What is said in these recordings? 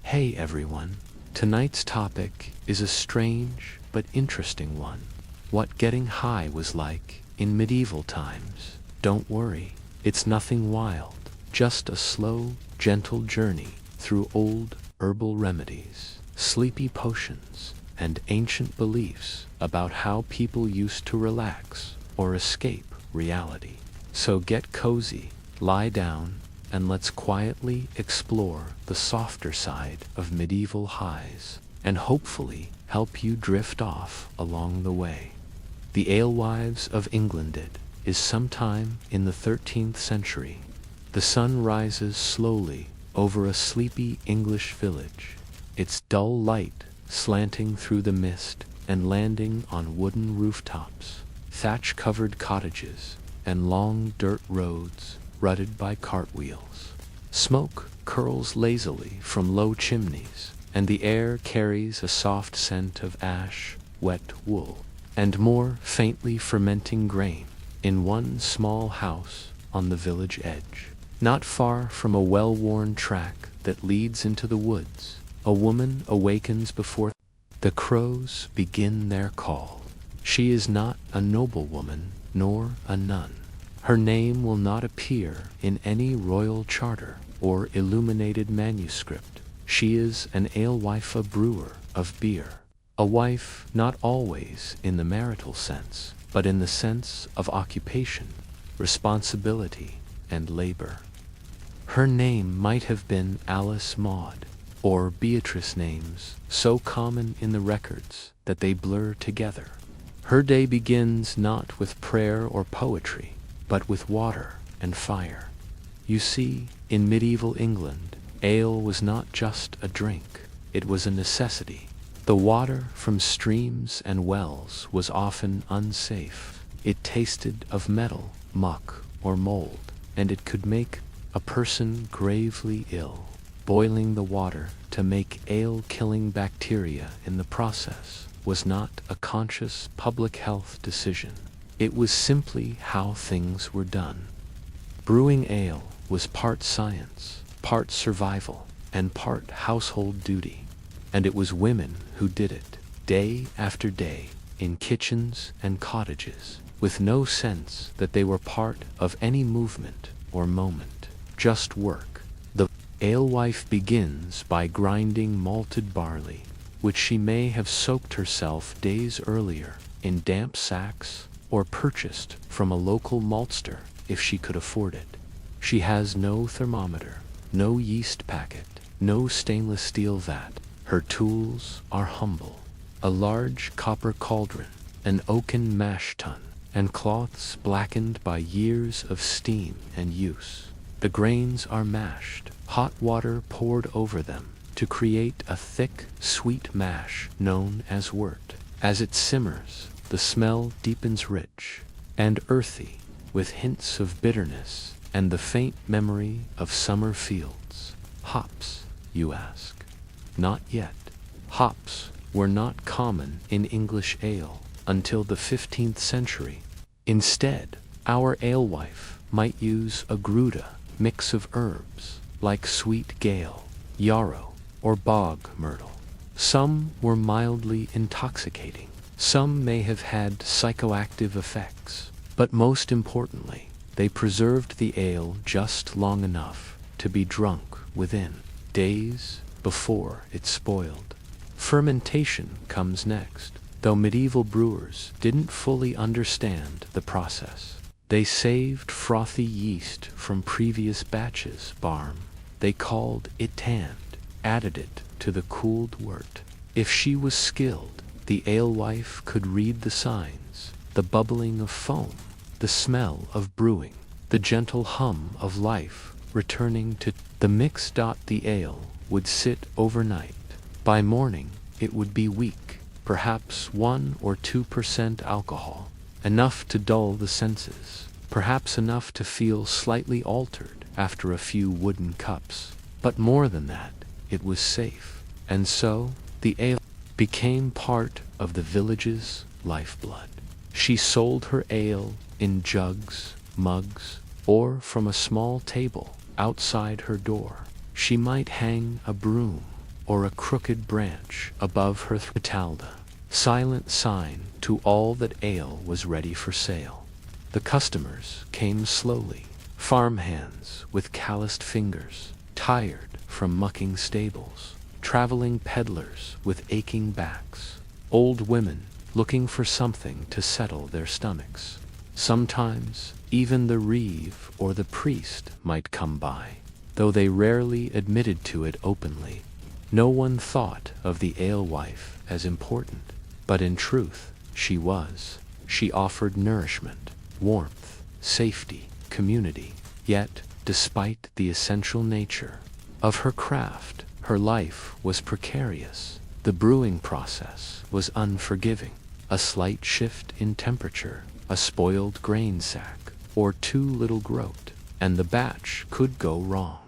Hey everyone, tonight's topic is a strange but interesting one. What getting high was like in medieval times. Don't worry, it's nothing wild, just a slow, gentle journey through old herbal remedies, sleepy potions, and ancient beliefs about how people used to relax or escape reality. So get cozy, lie down, and let's quietly explore the softer side of medieval highs, and hopefully help you drift off along the way. The Alewives of England is sometime in the 13th century. The sun rises slowly over a sleepy English village, its dull light slanting through the mist and landing on wooden rooftops, thatch-covered cottages, and long dirt roads rutted by cartwheels. Smoke curls lazily from low chimneys, and the air carries a soft scent of ash, wet wool, and more faintly fermenting grain. In one small house on the village edge, not far from a well-worn track that leads into the woods, a woman awakens before the crows begin their call. She is not a noblewoman nor a nun. Her name will not appear in any royal charter or illuminated manuscript. She is an alewife, a brewer of beer. A wife not always in the marital sense, but in the sense of occupation, responsibility, and labor. Her name might have been Alice Maud, or Beatrice, names so common in the records that they blur together. Her day begins not with prayer or poetry, but with water and fire. You see, in medieval England, ale was not just a drink, it was a necessity. The water from streams and wells was often unsafe. It tasted of metal, muck, or mold, and it could make a person gravely ill. Boiling the water to make ale, killing bacteria in the process, was not a conscious public health decision. It was simply how things were done. Brewing ale was part science, part survival, and part household duty. And it was women who did it, day after day, in kitchens and cottages, with no sense that they were part of any movement or moment, just work. The alewife begins by grinding malted barley, which she may have soaked herself days earlier in damp sacks or purchased from a local maltster if she could afford it. She has no thermometer, no yeast packet, no stainless steel vat. Her tools are humble: a large copper cauldron, an oaken mash tun, and cloths blackened by years of steam and use. The grains are mashed, hot water poured over them to create a thick, sweet mash known as wort. As it simmers, the smell deepens, rich and earthy, with hints of bitterness and the faint memory of summer fields. Hops, you ask? Not yet. Hops were not common in English ale until the 15th century. Instead, our alewife might use a gruda, mix of herbs like sweet gale, yarrow, or bog myrtle. Some were mildly intoxicating. Some may have had psychoactive effects, but most importantly, they preserved the ale just long enough to be drunk within days before it spoiled. Fermentation comes next. Though medieval brewers didn't fully understand the process, they saved frothy yeast from previous batches. They called it tanned, added it to the cooled wort. If she was skilled, the alewife could read the signs: the bubbling of foam, the smell of brewing, the gentle hum of life returning to the mix. The ale would sit overnight. By morning, it would be weak, perhaps 1 or 2% alcohol, enough to dull the senses, perhaps enough to feel slightly altered after a few wooden cups. But more than that, it was safe. And so, the ale became part of the village's lifeblood. She sold her ale in jugs, mugs, or from a small table outside her door. She might hang a broom or a crooked branch above her Catalda, silent sign to all that ale was ready for sale. The customers came slowly, farmhands with calloused fingers, tired from mucking stables, traveling peddlers with aching backs, old women looking for something to settle their stomachs. Sometimes even the reeve or the priest might come by, though they rarely admitted to it openly. No one thought of the alewife as important, but in truth she was. She offered nourishment, warmth, safety, community. Yet, despite the essential nature of her craft, her life was precarious. The brewing process was unforgiving. A slight shift in temperature, a spoiled grain sack, or too little groat, and the batch could go wrong.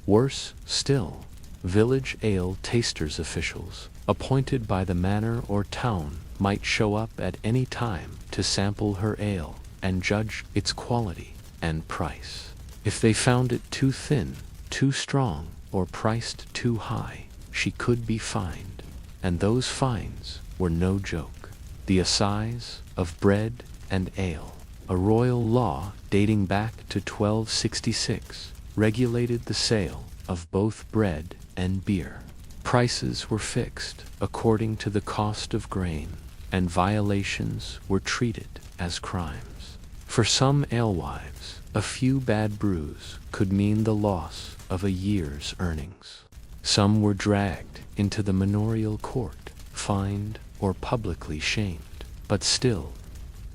Worse still, village ale tasters officials, appointed by the manor or town, might show up at any time to sample her ale and judge its quality and price. If they found it too thin, too strong, or priced too high, she could be fined, and those fines were no joke. The assize of bread and ale, a royal law dating back to 1266, regulated the sale of both bread and beer. Prices were fixed according to the cost of grain, and violations were treated as crimes. For some alewives, a few bad brews could mean the loss of a year's earnings. Some were dragged into the manorial court, fined or publicly shamed. But still,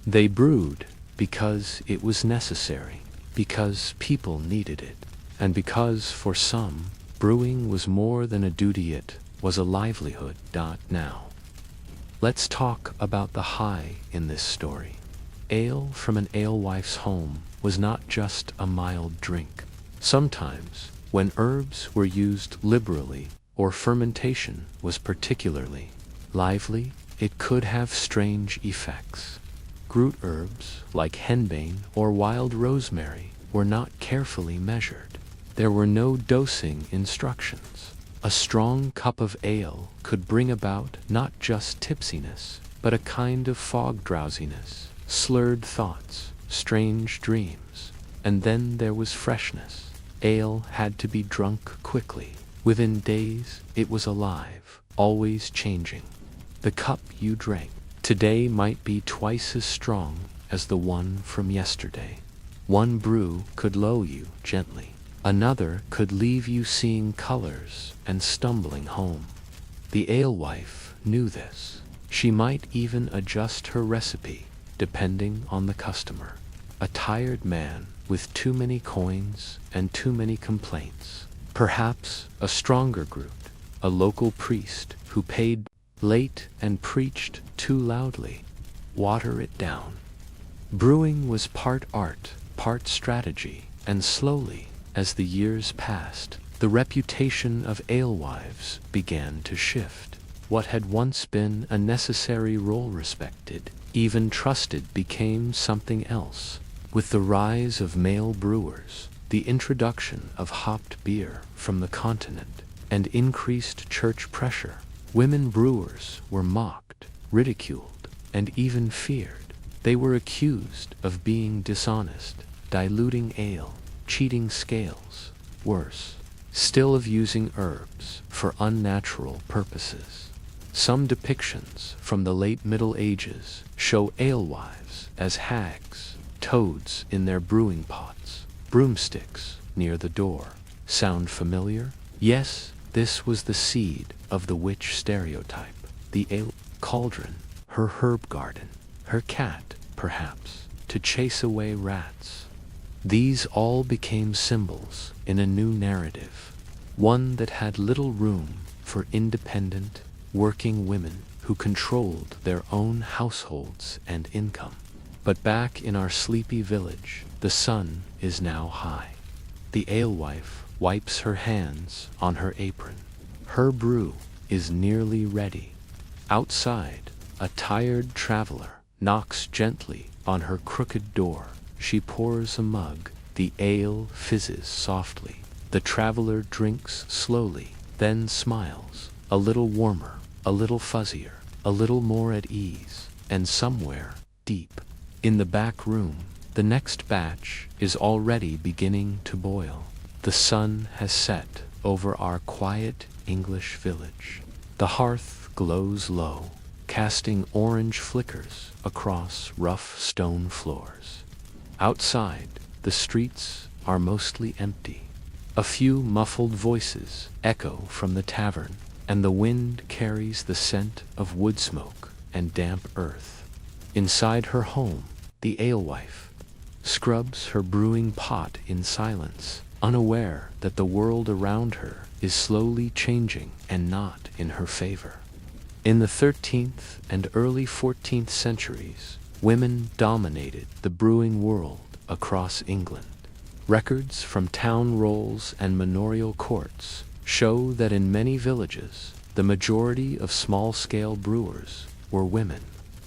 they brewed because it was necessary, because people needed it, and because for some, brewing was more than a duty, it was a livelihood. Now, let's talk about the high in this story. Ale from an alewife's home was not just a mild drink. Sometimes, when herbs were used liberally or fermentation was particularly lively, it could have strange effects. Root herbs like henbane or wild rosemary were not carefully measured. There were no dosing instructions. A strong cup of ale could bring about not just tipsiness, but a kind of fog drowsiness, slurred thoughts, strange dreams. And then there was freshness. Ale had to be drunk quickly. Within days, it was alive, always changing. The cup you drank today might be twice as strong as the one from yesterday. One brew could lull you gently. Another could leave you seeing colors and stumbling home. The alewife knew this. She might even adjust her recipe, depending on the customer. A tired man with too many coins and too many complaints. Perhaps a stronger group, a local priest who paid late and preached too loudly. Water it down. Brewing was part art, part strategy, and slowly, as the years passed, the reputation of alewives began to shift. What had once been a necessary role, respected, even trusted, became something else. With the rise of male brewers, the introduction of hopped beer from the continent, and increased church pressure, women brewers were mocked, ridiculed, and even feared. They were accused of being dishonest, diluting ale, cheating scales, worse, still of using herbs for unnatural purposes. Some depictions from the late Middle Ages show alewives as hags, toads in their brewing pots, broomsticks near the door. Sound familiar? Yes, this was the seed of the witch stereotype. The ale cauldron, her herb garden, her cat, perhaps, to chase away rats. These all became symbols in a new narrative, one that had little room for independent, working women who controlled their own households and income. But back in our sleepy village, the sun is now high. The alewife wipes her hands on her apron. Her brew is nearly ready. Outside, a tired traveler knocks gently on her crooked door. She pours a mug. The ale fizzes softly. The traveler drinks slowly, then smiles, a little warmer, a little fuzzier, a little more at ease, and somewhere, deep in the back room, the next batch is already beginning to boil. The sun has set over our quiet English village. The hearth glows low, casting orange flickers across rough stone floors. Outside, the streets are mostly empty. A few muffled voices echo from the tavern, and the wind carries the scent of wood smoke and damp earth. Inside her home, the alewife scrubs her brewing pot in silence, unaware that the world around her is slowly changing and not in her favor. In the 13th and early 14th centuries, women dominated the brewing world across England. Records from town rolls and manorial courts show that in many villages, the majority of small-scale brewers were women.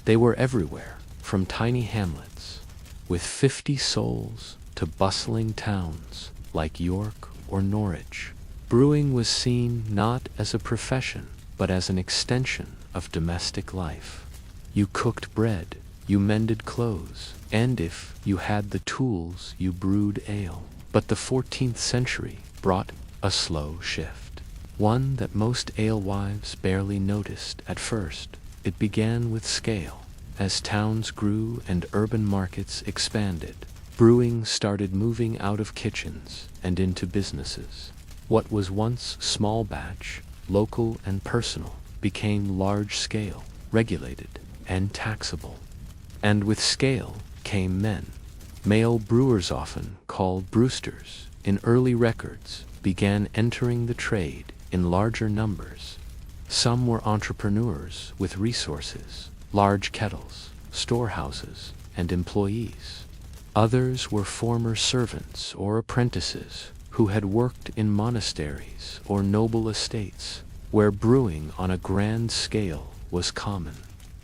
They were everywhere, from tiny hamlets with 50 souls to bustling towns like York or Norwich. Brewing was seen not as a profession, but as an extension of domestic life. You cooked bread, you mended clothes, and if you had the tools, you brewed ale. But the 14th century brought a slow shift, one that most alewives barely noticed at first. It began with scale. As towns grew and urban markets expanded, brewing started moving out of kitchens and into businesses. What was once small batch, local and personal, became large scale, regulated, and taxable. And with scale came men. Male brewers, often called brewsters, in early records began entering the trade in larger numbers. Some were entrepreneurs with resources, large kettles, storehouses, and employees. Others were former servants or apprentices who had worked in monasteries or noble estates, where brewing on a grand scale was common.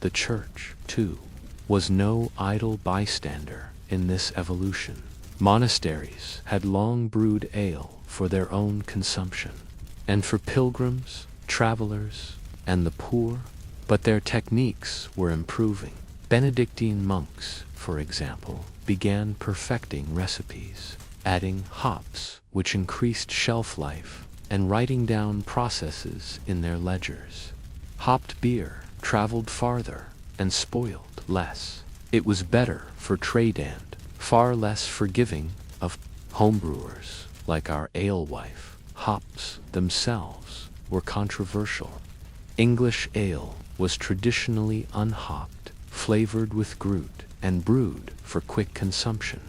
The church, too, was no idle bystander in this evolution. Monasteries had long brewed ale for their own consumption, and for pilgrims, travelers, and the poor, but their techniques were improving. Benedictine monks, for example, began perfecting recipes, adding hops, which increased shelf life, and writing down processes in their ledgers. Hopped beer traveled farther and spoiled less. It was better for trade and far less forgiving of homebrewers like our alewife. Hops themselves were controversial. English ale was traditionally unhopped, flavored with gruit, and brewed for quick consumption.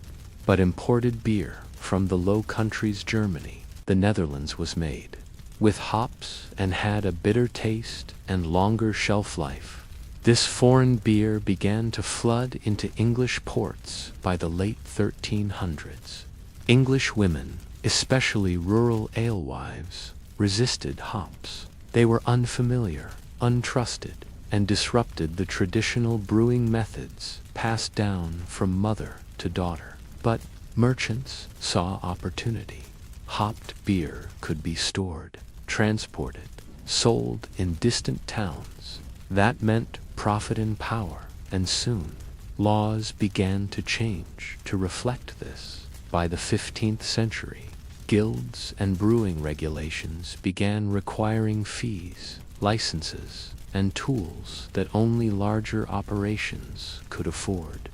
But imported beer from the Low Countries, Germany, the Netherlands, was made with hops and had a bitter taste and longer shelf life. This foreign beer began to flood into English ports by the late 1300s. English women, especially rural alewives, resisted hops. They were unfamiliar, untrusted, and disrupted the traditional brewing methods passed down from mother to daughter. But merchants saw opportunity. Hopped beer could be stored, transported, sold in distant towns. That meant profit and power, and soon laws began to change to reflect this. By the 15th century, guilds and brewing regulations began requiring fees, licenses, and tools that only larger operations could afford.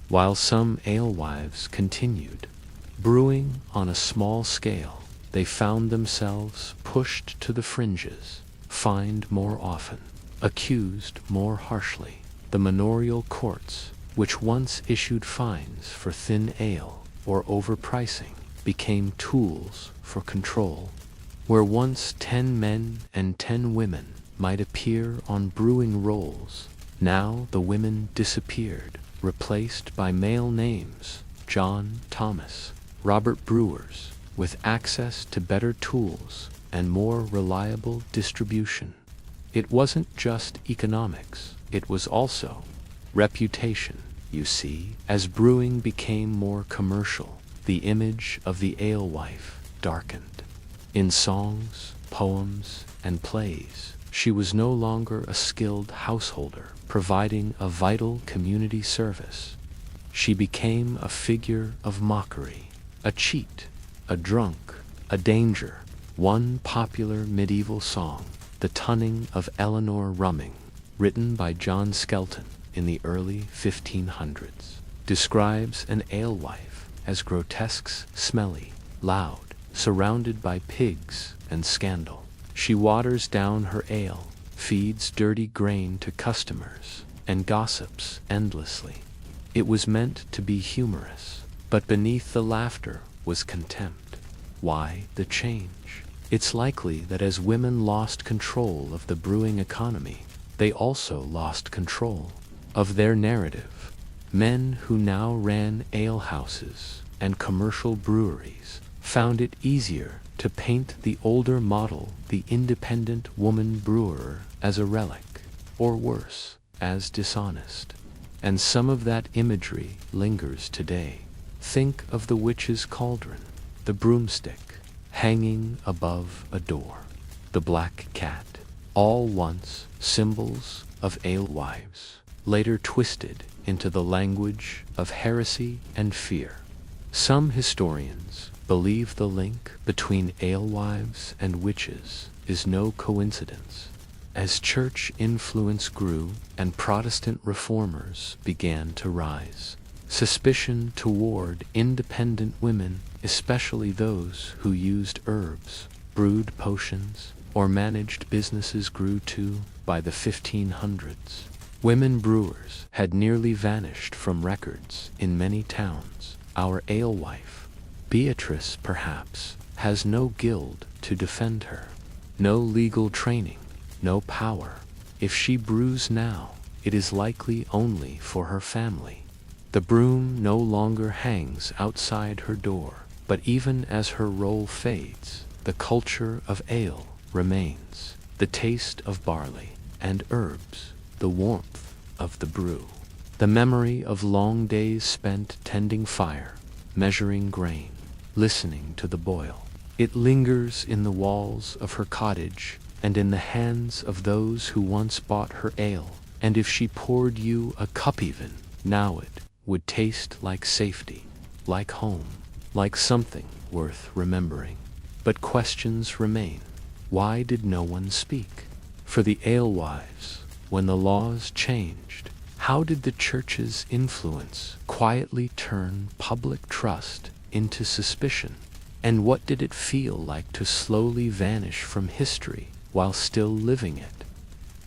While some alewives continued brewing on a small scale, they found themselves pushed to the fringes, fined more often, accused more harshly. The manorial courts, which once issued fines for thin ale or overpricing, became tools for control. Where once 10 men and 10 women might appear on brewing rolls, now the women disappeared, replaced by male names: John, Thomas, Robert brewers, with access to better tools and more reliable distribution. It wasn't just economics, it was also reputation. You see, as brewing became more commercial, the image of the alewife darkened. In songs, poems, and plays. She was no longer a skilled householder, providing a vital community service. She became a figure of mockery, a cheat, a drunk, a danger. One popular medieval song, The Tunning of Eleanor Rumming, written by John Skelton in the early 1500s, describes an alewife as grotesque, smelly, loud, surrounded by pigs and scandal. She waters down her ale, feeds dirty grain to customers, and gossips endlessly. It was meant to be humorous, but beneath the laughter was contempt. Why the change? It's likely that as women lost control of the brewing economy, they also lost control of their narrative. Men who now ran alehouses and commercial breweries found it easier to paint the older model, the independent woman brewer, as a relic, or worse, as dishonest. And some of that imagery lingers today. Think of the witch's cauldron, the broomstick hanging above a door, the black cat, all once symbols of alewives, later twisted into the language of heresy and fear. Some historians believe the link between alewives and witches is no coincidence. As church influence grew and Protestant reformers began to rise, suspicion toward independent women, especially those who used herbs, brewed potions, or managed businesses, grew too. By the 1500s, women brewers had nearly vanished from records in many towns. Our alewife, Beatrice perhaps, has no guild to defend her, no legal training, no power. If she brews now, it is likely only for her family. The broom no longer hangs outside her door, but even as her role fades, the culture of ale remains, the taste of barley and herbs, the warmth of the brew, the memory of long days spent tending fire, measuring grain, listening to the boil. It lingers in the walls of her cottage and in the hands of those who once bought her ale, and if she poured you a cup even, now it would taste like safety, like home, like something worth remembering. But questions remain. Why did no one speak? For the alewives, when the laws changed, how did the church's influence quietly turn public trust into suspicion? And what did it feel like to slowly vanish from history while still living it?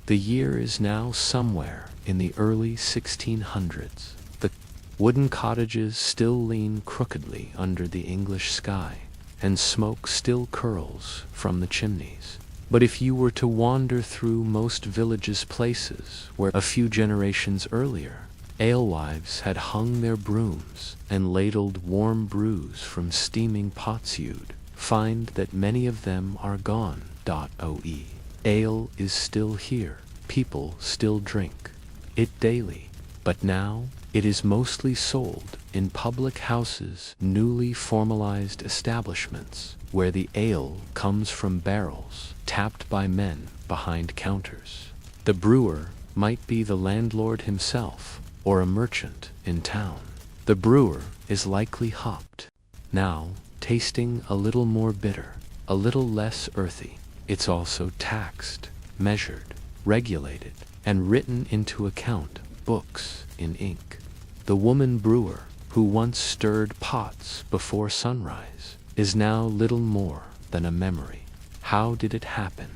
The year is now somewhere in the early 1600s. The wooden cottages still lean crookedly under the English sky, and smoke still curls from the chimneys. But if you were to wander through most villages, places where a few generations earlier alewives had hung their brooms and ladled warm brews from steaming pots, you'd find that many of them are gone. Ale is still here. People still drink it daily, but now it is mostly sold in public houses, newly formalized establishments, where the ale comes from barrels tapped by men behind counters. The brewer might be the landlord himself or a merchant in town. The brewer is likely hopped, now tasting a little more bitter, a little less earthy. It's also taxed, measured, regulated, and written into account books in ink. The woman brewer, who once stirred pots before sunrise, is now little more than a memory. How did it happen?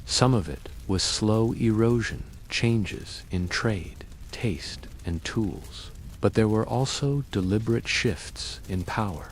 Some of it was slow erosion, changes in trade, taste, and tools. But there were also deliberate shifts in power.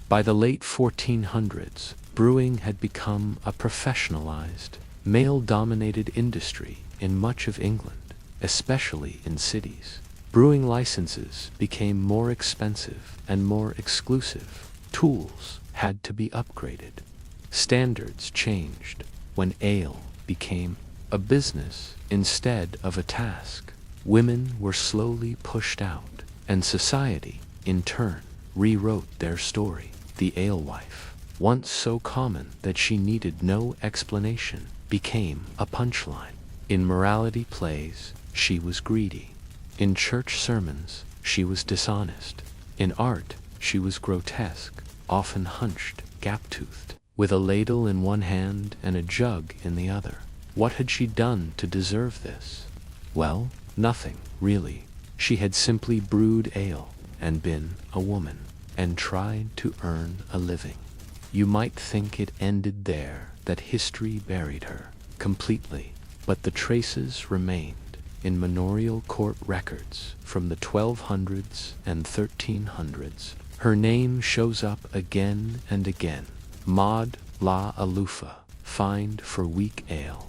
By the late 1400s, brewing had become a professionalized, male-dominated industry in much of England, especially in cities. Brewing licenses became more expensive and more exclusive. Tools had to be upgraded. Standards changed when ale became a business instead of a task. Women were slowly pushed out, and society, in turn, rewrote their story. The alewife once so common that she needed no explanation, became a punchline. In morality plays, she was greedy. In church sermons, she was dishonest. In art, she was grotesque, often hunched, gap-toothed, with a ladle in one hand and a jug in the other. What had she done to deserve this? Well, nothing, really. She had simply brewed ale, and been a woman, and tried to earn a living. You might think it ended there, that history buried her completely, but the traces remained in manorial court records from the 1200s and 1300s. Her name shows up again and again. Maud la Alufa, fined for weak ale.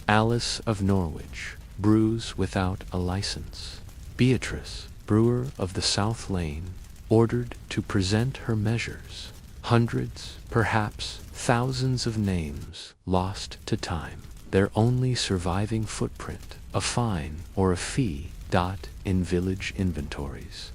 Alice of Norwich, brews without a license. Beatrice, brewer of the South Lane, ordered to present her measures. Hundreds, perhaps thousands of names lost to time, their only surviving footprint, a fine or a fee, in village inventories.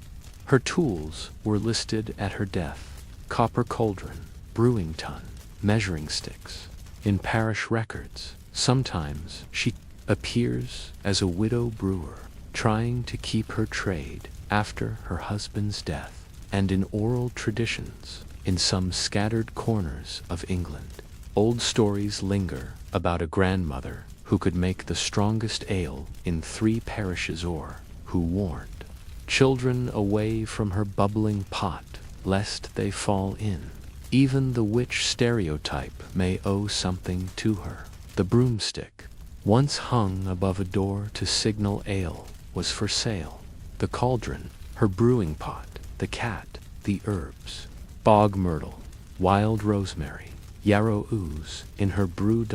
Her tools were listed at her death: copper cauldron, brewing tun, measuring sticks. In parish records, sometimes she appears as a widow brewer, trying to keep her trade after her husband's death, and in oral traditions, in some scattered corners of England, old stories linger about a grandmother who could make the strongest ale in 3 parishes, or who warned children away from her bubbling pot lest they fall in. Even the witch stereotype may owe something to her. The broomstick, once hung above a door to signal ale was for sale. The cauldron, her brewing pot, the cat, the herbs, bog myrtle, wild rosemary, yarrow ooze in her brew.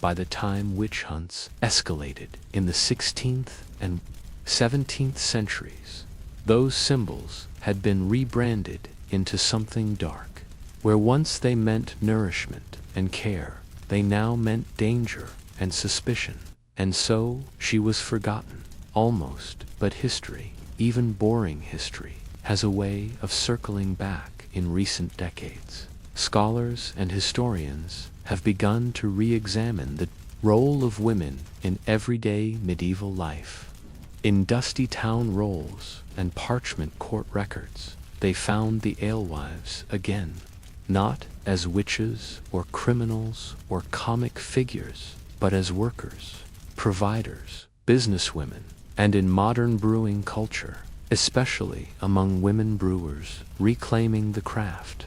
By the time witch hunts escalated in the 16th and 17th centuries, those symbols had been rebranded into something dark. Where once they meant nourishment and care, they now meant danger and suspicion. And so she was forgotten, almost. But history, even boring history, has a way of circling back in recent decades. Scholars and historians have begun to re-examine the role of women in everyday medieval life. In dusty town rolls and parchment court records, they found the alewives again, not as witches or criminals or comic figures, but as workers, providers, businesswomen, and in modern brewing culture, especially among women brewers reclaiming the craft,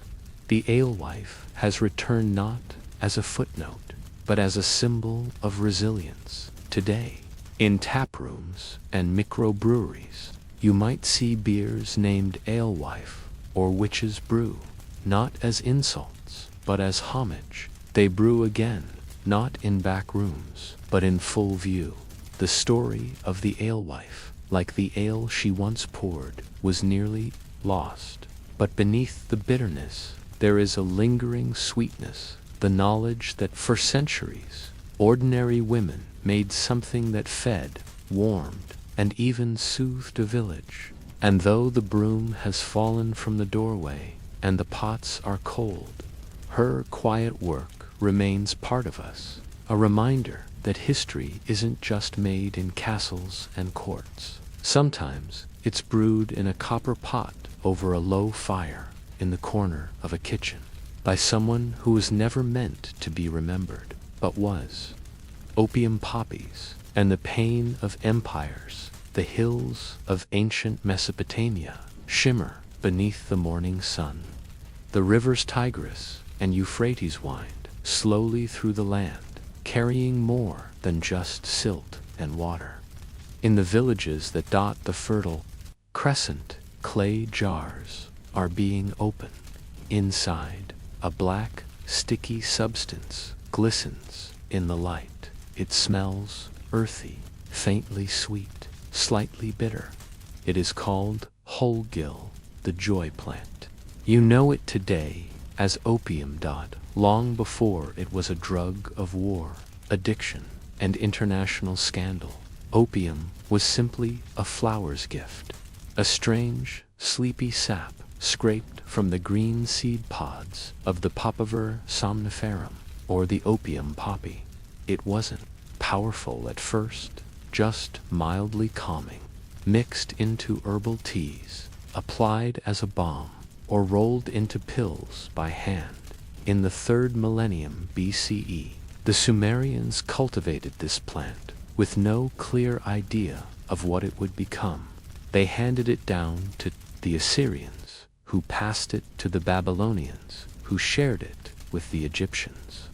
the alewife has returned not as a footnote, but as a symbol of resilience. Today, in taprooms and microbreweries, you might see beers named alewife or witch's brew, not as insults, but as homage. They brew again, not in back rooms, but in full view. The story of the alewife, like the ale she once poured, was nearly lost. But beneath the bitterness, there is a lingering sweetness, the knowledge that for centuries, ordinary women made something that fed, warmed, and even soothed a village. And though the broom has fallen from the doorway and the pots are cold, her quiet work remains part of us, a reminder that history isn't just made in castles and courts. Sometimes it's brewed in a copper pot over a low fire in the corner of a kitchen, by someone who was never meant to be remembered, but was. Opium poppies and the pain of empires, the hills of ancient Mesopotamia, shimmer beneath the morning sun. The rivers Tigris and Euphrates wind slowly through the land, carrying more than just silt and water. In the villages that dot the fertile crescent, clay jars are being opened. Inside, a black, sticky substance glistens in the light. It smells earthy, faintly sweet, slightly bitter. It is called wholegill, the joy plant. You know it today as opium. Long before it was a drug of war, addiction, and international scandal, opium was simply a flower's gift, a strange, sleepy sap scraped from the green seed pods of the Papaver somniferum, or the opium poppy. It wasn't powerful at first, just mildly calming. Mixed into herbal teas, applied as a balm, or rolled into pills by hand. In the 3rd millennium BCE, the Sumerians cultivated this plant with no clear idea of what it would become. They handed it down to the Assyrians, who passed it to the Babylonians, who shared it with the Egyptians.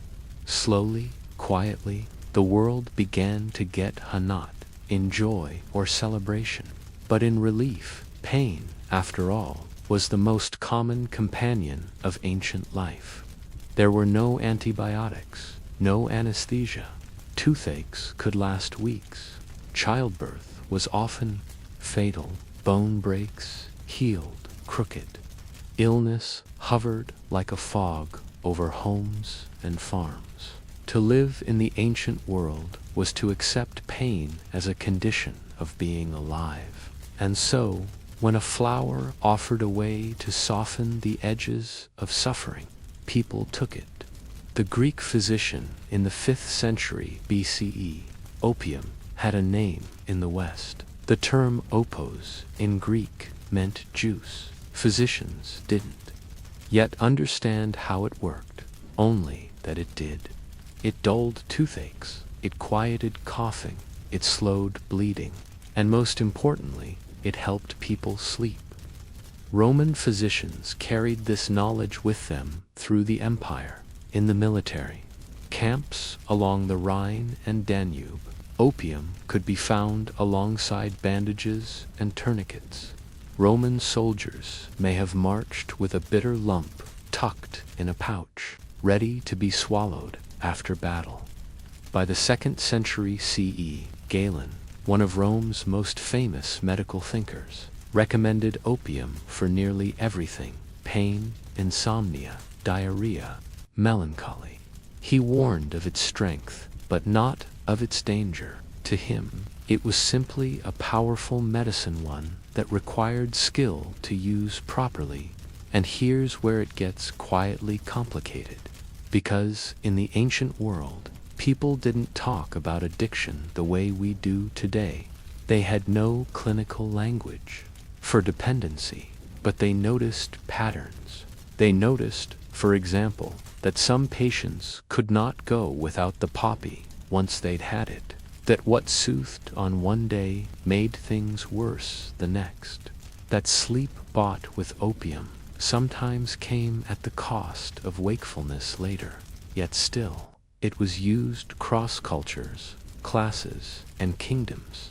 Slowly, quietly, the world began to get hanat in joy or celebration, but in relief. Pain, after all, was the most common companion of ancient life. There were no antibiotics, no anesthesia. Toothaches could last weeks. Childbirth was often fatal. Bone breaks healed crooked. Illness hovered like a fog over homes and farms. To live in the ancient world was to accept pain as a condition of being alive. And so, when a flower offered a way to soften the edges of suffering, people took it. The Greek physician in the 5th century BCE, opium, had a name in the West. The term opos in Greek meant juice. Physicians didn't yet understand how it worked, only that it did. It dulled toothaches, it quieted coughing, it slowed bleeding, and most importantly, it helped people sleep. Roman physicians carried this knowledge with them through the empire. In the military camps along the Rhine and Danube, opium could be found alongside bandages and tourniquets. Roman soldiers may have marched with a bitter lump tucked in a pouch, ready to be swallowed after battle. By the 2nd century CE, Galen, one of Rome's most famous medical thinkers, recommended opium for nearly everything: pain, insomnia, diarrhea, melancholy. He warned of its strength, but not of its danger. To him, it was simply a powerful medicine, one that required skill to use properly. And here's where it gets quietly complicated. Because in the ancient world, people didn't talk about addiction the way we do today. They had no clinical language for dependency, but they noticed patterns. They noticed, for example, that some patients could not go without the poppy once they'd had it, that what soothed on one day made things worse the next, that sleep bought with opium sometimes came at the cost of wakefulness later. Yet still, it was used across cultures, classes, and kingdoms.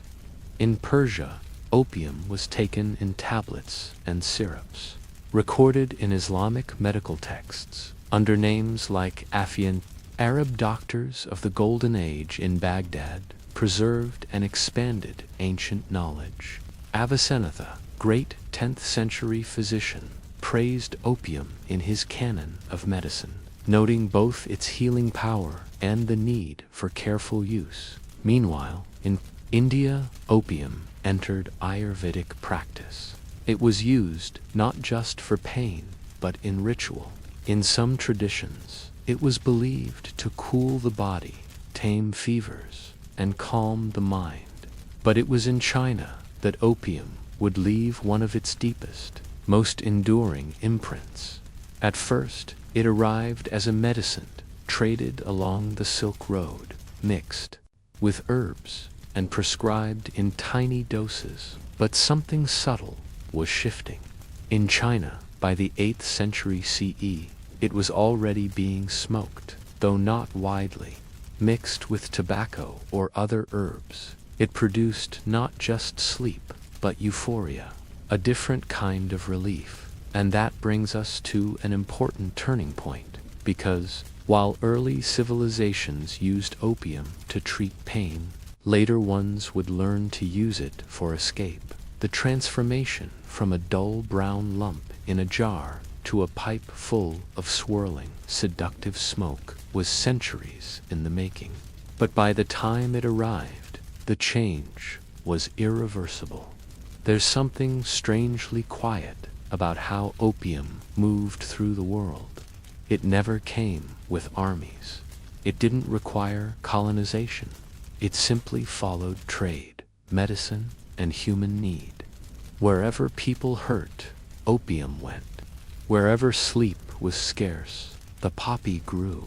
In Persia, opium was taken in tablets and syrups, recorded in Islamic medical texts under names like Afian. Arab doctors of the Golden Age in Baghdad preserved and expanded ancient knowledge. Avicenna, great 10th century physician, praised opium in his canon of medicine, noting both its healing power and the need for careful use. Meanwhile, in India, opium entered Ayurvedic practice. It was used not just for pain, but in ritual. In some traditions, it was believed to cool the body, tame fevers, and calm the mind. But it was in China that opium would leave one of its deepest, most enduring imprints. At first, it arrived as a medicine traded along the Silk Road, mixed with herbs and prescribed in tiny doses. But something subtle was shifting. In China, by the 8th century CE, it was already being smoked, though not widely. Mixed with tobacco or other herbs, it produced not just sleep, but euphoria, a different kind of relief. And that brings us to an important turning point, because while early civilizations used opium to treat pain, later ones would learn to use it for escape. The transformation from a dull brown lump in a jar to a pipe full of swirling, seductive smoke was centuries in the making. But by the time it arrived, the change was irreversible. There's something strangely quiet about how opium moved through the world. It never came with armies. It didn't require colonization. It simply followed trade, medicine, and human need. Wherever people hurt, opium went. Wherever sleep was scarce, the poppy grew,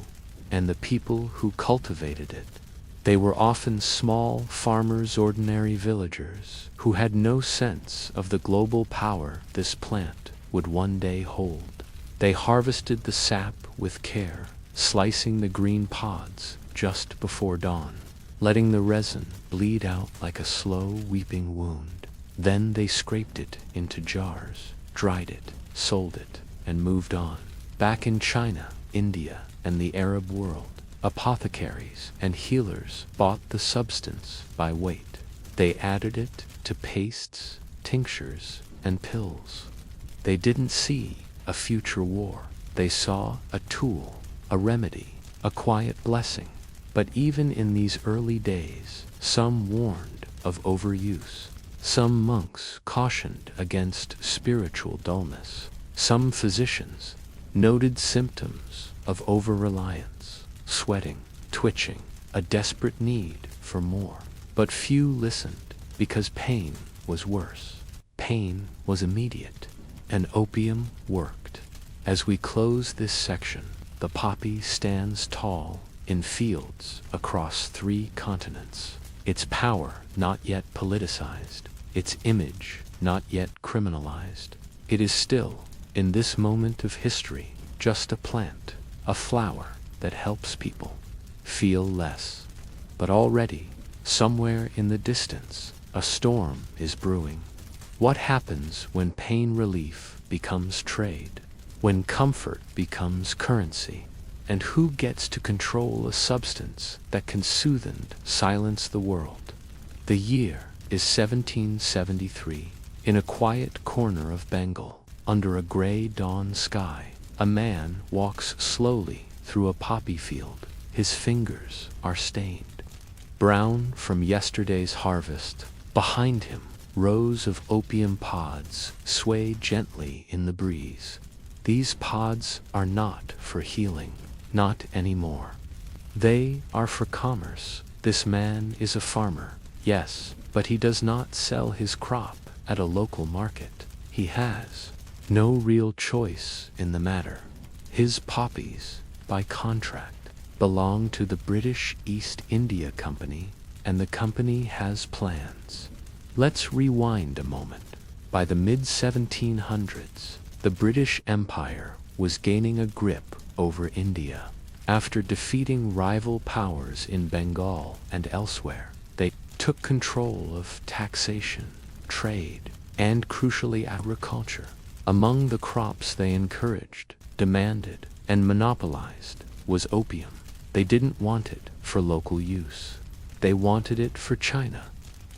and the people who cultivated it, they were often small farmers, ordinary villagers who had no sense of the global power this plant would one day hold. They harvested the sap with care, slicing the green pods just before dawn, letting the resin bleed out like a slow weeping wound. Then they scraped it into jars, dried it, sold it, and moved on. Back in China, India, and the Arab world, apothecaries and healers bought the substance by weight. They added it to pastes, tinctures, and pills. They didn't see a future war. They saw a tool, a remedy, a quiet blessing. But even in these early days, some warned of overuse. Some monks cautioned against spiritual dullness. Some physicians noted symptoms of over-reliance, sweating, twitching, a desperate need for more. But few listened because pain was worse. Pain was immediate, and opium worked. As we close this section, the poppy stands tall in fields across 3 continents. Its power not yet politicized, its image not yet criminalized. It is still, in this moment of history, just a plant, a flower that helps people feel less. But already, somewhere in the distance, a storm is brewing. What happens when pain relief becomes trade? When comfort becomes currency? And who gets to control a substance that can soothe and silence the world? The year is 1773. In a quiet corner of Bengal, under a gray dawn sky, a man walks slowly through a poppy field. His fingers are stained, brown from yesterday's harvest. Behind him, rows of opium pods sway gently in the breeze. These pods are not for healing, not anymore. They are for commerce. This man is a farmer, yes, but he does not sell his crop at a local market. He has no real choice in the matter. His poppies, by contract, belong to the British East India Company, and the company has plans. Let's rewind a moment. By the mid-1700s, the British Empire was gaining a grip over India. After defeating rival powers in Bengal and elsewhere, they took control of taxation, trade, and crucially agriculture. Among the crops they encouraged, demanded, and monopolized was opium. They didn't want it for local use. They wanted it for China.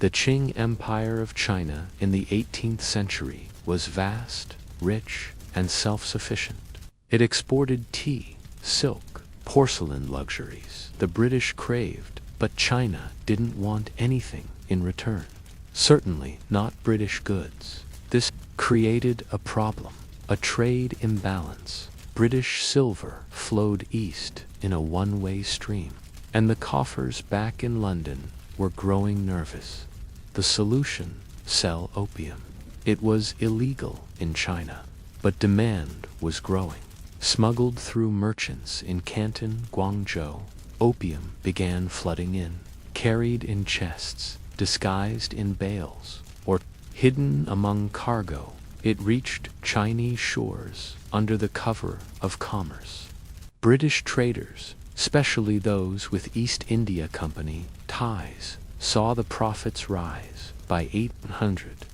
The Qing Empire of China in the 18th century was vast, rich, and self-sufficient. It exported tea, silk, porcelain luxuries the British craved, but China didn't want anything in return. Certainly not British goods. This created a problem, a trade imbalance. British silver flowed east in a one-way stream, and the coffers back in London were growing nervous. The solution: sell opium. It was illegal in China, but demand was growing. Smuggled through merchants in Canton, Guangzhou, opium began flooding in, carried in chests, disguised in bales, or hidden among cargo. It reached Chinese shores under the cover of commerce. British traders, especially those with East India Company ties, saw the profits rise. By 800,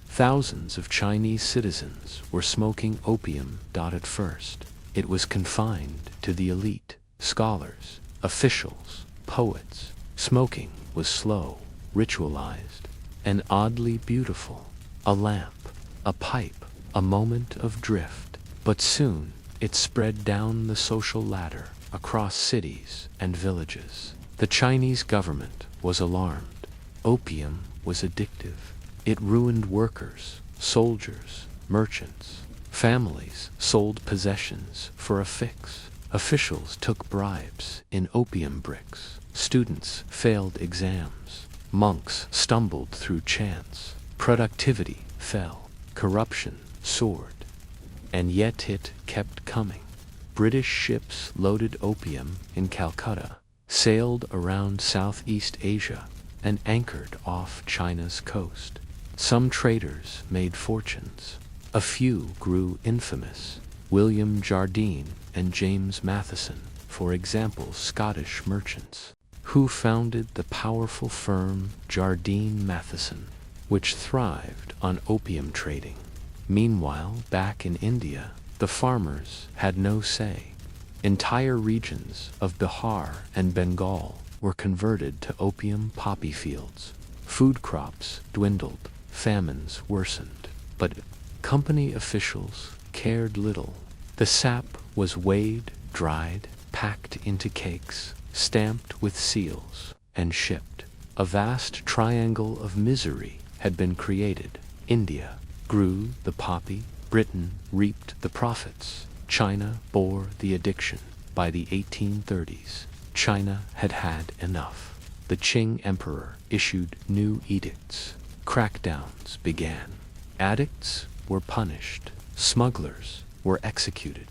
thousands of Chinese citizens were smoking opium. At first, it was confined to the elite, scholars, officials, poets. Smoking was slow, ritualized, and oddly beautiful. A lamp, a pipe, a moment of drift. But soon, it spread down the social ladder, across cities and villages. The Chinese government was alarmed. Opium was addictive. It ruined workers, soldiers, merchants. Families sold possessions for a fix. Officials took bribes in opium bricks. Students failed exams. Monks stumbled through chants. Productivity fell. Corruption soared. And yet it kept coming. British ships loaded opium in Calcutta, sailed around Southeast Asia, and anchored off China's coast. Some traders made fortunes. A few grew infamous. William Jardine and James Matheson, for example, Scottish merchants, who founded the powerful firm Jardine Matheson, which thrived on opium trading. Meanwhile, back in India, the farmers had no say. Entire regions of Bihar and Bengal were converted to opium poppy fields. Food crops dwindled, famines worsened, but company officials cared little. The sap was weighed, dried, packed into cakes, stamped with seals, and shipped. A vast triangle of misery had been created. India grew the poppy, Britain reaped the profits, China bore the addiction. By the 1830s, China had had enough. The Qing emperor issued new edicts. Crackdowns began. Addicts were punished. Smugglers were executed.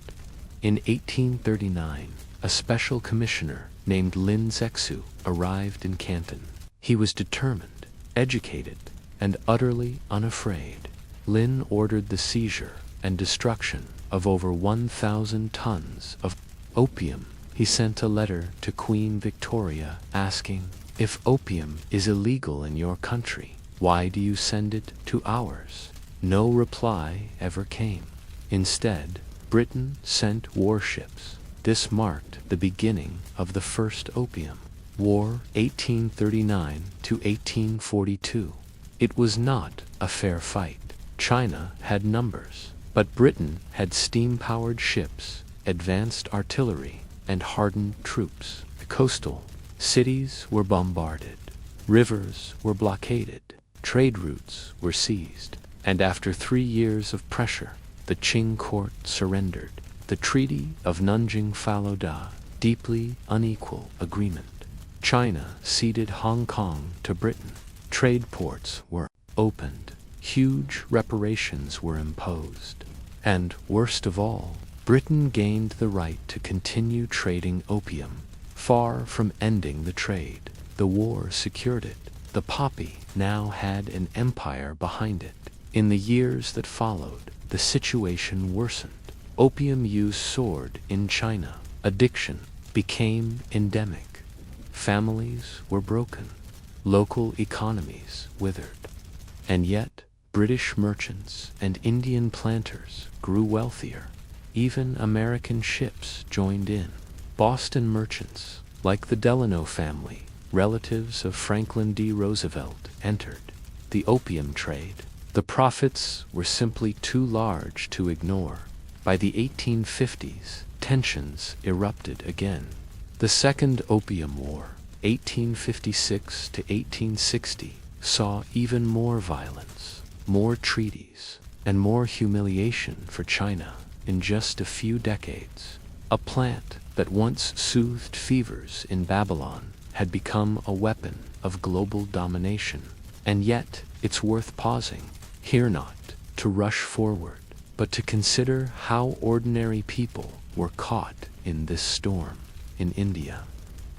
In 1839, a special commissioner named Lin Zexu arrived in Canton. He was determined, educated, and utterly unafraid. Lin ordered the seizure and destruction of over 1,000 tons of opium. He sent a letter to Queen Victoria asking, "If opium is illegal in your country, why do you send it to ours?" No reply ever came. Instead, Britain sent warships. This marked the beginning of the First Opium War, 1839 to 1842. It was not a fair fight. China had numbers, but Britain had steam-powered ships, advanced artillery, and hardened troops. Coastal cities were bombarded, rivers were blockaded, trade routes were seized, and after 3 years of pressure, the Qing court surrendered. The Treaty of Nanjing followed a deeply unequal agreement. China ceded Hong Kong to Britain. Trade ports were opened. Huge reparations were imposed. And, worst of all, Britain gained the right to continue trading opium. Far from ending the trade, the war secured it. The poppy now had an empire behind it. In the years that followed, the situation worsened. Opium use soared in China. Addiction became endemic. Families were broken. Local economies withered. And yet, British merchants and Indian planters grew wealthier. Even American ships joined in. Boston merchants, like the Delano family, relatives of Franklin D. Roosevelt, entered the opium trade. The profits were simply too large to ignore. By the 1850s, tensions erupted again. The Second Opium War, 1856 to 1860, saw even more violence, more treaties, and more humiliation for China. In just a few decades, a plant that once soothed fevers in Babylon had become a weapon of global domination. And yet, it's worth pausing here, not to rush forward, but to consider how ordinary people were caught in this storm. In India,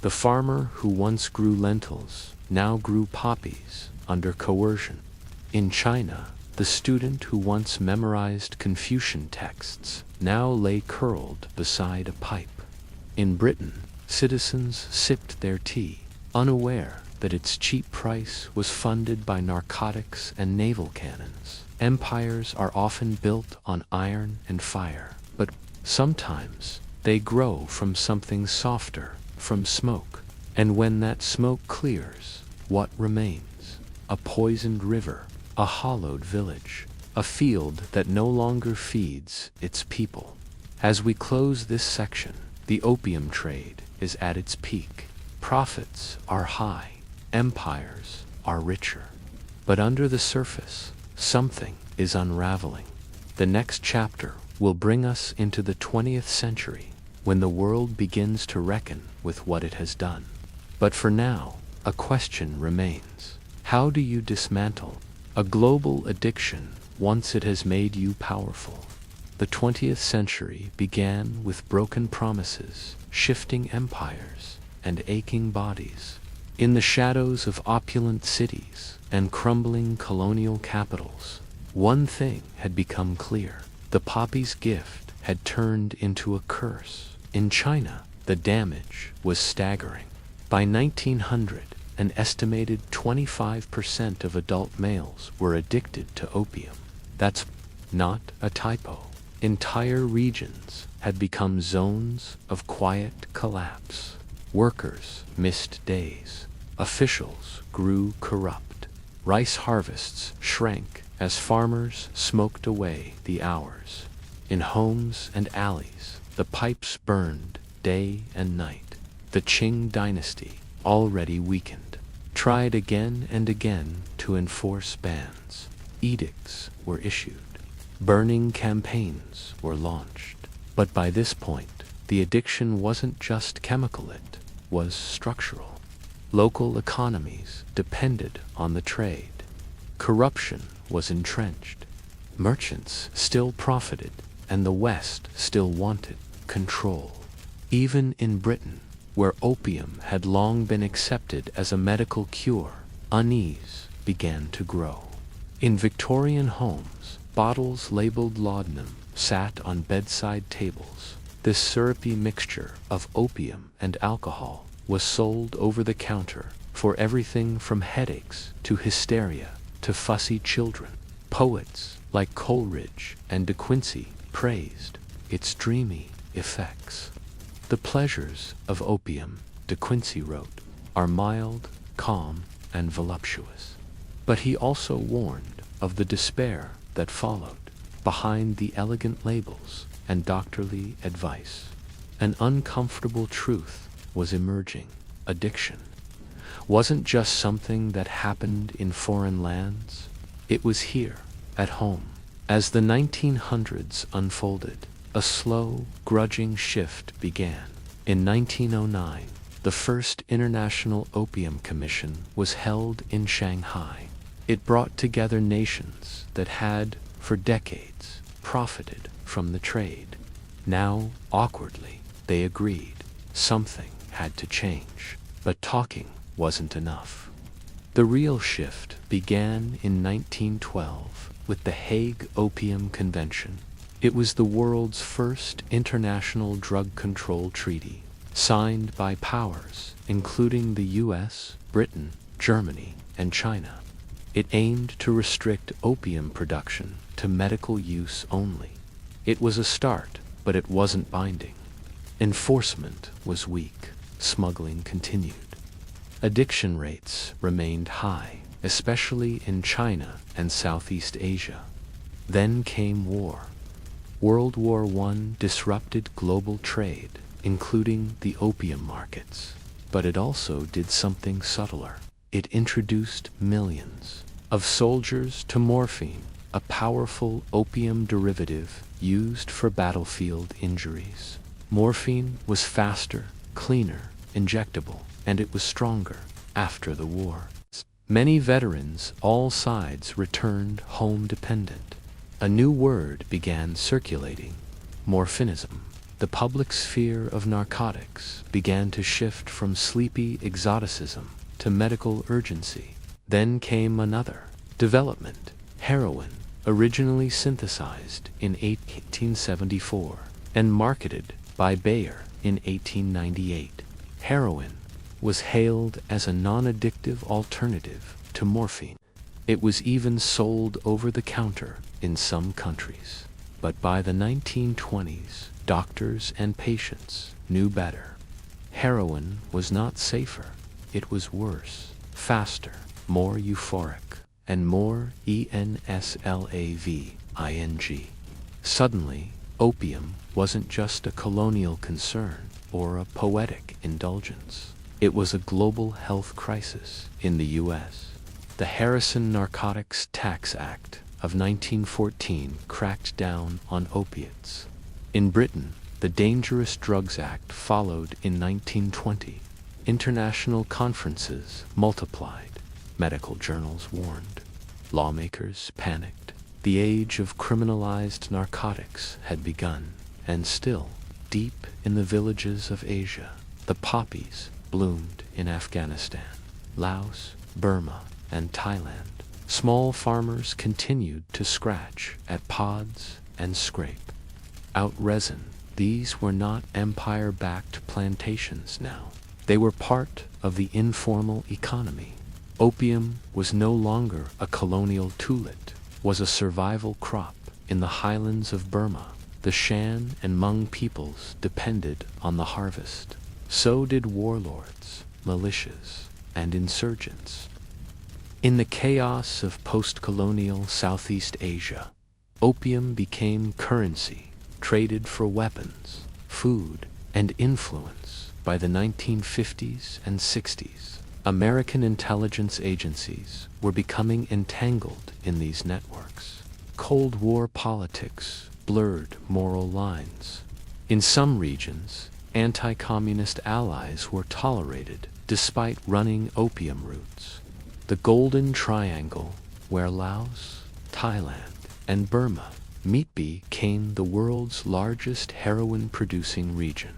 the farmer who once grew lentils now grew poppies under coercion. In China, the student who once memorized Confucian texts now lay curled beside a pipe. In Britain, citizens sipped their tea, unaware that its cheap price was funded by narcotics and naval cannons. Empires are often built on iron and fire, but sometimes they grow from something softer, from smoke. And when that smoke clears, what remains? A poisoned river, a hollowed village, a field that no longer feeds its people. As we close this section, the opium trade is at its peak. Profits are high, empires are richer. But under the surface, something is unraveling. The next chapter will bring us into the 20th century, when the world begins to reckon with what it has done. But for now, a question remains. How do you dismantle a global addiction once it has made you powerful? The 20th century began with broken promises, shifting empires, and aching bodies. In the shadows of opulent cities and crumbling colonial capitals, one thing had become clear. The poppy's gift had turned into a curse. In China, the damage was staggering. By 1900, an estimated 25% of adult males were addicted to opium. That's not a typo. Entire regions had become zones of quiet collapse. Workers missed days. Officials grew corrupt. Rice harvests shrank as farmers smoked away the hours. In homes and alleys, the pipes burned day and night. The Qing dynasty, already weakened, tried again and again to enforce bans. Edicts were issued. Burning campaigns were launched. But by this point, the addiction wasn't just chemical, it was structural. Local economies depended on the trade. Corruption was entrenched. Merchants still profited, and the West still wanted control. Even in Britain, where opium had long been accepted as a medical cure, unease began to grow. In Victorian homes, bottles labeled laudanum sat on bedside tables. This syrupy mixture of opium and alcohol was sold over the counter for everything from headaches to hysteria to fussy children. Poets like Coleridge and De Quincey praised its dreamy effects. The pleasures of opium, De Quincey wrote, are mild, calm, and voluptuous. But he also warned of the despair that followed behind the elegant labels and doctorly advice. An uncomfortable truth was emerging. Addiction wasn't just something that happened in foreign lands. It was here, at home. As the 1900s unfolded, a slow, grudging shift began. In 1909, the first International Opium Commission was held in Shanghai. It brought together nations that had, for decades, profited from the trade. Now, awkwardly, they agreed something had to change. But talking wasn't enough. The real shift began in 1912 with the Hague Opium Convention. It was the world's first international drug control treaty, signed by powers including the US, Britain, Germany, and China. It aimed to restrict opium production to medical use only. It was a start, but it wasn't binding. Enforcement was weak. Smuggling continued. Addiction rates remained high, especially in China and Southeast Asia. Then came war. World War I disrupted global trade, including the opium markets. But it also did something subtler. It introduced millions of soldiers to morphine, a powerful opium derivative used for battlefield injuries. Morphine was faster, cleaner, injectable, and it was stronger after the war. Many veterans, all sides, returned home dependent. A new word began circulating: morphinism. The public sphere of narcotics began to shift from sleepy exoticism to medical urgency. Then came another development: heroin, originally synthesized in 1874 and marketed by Bayer in 1898. Heroin was hailed as a non-addictive alternative to morphine. It was even sold over the counter in some countries. But by the 1920s, doctors and patients knew better. Heroin was not safer. It was worse, faster, more euphoric, and more enslaving. Suddenly, opium wasn't just a colonial concern or a poetic indulgence. It was a global health crisis. In the U.S., the Harrison Narcotics Tax Act of 1914 cracked down on opiates. In Britain, the Dangerous Drugs Act followed in 1920. International conferences multiplied. Medical journals warned. Lawmakers panicked. The age of criminalized narcotics had begun, and still, deep in the villages of Asia, the poppies bloomed in Afghanistan, Laos, Burma, and Thailand. Small farmers continued to scratch at pods and scrape out resin. These were not empire-backed plantations now. They were part of the informal economy. Opium was no longer a colonial tulip, was a survival crop. In the highlands of Burma, the Shan and Hmong peoples depended on the harvest. So did warlords, militias, and insurgents. In the chaos of post-colonial Southeast Asia, opium became currency, traded for weapons, food, and influence. By the 1950s and 60s, American intelligence agencies were becoming entangled in these networks. Cold War politics blurred moral lines. In some regions, anti-communist allies were tolerated despite running opium routes. The Golden Triangle, where Laos, Thailand, and Burma meet, became the world's largest heroin-producing region.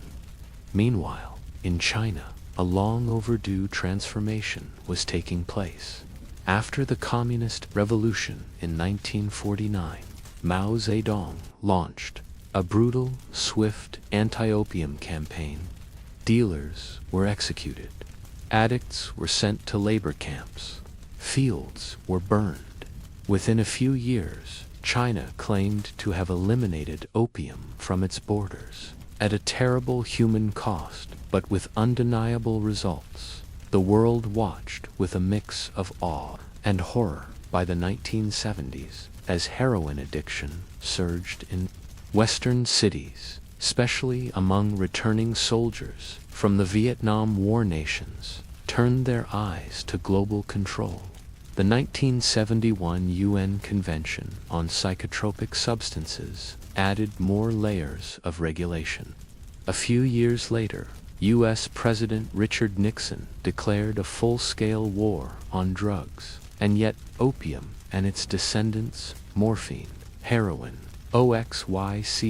Meanwhile, in China, a long-overdue transformation was taking place. After the Communist Revolution in 1949, Mao Zedong launched a brutal, swift anti-opium campaign. Dealers were executed. Addicts were sent to labor camps. Fields were burned. Within a few years, China claimed to have eliminated opium from its borders, at a terrible human cost, but with undeniable results. The world watched with a mix of awe and horror. By the 1970s, as heroin addiction surged in Western cities, especially among returning soldiers from the Vietnam War nations, turned their eyes to global control. The 1971 UN Convention on Psychotropic Substances added more layers of regulation. A few years later, U.S. President Richard Nixon declared a full-scale war on drugs, and yet opium and its descendants, morphine, heroin, oxycodone,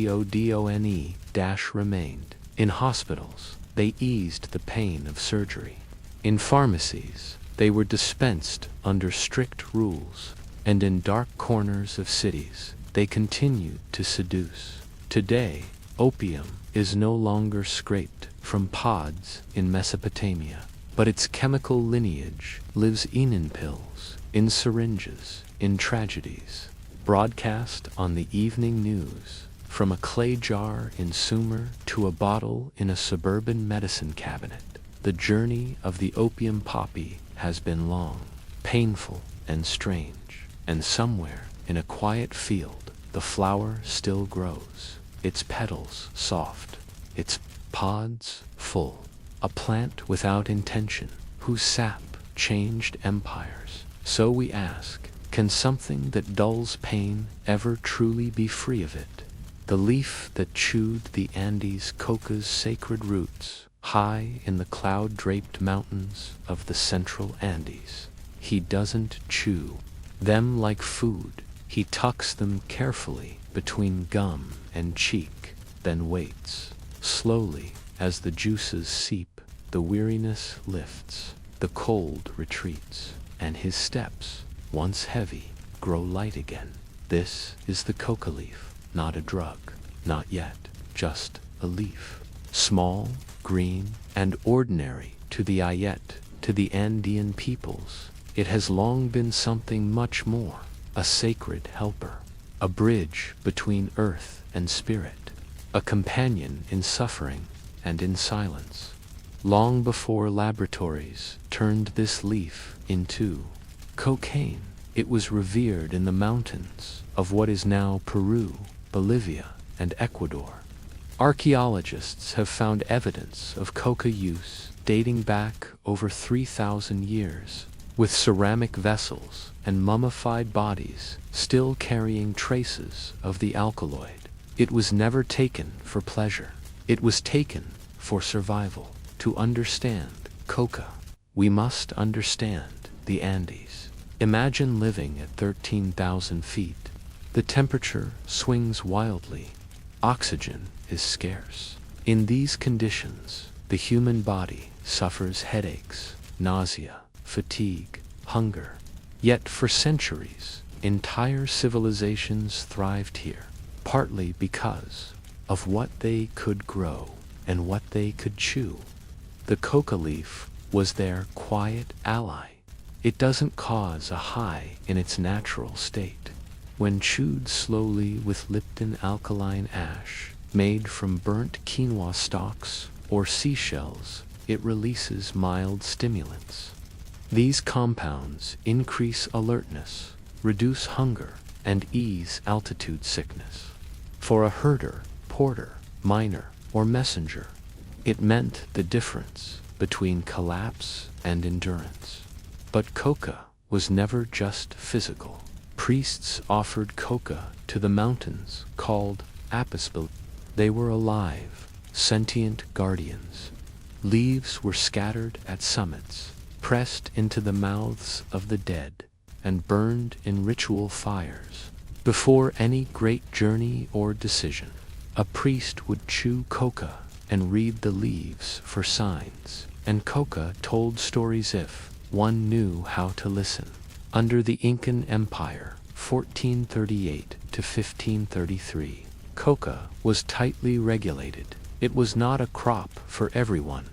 remained. In hospitals, they eased the pain of surgery. In pharmacies, they were dispensed under strict rules, and in dark corners of cities, they continued to seduce. Today, opium is no longer scraped from pods in Mesopotamia, but its chemical lineage lives in pills, in syringes, in tragedies, broadcast on the evening news, from a clay jar in Sumer to a bottle in a suburban medicine cabinet. The journey of the opium poppy has been long, painful, and strange, and somewhere in a quiet field, the flower still grows, its petals soft, its pods full, a plant without intention, whose sap changed empires. So we ask, can something that dulls pain ever truly be free of it? The leaf that chewed the Andes coca's sacred roots, high in the cloud-draped mountains of the central Andes. He doesn't chew them like food. He tucks them carefully between gum and cheek, then waits. Slowly, as the juices seep, the weariness lifts, the cold retreats, and his steps, once heavy, grow light again. This is the coca leaf, not a drug, not yet, just a leaf. Small, green, and ordinary to the Ayet, to the Andean peoples, it has long been something much more, a sacred helper, a bridge between earth and spirit, a companion in suffering and in silence. Long before laboratories turned this leaf into cocaine, it was revered in the mountains of what is now Peru, Bolivia, and Ecuador. Archaeologists have found evidence of coca use dating back over 3,000 years, with ceramic vessels and mummified bodies still carrying traces of the alkaloid. It was never taken for pleasure. It was taken for survival. To understand coca, we must understand the Andes. Imagine living at 13,000 feet. The temperature swings wildly. Oxygen is scarce. In these conditions, the human body suffers headaches, nausea, fatigue, hunger. Yet for centuries, entire civilizations thrived here, partly because of what they could grow and what they could chew. The coca leaf was their quiet ally. It doesn't cause a high in its natural state. When chewed slowly with Lipton alkaline ash, made from burnt quinoa stalks or seashells, it releases mild stimulants. These compounds increase alertness, reduce hunger, and ease altitude sickness. For a herder, porter, miner, or messenger, it meant the difference between collapse and endurance. But coca was never just physical. Priests offered coca to the mountains, called apispil. They were alive, sentient guardians. Leaves were scattered at summits, pressed into the mouths of the dead, and burned in ritual fires. Before any great journey or decision, a priest would chew coca and read the leaves for signs, and coca told stories if one knew how to listen. Under the Incan Empire, 1438 to 1533, coca was tightly regulated. It was not a crop for everyone.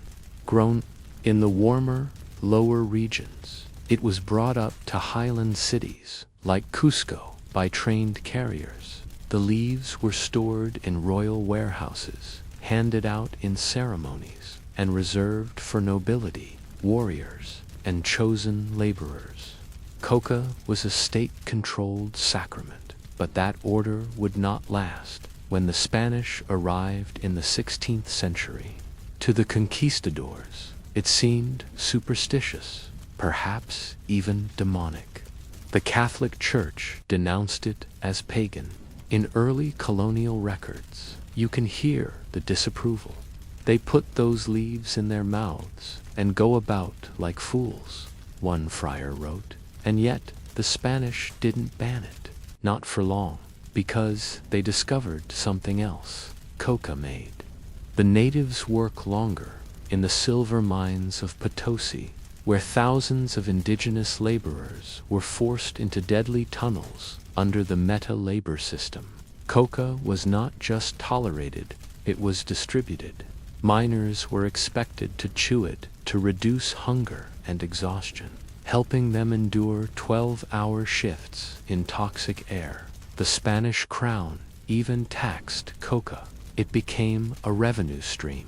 Grown in the warmer, lower regions, it was brought up to highland cities, like Cusco, by trained carriers. The leaves were stored in royal warehouses, handed out in ceremonies, and reserved for nobility, warriors, and chosen laborers. Coca was a state-controlled sacrament, but that order would not last when the Spanish arrived in the 16th century. To the conquistadors, it seemed superstitious, perhaps even demonic. The Catholic Church denounced it as pagan. In early colonial records, you can hear the disapproval. They put those leaves in their mouths and go about like fools, one friar wrote. And yet, the Spanish didn't ban it, not for long, because they discovered something else coca made. The natives work longer in the silver mines of Potosi, where thousands of indigenous laborers were forced into deadly tunnels under the meta-labor system. Coca was not just tolerated, it was distributed. Miners were expected to chew it to reduce hunger and exhaustion, helping them endure 12-hour shifts in toxic air. The Spanish crown even taxed coca. It became a revenue stream.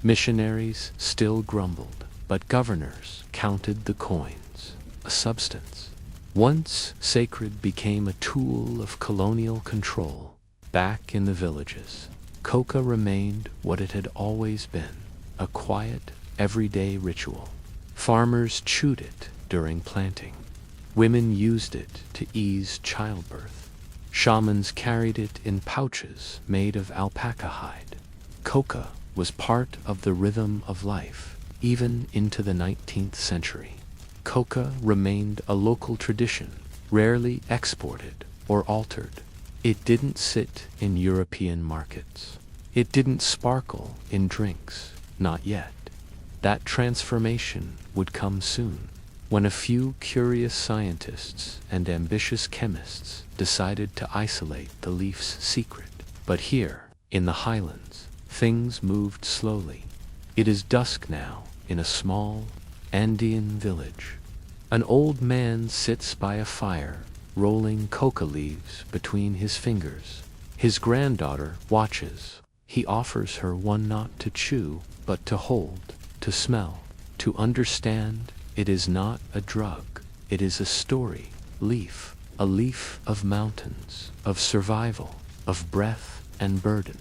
Missionaries still grumbled, but governors counted the coins. A substance once sacred became a tool of colonial control. Back in the villages, coca remained what it had always been, a quiet, everyday ritual. Farmers chewed it during planting. Women used it to ease childbirth. Shamans carried it in pouches made of alpaca hide. Coca was part of the rhythm of life, even into the 19th century. Coca remained a local tradition, rarely exported or altered. It didn't sit in European markets. It didn't sparkle in drinks, not yet. That transformation would come soon, when a few curious scientists and ambitious chemists decided to isolate the leaf's secret. But here, in the highlands, things moved slowly. It is dusk now in a small Andean village. An old man sits by a fire, rolling coca leaves between his fingers. His granddaughter watches. He offers her one not to chew, but to hold, to smell, to understand. It is not a drug. It is a story. Leaf. A leaf of mountains, of survival, of breath and burden.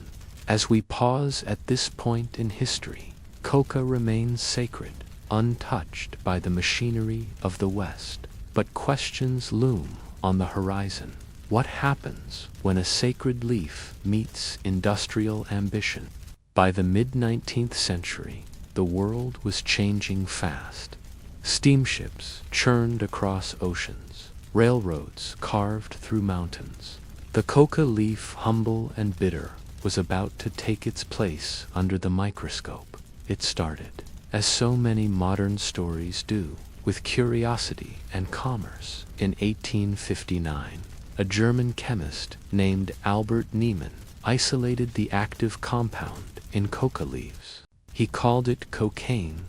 As we pause at this point in history, coca remains sacred, untouched by the machinery of the West. But questions loom on the horizon. What happens when a sacred leaf meets industrial ambition? By the mid-19th century, the world was changing fast. Steamships churned across oceans, railroads carved through mountains. The coca leaf, humble and bitter, was about to take its place under the microscope. It started, as so many modern stories do, with curiosity and commerce. In 1859, a German chemist named Albert Niemann isolated the active compound in coca leaves. He called it cocaine.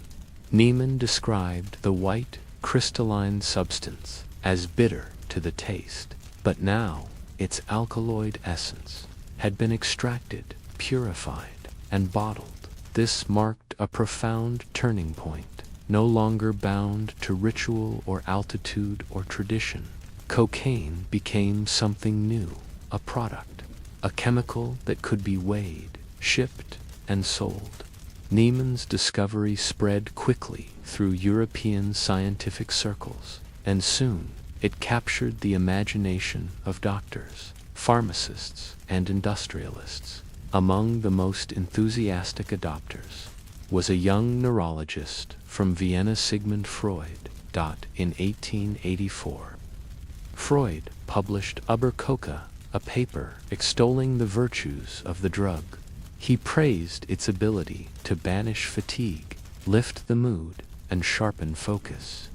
Niemann described the white, crystalline substance as bitter to the taste, but now its alkaloid essence had been extracted, purified, and bottled. This marked a profound turning point, no longer bound to ritual or altitude or tradition. Cocaine became something new, a product, a chemical that could be weighed, shipped, and sold. Niemann's discovery spread quickly through European scientific circles, and soon it captured the imagination of doctors, pharmacists, and industrialists. Among the most enthusiastic adopters was a young neurologist from Vienna, Sigmund Freud. In 1884, Freud published Über Coca, a paper extolling the virtues of the drug. He praised its ability to banish fatigue, lift the mood, and sharpen focus.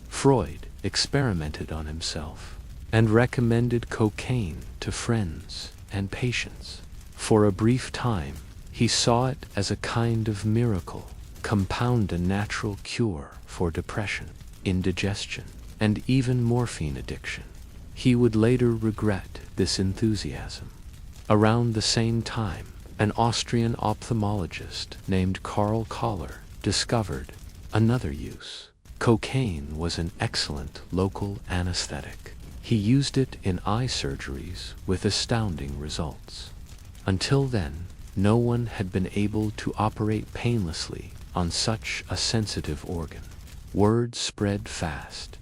Freud experimented on himself and recommended cocaine to friends and patients. For a brief time, he saw it as a kind of miracle, compound a natural cure for depression, indigestion, and even morphine addiction. He would later regret this enthusiasm. Around the same time, an Austrian ophthalmologist named Karl Koller discovered another use. Cocaine was an excellent local anesthetic. He used it in eye surgeries with astounding results. Until then, no one had been able to operate painlessly on such a sensitive organ. Word spread fast.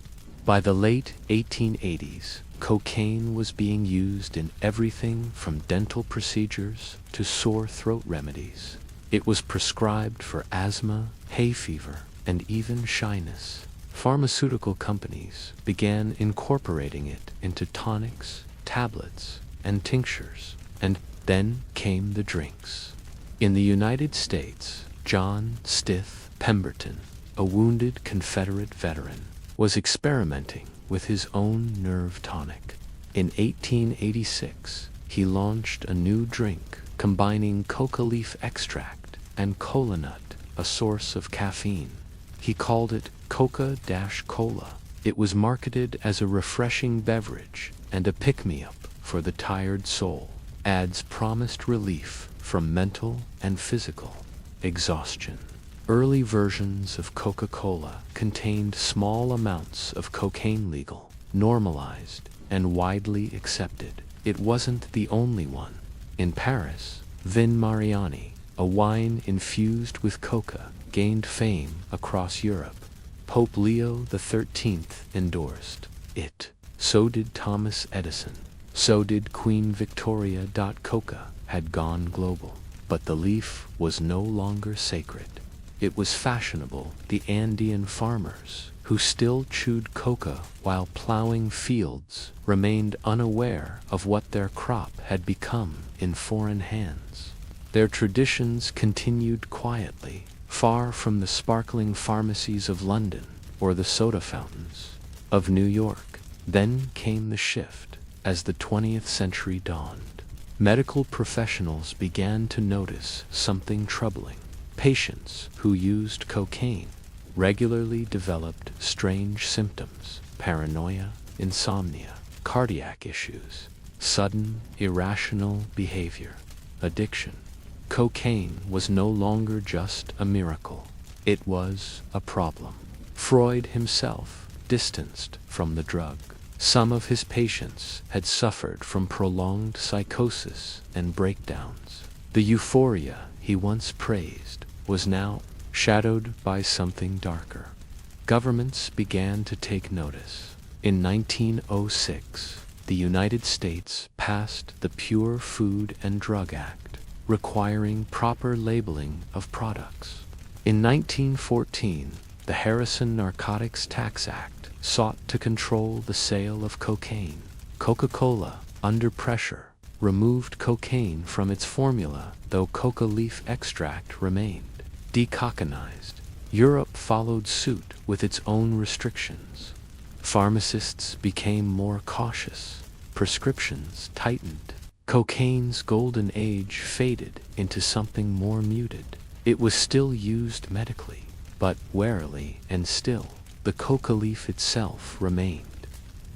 By the late 1880s, cocaine was being used in everything from dental procedures to sore throat remedies. It was prescribed for asthma, hay fever, and even shyness. Pharmaceutical companies began incorporating it into tonics, tablets, and tinctures, and then came the drinks. In the United States, John Stith Pemberton, a wounded Confederate veteran, was experimenting with his own nerve tonic. In 1886, he launched a new drink combining coca leaf extract and cola nut, a source of caffeine. He called it Coca-Cola. It was marketed as a refreshing beverage and a pick-me-up for the tired soul. Ads promised relief from mental and physical exhaustion. Early versions of Coca-Cola contained small amounts of cocaine, legal, normalized, and widely accepted. It wasn't the only one. In Paris, Vin Mariani, a wine infused with coca, gained fame across Europe. Pope Leo XIII endorsed it. So did Thomas Edison. So did Queen Victoria. Coca had gone global, but the leaf was no longer sacred. It was fashionable. The Andean farmers, who still chewed coca while plowing fields, remained unaware of what their crop had become in foreign hands. Their traditions continued quietly, far from the sparkling pharmacies of London or the soda fountains of New York. Then came the shift. As the 20th century dawned, medical professionals began to notice something troubling. Patients who used cocaine regularly developed strange symptoms: paranoia, insomnia, cardiac issues, sudden, irrational behavior, addiction. Cocaine was no longer just a miracle. It was a problem. Freud himself distanced from the drug. Some of his patients had suffered from prolonged psychosis and breakdowns. The euphoria he once praised was now shadowed by something darker. Governments began to take notice. In 1906, the United States passed the Pure Food and Drug Act, requiring proper labeling of products. In 1914, the Harrison Narcotics Tax Act sought to control the sale of cocaine. Coca-Cola, under pressure, removed cocaine from its formula, though coca leaf extract remained. Decocainized. Europe followed suit with its own restrictions. Pharmacists became more cautious. Prescriptions tightened. Cocaine's golden age faded into something more muted. It was still used medically, but warily, and still, the coca leaf itself remained.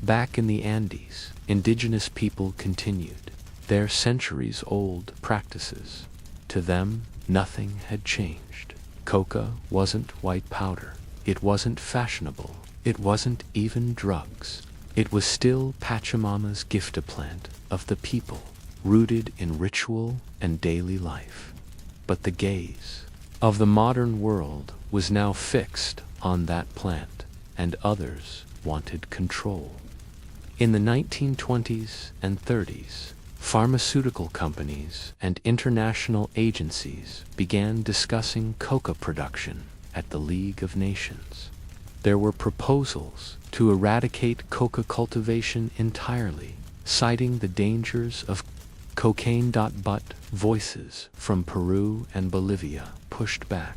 Back in the Andes, indigenous people continued their centuries-old practices. To them, nothing had changed. Coca wasn't white powder. It wasn't fashionable. It wasn't even drugs. It was still Pachamama's gift-a-plant of the people, rooted in ritual and daily life. But the gaze of the modern world was now fixed on that plant, and others wanted control. In the 1920s and 30s, pharmaceutical companies and international agencies began discussing coca production at the League of Nations. There were proposals to eradicate coca cultivation entirely, citing the dangers of cocaine. But voices from Peru and Bolivia pushed back.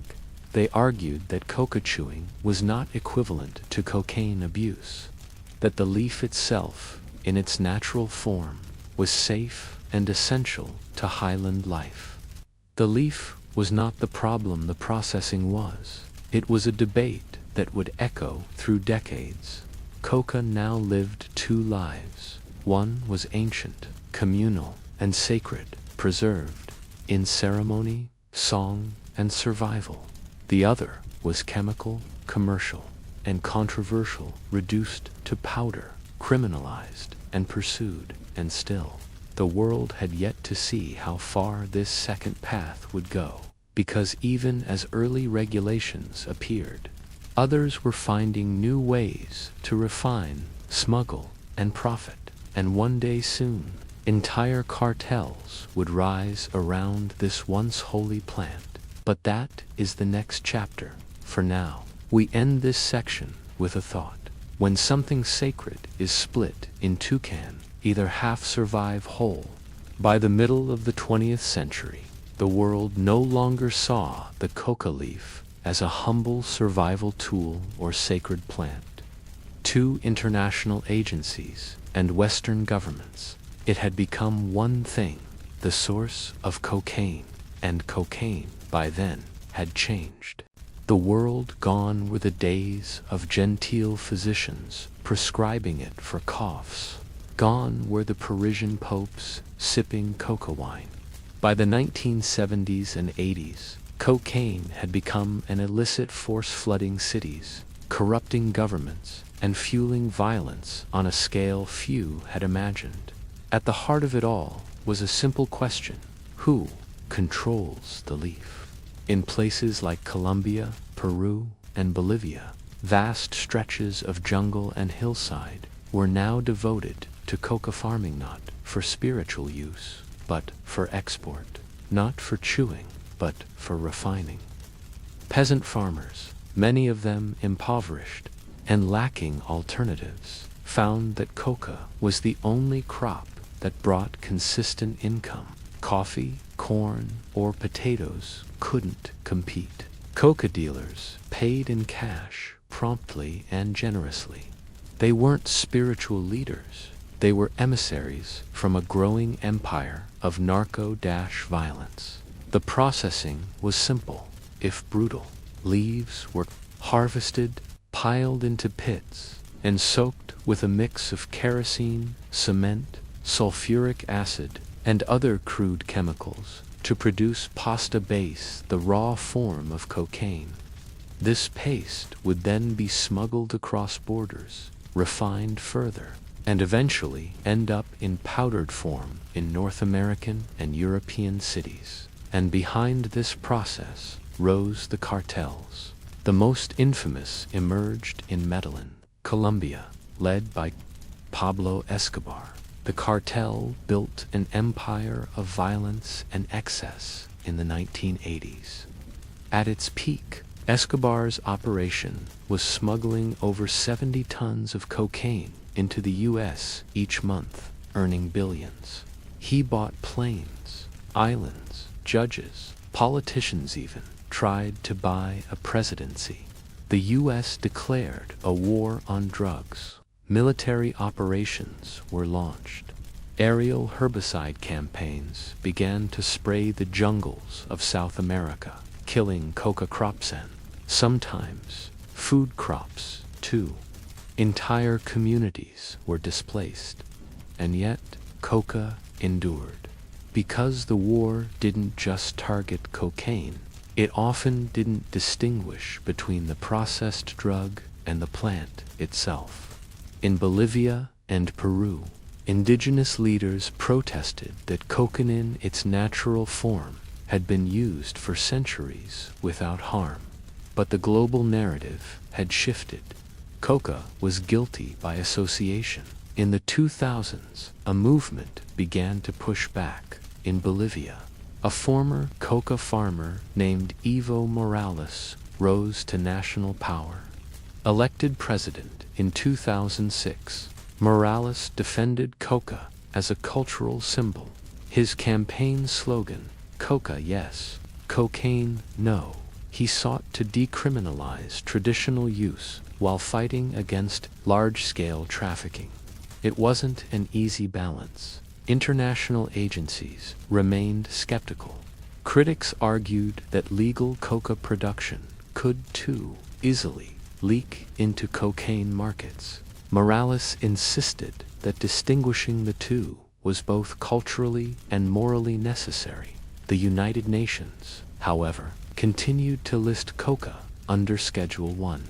They argued that coca chewing was not equivalent to cocaine abuse, that the leaf itself, in its natural form, was safe and essential to highland life. The leaf was not the problem, the processing was. It was a debate that would echo through decades. Coca now lived two lives. One was ancient, communal, and sacred, preserved in ceremony, song, and survival. The other was chemical, commercial, and controversial, reduced to powder, criminalized, and pursued, and still. The world had yet to see how far this second path would go, because even as early regulations appeared, others were finding new ways to refine, smuggle, and profit, and one day soon, entire cartels would rise around this once holy plant. But that is the next chapter. For now, we end this section with a thought. When something sacred is split in two, can either half survive whole. By the middle of the 20th century, the world no longer saw the coca leaf as a humble survival tool or sacred plant. Two international agencies and Western governments, it had become one thing, the source of cocaine, and cocaine, by then, had changed. The world gone were the days of genteel physicians prescribing it for coughs. Gone were the Parisian popes sipping coca wine. By the 1970s and 80s, cocaine had become an illicit force flooding cities, corrupting governments, and fueling violence on a scale few had imagined. At the heart of it all was a simple question: who controls the leaf? In places like Colombia, Peru, and Bolivia, vast stretches of jungle and hillside were now devoted to coca farming, not for spiritual use, but for export, not for chewing, but for refining. Peasant farmers, many of them impoverished and lacking alternatives, found that coca was the only crop that brought consistent income. Coffee, corn, or potatoes couldn't compete. Coca dealers paid in cash, promptly and generously. They weren't spiritual leaders. They were emissaries from a growing empire of narco-violence. The processing was simple, if brutal. Leaves were harvested, piled into pits, and soaked with a mix of kerosene, cement, sulfuric acid, and other crude chemicals to produce pasta base, the raw form of cocaine. This paste would then be smuggled across borders, refined further, and eventually end up in powdered form in North American and European cities. And behind this process rose the cartels. The most infamous emerged in Medellin, Colombia, led by Pablo Escobar. The cartel built an empire of violence and excess in the 1980s. At its peak, Escobar's operation was smuggling over 70 tons of cocaine into the U.S. each month, earning billions. He bought planes, islands, judges, politicians even tried to buy a presidency. The U.S. declared a war on drugs. Military operations were launched. Aerial herbicide campaigns began to spray the jungles of South America, killing coca crops and, sometimes, food crops, too. Entire communities were displaced. And yet, coca endured. Because the war didn't just target cocaine, it often didn't distinguish between the processed drug and the plant itself. In Bolivia and Peru, indigenous leaders protested that coca in its natural form had been used for centuries without harm. But the global narrative had shifted. Coca was guilty by association. In the 2000s, a movement began to push back. In Bolivia, a former coca farmer named Evo Morales rose to national power. Elected president in 2006, Morales defended coca as a cultural symbol. His campaign slogan, "Coca yes, cocaine no." He sought to decriminalize traditional use while fighting against large-scale trafficking. It wasn't an easy balance. International agencies remained skeptical. Critics argued that legal coca production could too easily leak into cocaine markets. Morales insisted that distinguishing the two was both culturally and morally necessary. The United Nations, however, continued to list coca under Schedule 1,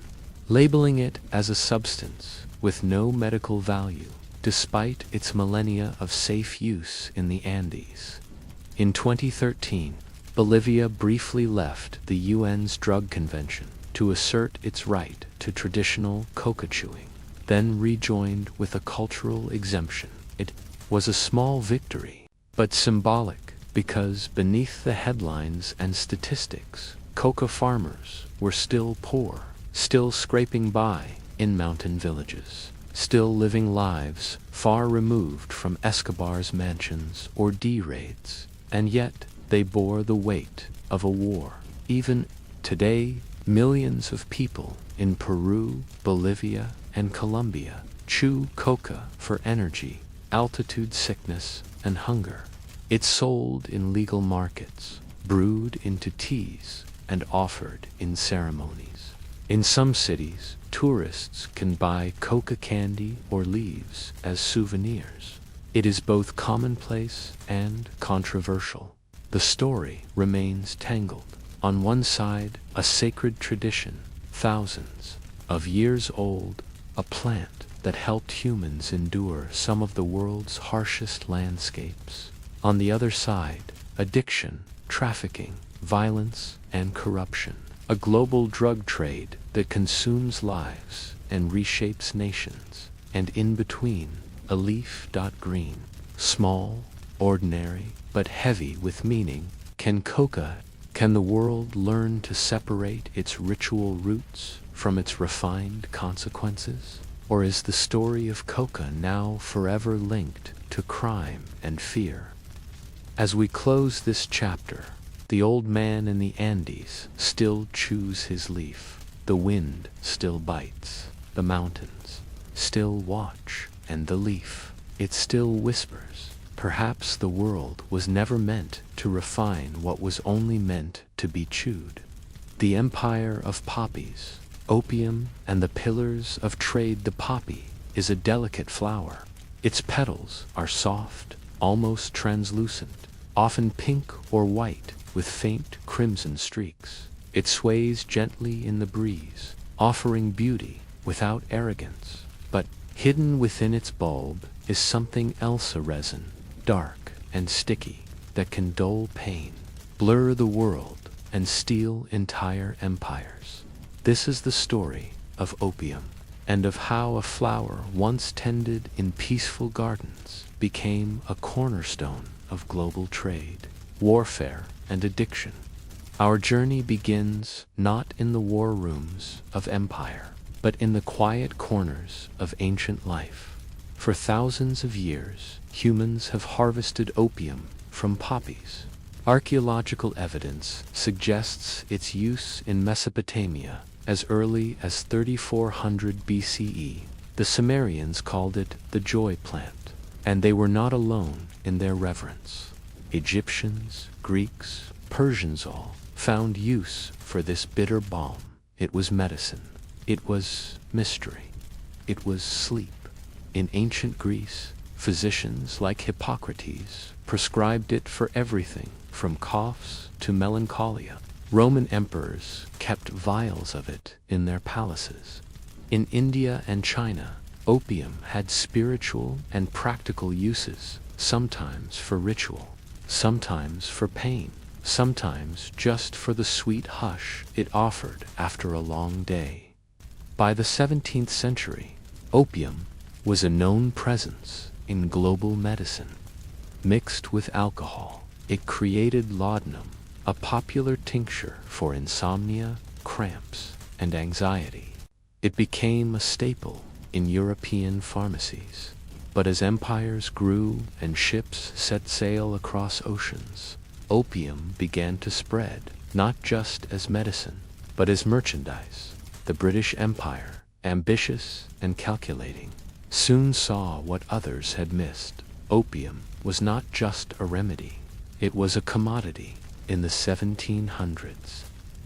labeling it as a substance with no medical value, despite its millennia of safe use in the Andes. In 2013, Bolivia briefly left the UN's drug convention to assert its right to traditional coca chewing, then rejoined with a cultural exemption. It was a small victory, but symbolic, because beneath the headlines and statistics, coca farmers were still poor, still scraping by in mountain villages, still living lives far removed from Escobar's mansions or D-raids, and yet they bore the weight of a war. Even today, millions of people in Peru, Bolivia, and Colombia chew coca for energy, altitude sickness, and hunger. It's sold in legal markets, brewed into teas, and offered in ceremonies. In some cities, tourists can buy coca candy or leaves as souvenirs. It is both commonplace and controversial. The story remains tangled. On one side, a sacred tradition, thousands of years old, a plant that helped humans endure some of the world's harshest landscapes. On the other side, addiction, trafficking, violence, and corruption. A global drug trade that consumes lives and reshapes nations. And in between, a leaf green, small, ordinary, but heavy with meaning. Can the world learn to separate its ritual roots from its refined consequences? Or is the story of coca now forever linked to crime and fear? As we close this chapter, the old man in the Andes still chews his leaf. The wind still bites. The mountains still watch. And the leaf, it still whispers. Perhaps the world was never meant to refine what was only meant to be chewed. The empire of poppies, opium, and the pillars of trade. The poppy is a delicate flower. Its petals are soft, almost translucent, often pink or white with faint crimson streaks. It sways gently in the breeze, offering beauty without arrogance. But hidden within its bulb is something else, a resin, dark and sticky, that can dull pain, blur the world, and steal entire empires. This is the story of opium, and of how a flower once tended in peaceful gardens became a cornerstone of global trade, warfare, and addiction. Our journey begins not in the war rooms of empire, but in the quiet corners of ancient life. For thousands of years, humans have harvested opium from poppies. Archaeological evidence suggests its use in Mesopotamia as early as 3400 BCE. The Sumerians called it the joy plant, and they were not alone in their reverence. Egyptians, Greeks, Persians all found use for this bitter balm. It was medicine. It was mystery. It was sleep. In ancient Greece, physicians like Hippocrates prescribed it for everything from coughs to melancholia. Roman emperors kept vials of it in their palaces. In India and China, opium had spiritual and practical uses, sometimes for ritual, sometimes for pain, sometimes just for the sweet hush it offered after a long day. By the 17th century, opium was a known presence in global medicine. Mixed with alcohol, it created laudanum, a popular tincture for insomnia, cramps, and anxiety. It became a staple in European pharmacies. But as empires grew and ships set sail across oceans, opium began to spread, not just as medicine, but as merchandise. The British Empire, ambitious and calculating, soon saw what others had missed. Opium was not just a remedy, it was a commodity. In the 1700s,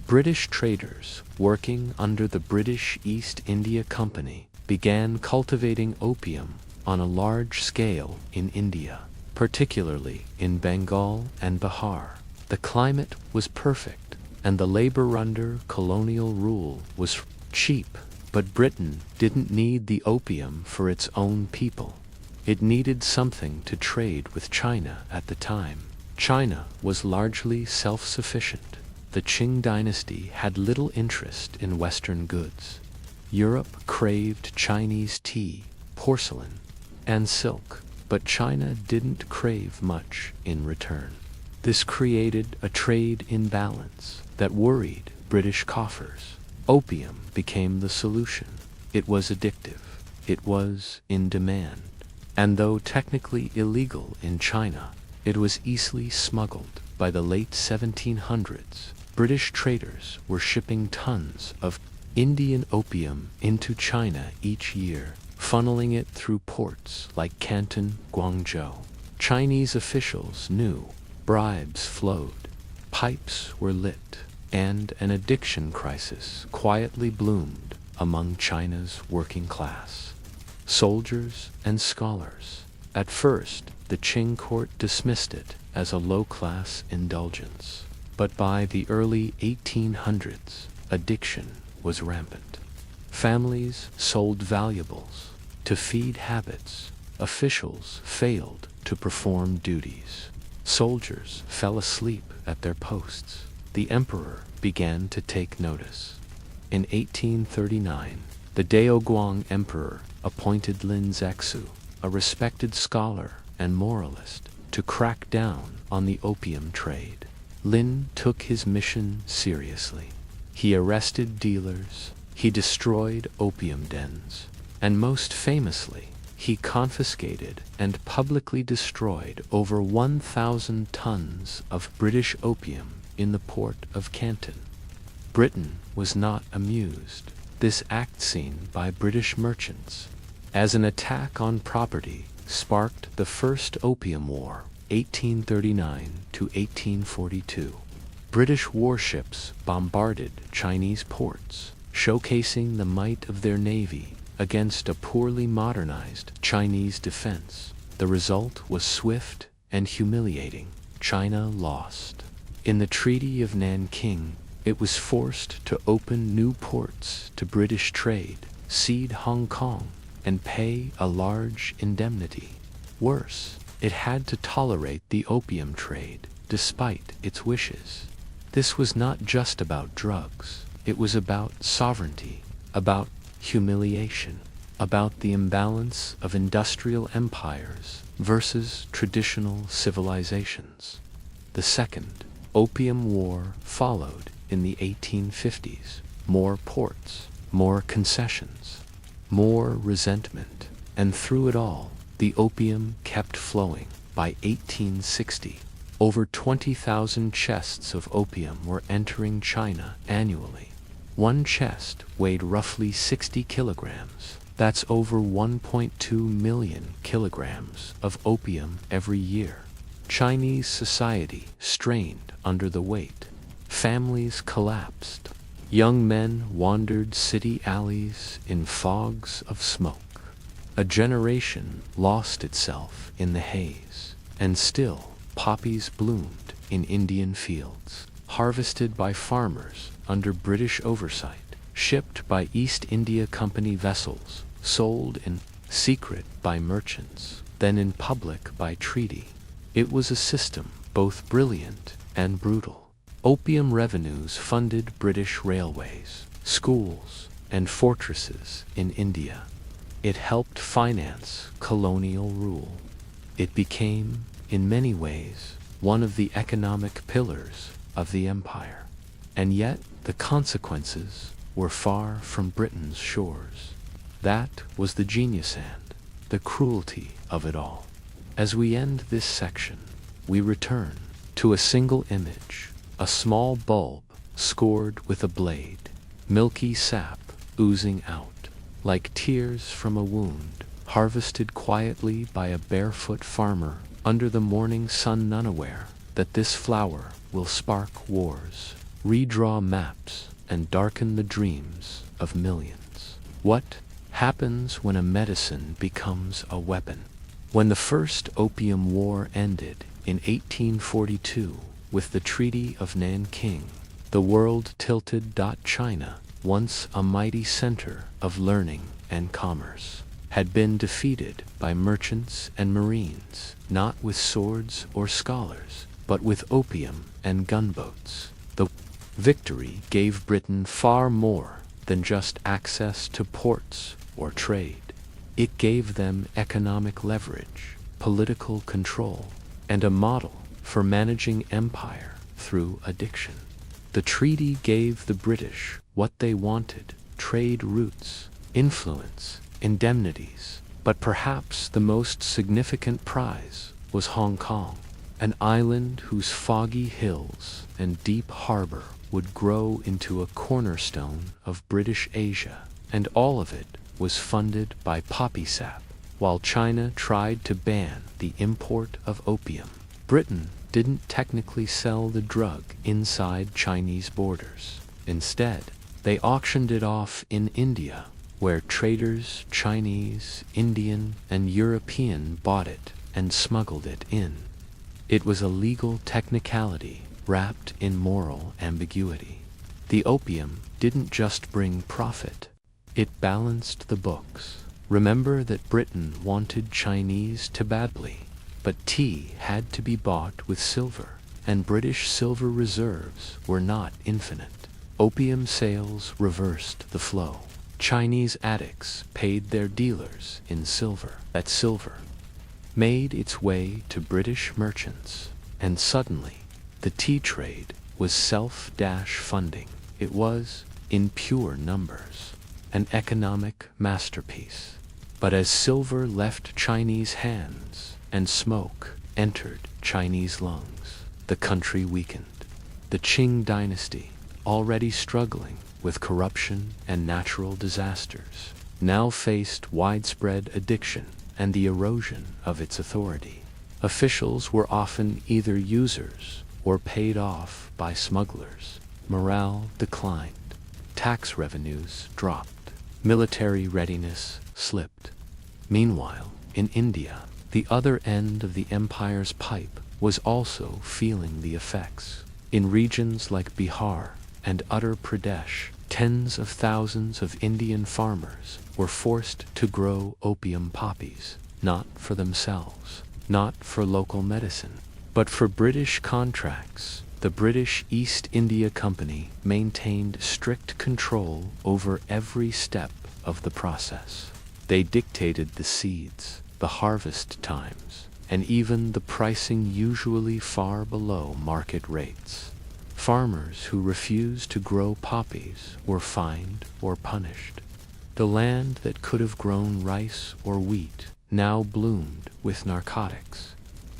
British traders working under the British East India Company began cultivating opium on a large scale in India, particularly in Bengal and Bihar. The climate was perfect, and the labor under colonial rule was cheap. But Britain didn't need the opium for its own people. It needed something to trade with China at the time. China was largely self-sufficient. The Qing dynasty had little interest in Western goods. Europe craved Chinese tea, porcelain, and silk, but China didn't crave much in return. This created a trade imbalance that worried British coffers. Opium became the solution. It was addictive. It was in demand. And though technically illegal in China, it was easily smuggled. By the late 1700s, British traders were shipping tons of Indian opium into China each year, funneling it through ports like Canton, Guangzhou. Chinese officials knew bribes flowed, pipes were lit, and an addiction crisis quietly bloomed among China's working class. Soldiers and scholars. At first, the Qing court dismissed it as a low-class indulgence. But by the early 1800s, addiction was rampant. Families sold valuables to feed habits. Officials failed to perform duties. Soldiers fell asleep at their posts. The emperor began to take notice. In 1839, the Daoguang emperor appointed Lin Zexu, a respected scholar and moralist, to crack down on the opium trade. Lin took his mission seriously. He arrested dealers, he destroyed opium dens, and most famously, he confiscated and publicly destroyed over 1,000 tons of British opium in the port of Canton. Britain was not amused. This act seen by British merchants as an attack on property sparked the First Opium War, 1839 to 1842. British warships bombarded Chinese ports, showcasing the might of their navy against a poorly modernized Chinese defense. The result was swift and humiliating. China lost. In the Treaty of Nanking, it was forced to open new ports to British trade, cede Hong Kong, and pay a large indemnity. Worse, it had to tolerate the opium trade, despite its wishes. this was not just about drugs. It was about sovereignty, about humiliation, about the imbalance of industrial empires versus traditional civilizations. The Second Opium War followed in the 1850s. More ports, more concessions, more resentment, and through it all, the opium kept flowing. By 1860, over 20,000 chests of opium were entering China annually. One chest weighed roughly 60 kilograms. That's over 1.2 million kilograms of opium every year. Chinese society strained under the weight. Families collapsed. Young men wandered city alleys in fogs of smoke. A generation lost itself in the haze. And still, poppies bloomed in Indian fields, harvested by farmers under British oversight, shipped by East India Company vessels, sold in secret by merchants, then in public by treaty. It was a system both brilliant and brutal. Opium revenues funded British railways, schools, and fortresses in India. It helped finance colonial rule. It became, in many ways, one of the economic pillars of the empire. And yet, the consequences were far from Britain's shores. That was the genius and the cruelty of it all. As we end this section, we return to a single image, a small bulb scored with a blade, milky sap oozing out, like tears from a wound, harvested quietly by a barefoot farmer under the morning sun, unaware that this flower will spark wars, redraw maps, and darken the dreams of millions. What happens when a medicine becomes a weapon? When the First Opium War ended in 1842 with the Treaty of Nanking, the world tilted. China, once a mighty center of learning and commerce, had been defeated by merchants and marines, not with swords or scholars, but with opium and gunboats. The victory gave Britain far more than just access to ports or trade. It gave them economic leverage, political control, and a model for managing empire through addiction. The treaty gave the British what they wanted: trade routes, influence, indemnities. But perhaps the most significant prize was Hong Kong, an island whose foggy hills and deep harbor would grow into a cornerstone of British Asia, and all of it was funded by poppy sap. While China tried to ban the import of opium, Britain didn't technically sell the drug inside Chinese borders. Instead, they auctioned it off in India, where traders, Chinese, Indian, and European, bought it and smuggled it in. It was a legal technicality wrapped in moral ambiguity. The opium didn't just bring profit. It balanced the books. Remember that Britain wanted Chinese tea badly, but tea had to be bought with silver, and British silver reserves were not infinite. Opium sales reversed the flow. Chinese addicts paid their dealers in silver. That silver made its way to British merchants, and suddenly the tea trade was self-funding. It was, in pure numbers, an economic masterpiece. But as silver left Chinese hands and smoke entered Chinese lungs, the country weakened. The Qing dynasty, already struggling with corruption and natural disasters, now faced widespread addiction and the erosion of its authority. Officials were often either users or paid off by smugglers. Morale declined. Tax revenues dropped. Military readiness slipped. Meanwhile, in India, the other end of the empire's pipe was also feeling the effects. In regions like Bihar and Uttar Pradesh, tens of thousands of Indian farmers were forced to grow opium poppies, not for themselves, not for local medicine, but for British contracts. The British East India Company maintained strict control over every step of the process. They dictated the seeds, the harvest times, and even the pricing, usually far below market rates. Farmers who refused to grow poppies were fined or punished. The land that could have grown rice or wheat now bloomed with narcotics.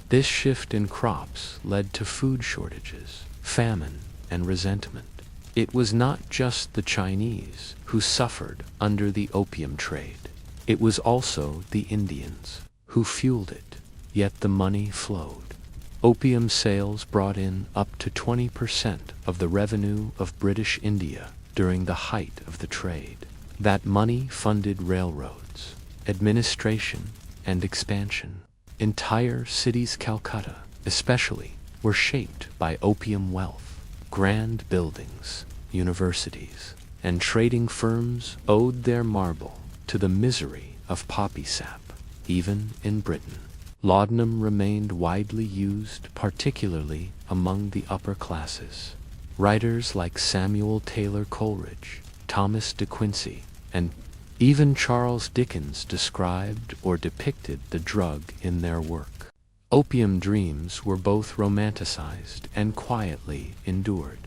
This shift in crops led to food shortages, famine, and resentment. It was not just the Chinese who suffered under the opium trade. It was also the Indians who fueled it, yet the money flowed. Opium sales brought in up to 20% of the revenue of British India during the height of the trade. That money funded railroads, administration, and expansion. Entire cities, Calcutta especially, were shaped by opium wealth. Grand buildings, universities, and trading firms owed their marble to the misery of poppy sap. Even in Britain, laudanum remained widely used, particularly among the upper classes. Writers like Samuel Taylor Coleridge, Thomas de Quincey, and even Charles Dickens described or depicted the drug in their work. Opium dreams were both romanticized and quietly endured.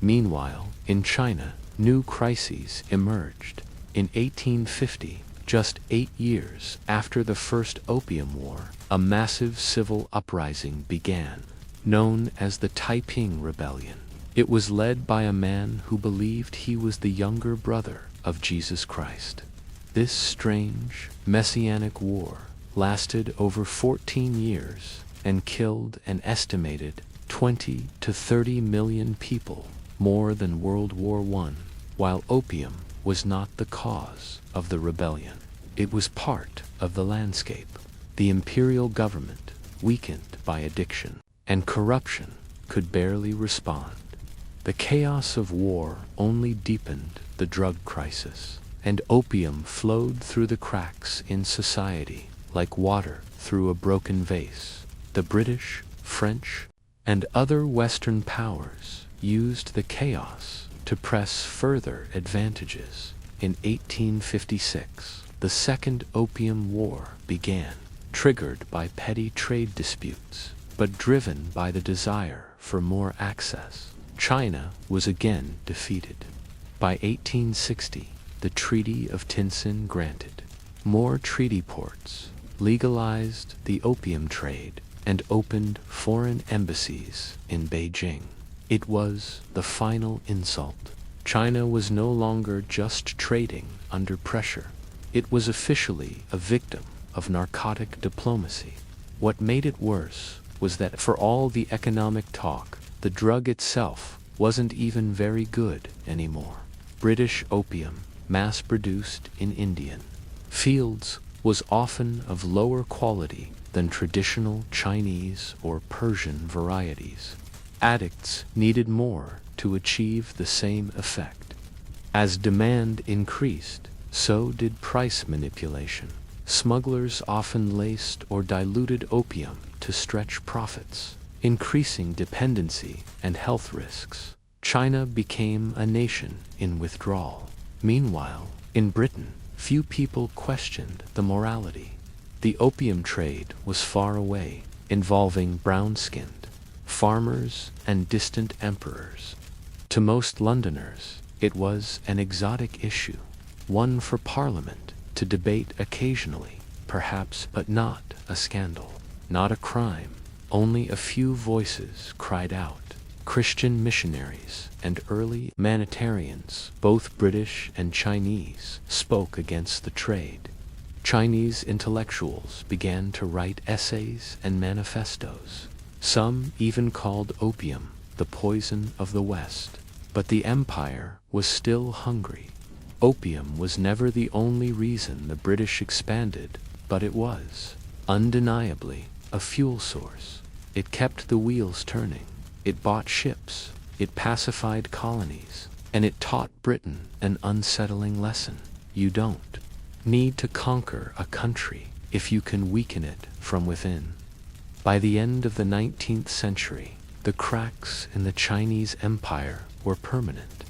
Meanwhile, in China, new crises emerged. In 1850, just 8 years after the First Opium War, a massive civil uprising began, known as the Taiping Rebellion. It was led by a man who believed he was the younger brother of Jesus Christ. This strange, messianic war lasted over 14 years and killed an estimated 20 to 30 million people, more than World War I. While opium was not the cause of the rebellion, it was part of the landscape. The imperial government, weakened by addiction and corruption, could barely respond. The chaos of war only deepened the drug crisis, and opium flowed through the cracks in society like water through a broken vase. The British, French, and other Western powers used the chaos to press further advantages. In 1856, the Second Opium War began, triggered by petty trade disputes, but driven by the desire for more access. China was again defeated. By 1860, the Treaty of Tientsin granted more treaty ports, legalized the opium trade, and opened foreign embassies in Beijing. It was the final insult. China was no longer just trading under pressure. It was officially a victim of narcotic diplomacy. What made it worse was that for all the economic talk, the drug itself wasn't even very good anymore. British opium, mass-produced in Indian fields, was often of lower quality than traditional Chinese or Persian varieties. Addicts needed more to achieve the same effect. As demand increased, so did price manipulation. Smugglers often laced or diluted opium to stretch profits, increasing dependency and health risks. China became a nation in withdrawal. Meanwhile, in Britain, few people questioned the morality. The opium trade was far away, involving brown-skinned farmers and distant emperors. To most Londoners, it was an exotic issue, one for Parliament to debate occasionally, perhaps, but not a scandal, not a crime. Only a few voices cried out. Christian missionaries and early humanitarians, both British and Chinese, spoke against the trade. Chinese intellectuals began to write essays and manifestos. Some even called opium the poison of the West. But the empire was still hungry. Opium was never the only reason the British expanded, but it was, undeniably, a fuel source. It kept the wheels turning. It bought ships, it pacified colonies, and it taught Britain an unsettling lesson. You don't need to conquer a country if you can weaken it from within. By the end of the 19th century, The cracks in the Chinese Empire were permanent.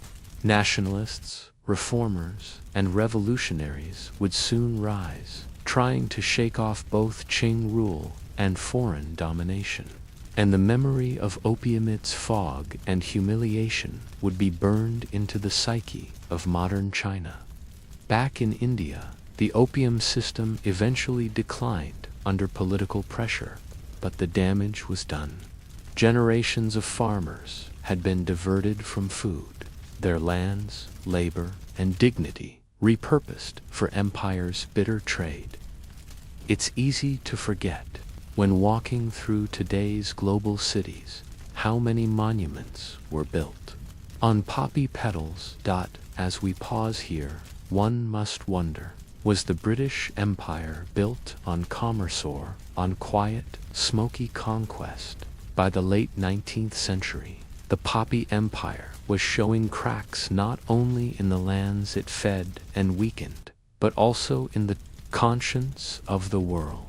Nationalists, reformers, and revolutionaries would soon rise, trying to shake off both Qing rule and foreign domination. And the memory of opium's fog and humiliation would be burned into the psyche of modern China. Back in India, the opium system eventually declined under political pressure, but the damage was done. Generations of farmers had been diverted from food, their lands, labor, and dignity repurposed for empire's bitter trade. It's easy to forget, when walking through today's global cities, how many monuments were built on poppy petals. As we pause here, one must wonder, was the British Empire built on commerce or on quiet, smoky conquest? By the late 19th century, the Poppy Empire was showing cracks not only in the lands it fed and weakened, but also in the conscience of the world.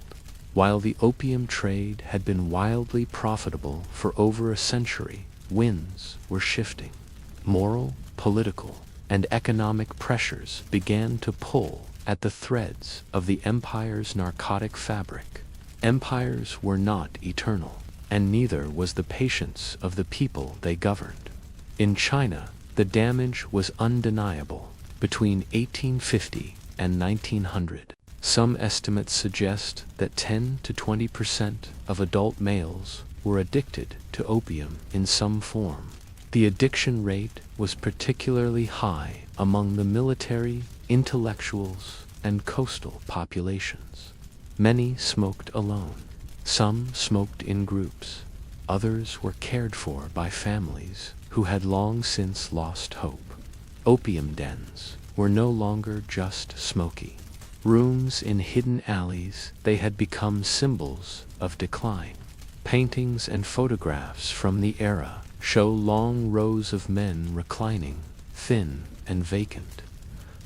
While the opium trade had been wildly profitable for over a century, winds were shifting. Moral, political, and economic pressures began to pull at the threads of the empire's narcotic fabric. Empires were not eternal, and neither was the patience of the people they governed. In China, the damage was undeniable. Between 1850 and 1900, some estimates suggest that 10 to 20% of adult males were addicted to opium in some form. The addiction rate was particularly high among the military, intellectuals, and coastal populations. Many smoked alone. Some smoked in groups. Others were cared for by families who had long since lost hope. Opium dens were no longer just smoky rooms in hidden alleys. They had become symbols of decline. Paintings and photographs from the era show long rows of men reclining, thin and vacant,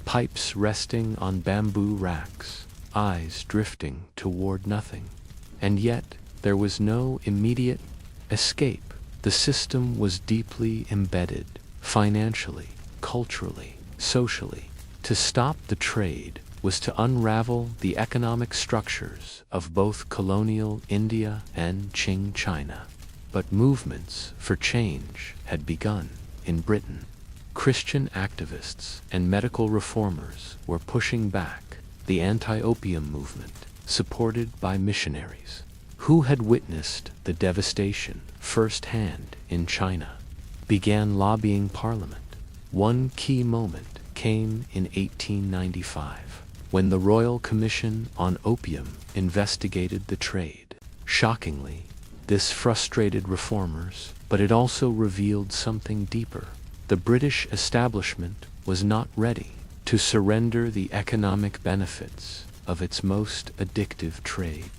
pipes resting on bamboo racks, eyes drifting toward nothing. And yet, there was no immediate escape. The system was deeply embedded, financially, culturally, socially. To stop the trade was to unravel the economic structures of both colonial India and Qing China. But movements for change had begun in Britain. Christian activists and medical reformers were pushing back the anti-opium movement, supported by missionaries who had witnessed the devastation firsthand in China, began lobbying Parliament. One key moment came in 1895, when the Royal Commission on Opium investigated the trade. Shockingly, this frustrated reformers, but it also revealed something deeper. The British establishment was not ready to surrender the economic benefits of its most addictive trade.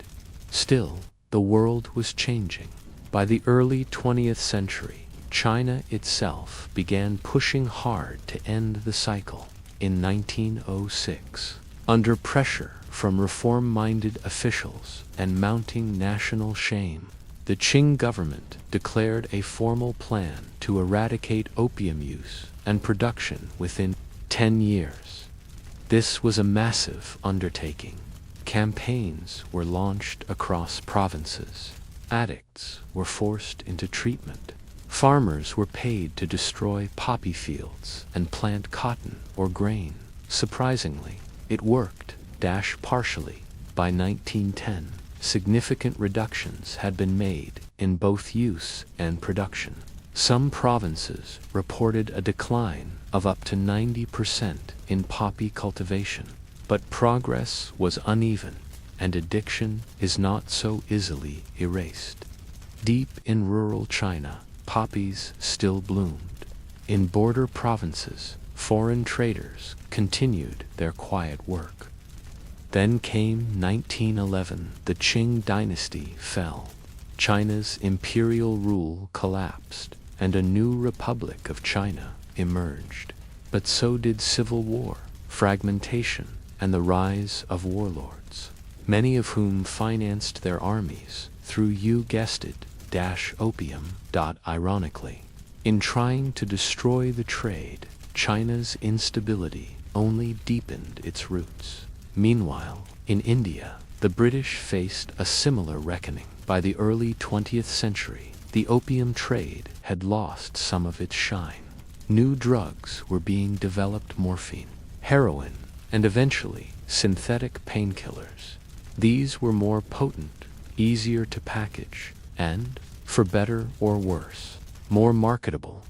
Still, the world was changing. By the early 20th century, China itself began pushing hard to end the cycle. In 1906, under pressure from reform-minded officials and mounting national shame, the Qing government declared a formal plan to eradicate opium use and production within 10 years. This was a massive undertaking. Campaigns were launched across provinces. Addicts were forced into treatment. Farmers were paid to destroy poppy fields and plant cotton or grain. Surprisingly, it worked, partially. By 1910, significant reductions had been made in both use and production. Some provinces reported a decline of up to 90% in poppy cultivation. But progress was uneven, and addiction is not so easily erased. Deep in rural China, poppies still bloomed. In border provinces, foreign traders continued their quiet work. Then came 1911. The Qing dynasty fell. China's imperial rule collapsed, and a new Republic of China emerged. But so did civil war, fragmentation, and the rise of warlords, many of whom financed their armies through, you guessed it, opium. Ironically, in trying to destroy the trade, China's instability only deepened its roots. Meanwhile, in India, the British faced a similar reckoning. By the early 20th century, the opium trade had lost some of its shine. New drugs were being developed: morphine, heroin, and eventually synthetic painkillers. These were more potent, easier to package, and, for better or worse, more marketable.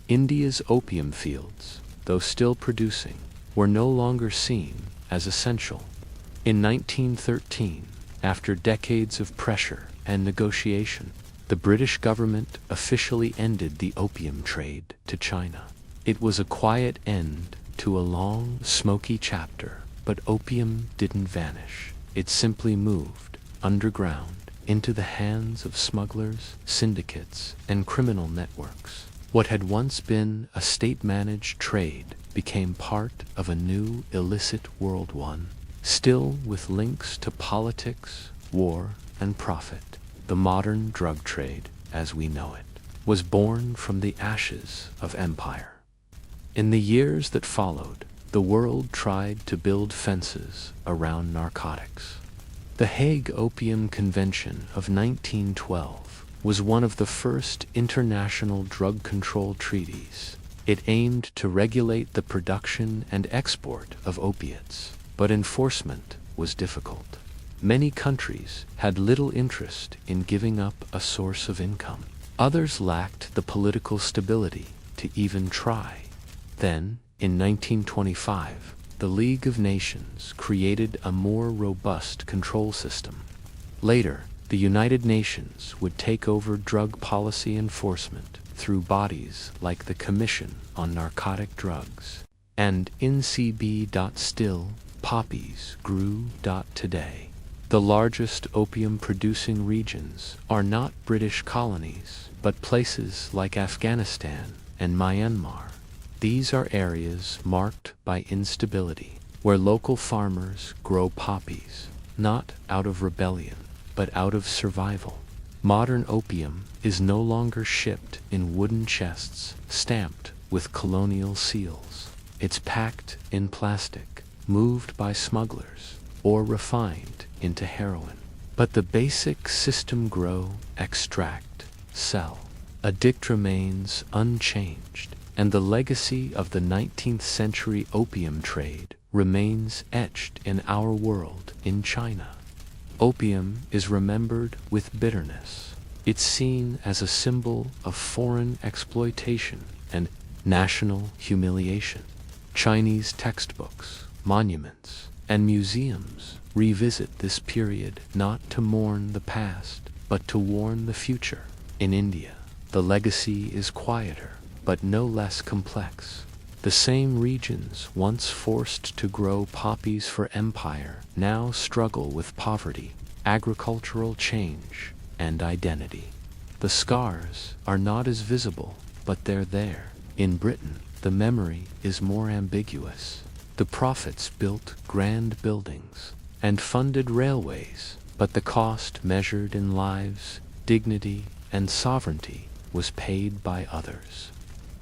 India's opium fields, though still producing, were no longer seen as essential. In 1913, after decades of pressure and negotiation, the British government officially ended the opium trade to China. It was a quiet end to a long, smoky chapter, but opium didn't vanish. It simply moved underground into the hands of smugglers, syndicates, and criminal networks. What had once been a state-managed trade became part of a new illicit world, one still with links to politics, war, and profit. The modern drug trade, as we know it, was born from the ashes of empire. In the years that followed, the world tried to build fences around narcotics. The Hague Opium Convention of 1912 was one of the first international drug control treaties. It aimed to regulate the production and export of opiates, but enforcement was difficult. Many countries had little interest in giving up a source of income. Others lacked the political stability to even try. Then, in 1925, the League of Nations created a more robust control system. Later, the United Nations would take over drug policy enforcement through bodies like the Commission on Narcotic Drugs and NCB. Still, poppies grew. Today, the largest opium-producing regions are not British colonies, but places like Afghanistan and Myanmar. These are areas marked by instability, where local farmers grow poppies, not out of rebellion, but out of survival. Modern opium is no longer shipped in wooden chests stamped with colonial seals. It's packed in plastic, moved by smugglers, or refined into heroin. But the basic system: grow, extract, sell, addict remains unchanged, and the legacy of the 19th century opium trade remains etched in our world. In China, opium is remembered with bitterness. It's seen as a symbol of foreign exploitation and national humiliation. Chinese textbooks, monuments, and museums revisit this period not to mourn the past, but to warn the future. In India, the legacy is quieter, but no less complex. The same regions once forced to grow poppies for empire now struggle with poverty, agricultural change, and identity. The scars are not as visible, but they're there. In Britain, the memory is more ambiguous. The prophets built grand buildings and funded railways, but the cost measured in lives, dignity, and sovereignty was paid by others.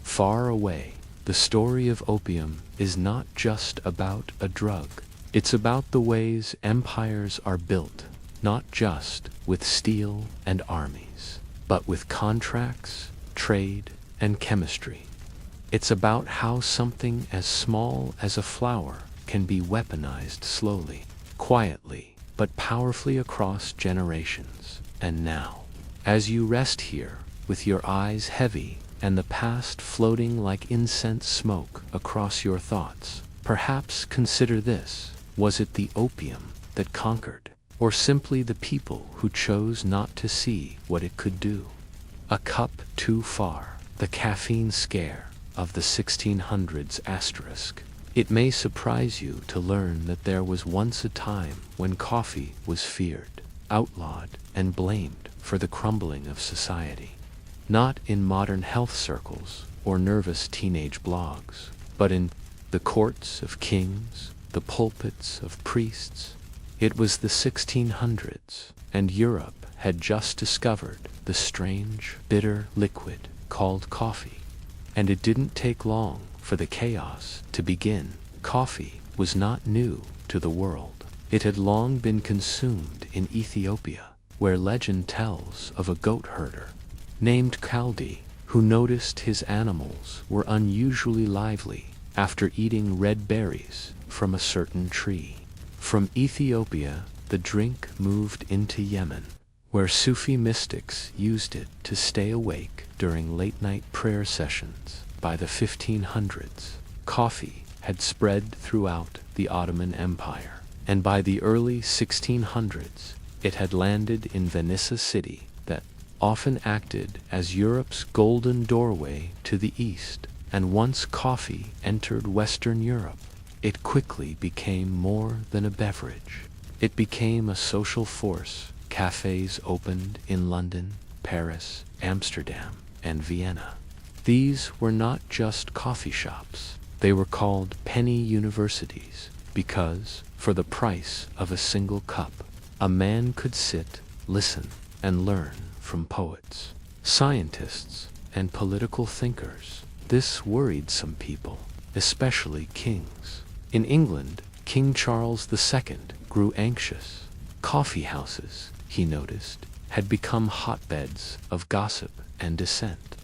Far away, the story of opium is not just about a drug. It's about the ways empires are built, not just with steel and armies, but with contracts, trade, and chemistry. It's about how something as small as a flower can be weaponized slowly, quietly, but powerfully across generations. And now, as you rest here, with your eyes heavy and the past floating like incense smoke across your thoughts, perhaps consider this: was it the opium that conquered, or simply the people who chose not to see what it could do? A cup too far, the caffeine scare of the 1600s asterisk. It may surprise you to learn that there was once a time when coffee was feared, outlawed, and blamed for the crumbling of society. Not in modern health circles or nervous teenage blogs, but in the courts of kings, the pulpits of priests, It was the 1600s, and Europe had just discovered the strange, bitter liquid called coffee. And it didn't take long for the chaos to begin. Coffee was not new to the world. It had long been consumed in Ethiopia, where legend tells of a goat herder named Kaldi who noticed his animals were unusually lively after eating red berries from a certain tree. From Ethiopia, the drink moved into Yemen, where Sufi mystics used it to stay awake during late-night prayer sessions. By the 1500s, coffee had spread throughout the Ottoman Empire, and by the early 1600s, it had landed in Venice City, that often acted as Europe's golden doorway to the East. And once coffee entered Western Europe, it quickly became more than a beverage. It became a social force. Cafes opened in London, Paris, Amsterdam, and Vienna. These were not just coffee shops. They were called penny universities because, for the price of a single cup, a man could sit, listen, and learn from poets, scientists, and political thinkers. This worried some people, especially kings. In England, King Charles II grew anxious. Coffee houses, he noticed, had become hotbeds of gossip and dissent.